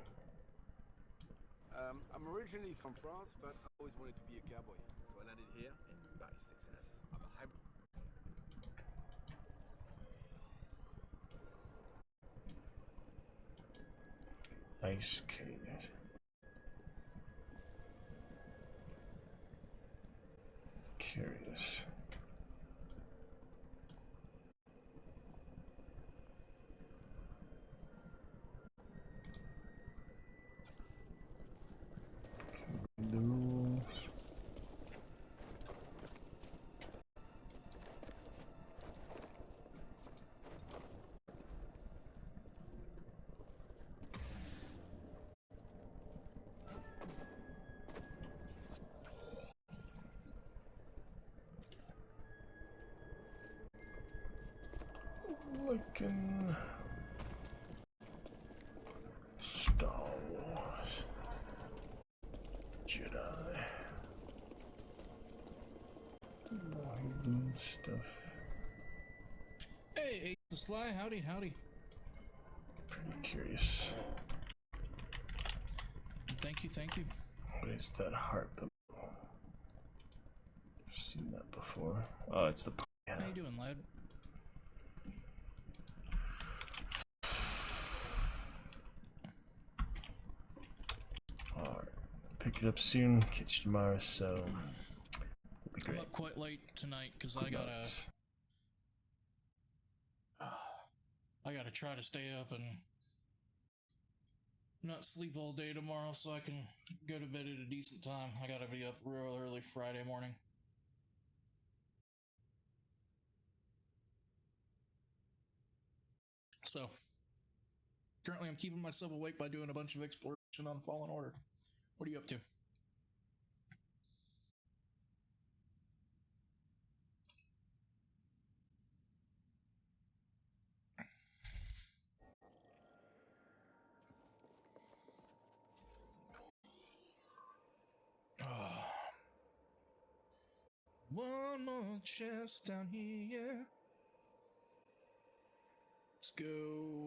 originally from France, but I always wanted to be a cowboy, so I landed here in Paris, Texas. I'm a hybrid. Ice Cave. Curious. Fucking Star Wars Jedi. Stuff. Hey, the Sly, howdy. Pretty curious. Thank you. What is that heart? I've seen that before. Oh, it's the. How you doing, lad? Alright. Pick it up soon. Catch you tomorrow, so. It'll be great. I'm up quite late tonight because I gotta try to stay up and not sleep all day tomorrow so I can go to bed at a decent time. I gotta be up real early Friday morning. So, currently I'm keeping myself awake by doing a bunch of exploration on Fallen Order. What are you up to? One more chest down here, yeah. Let's go.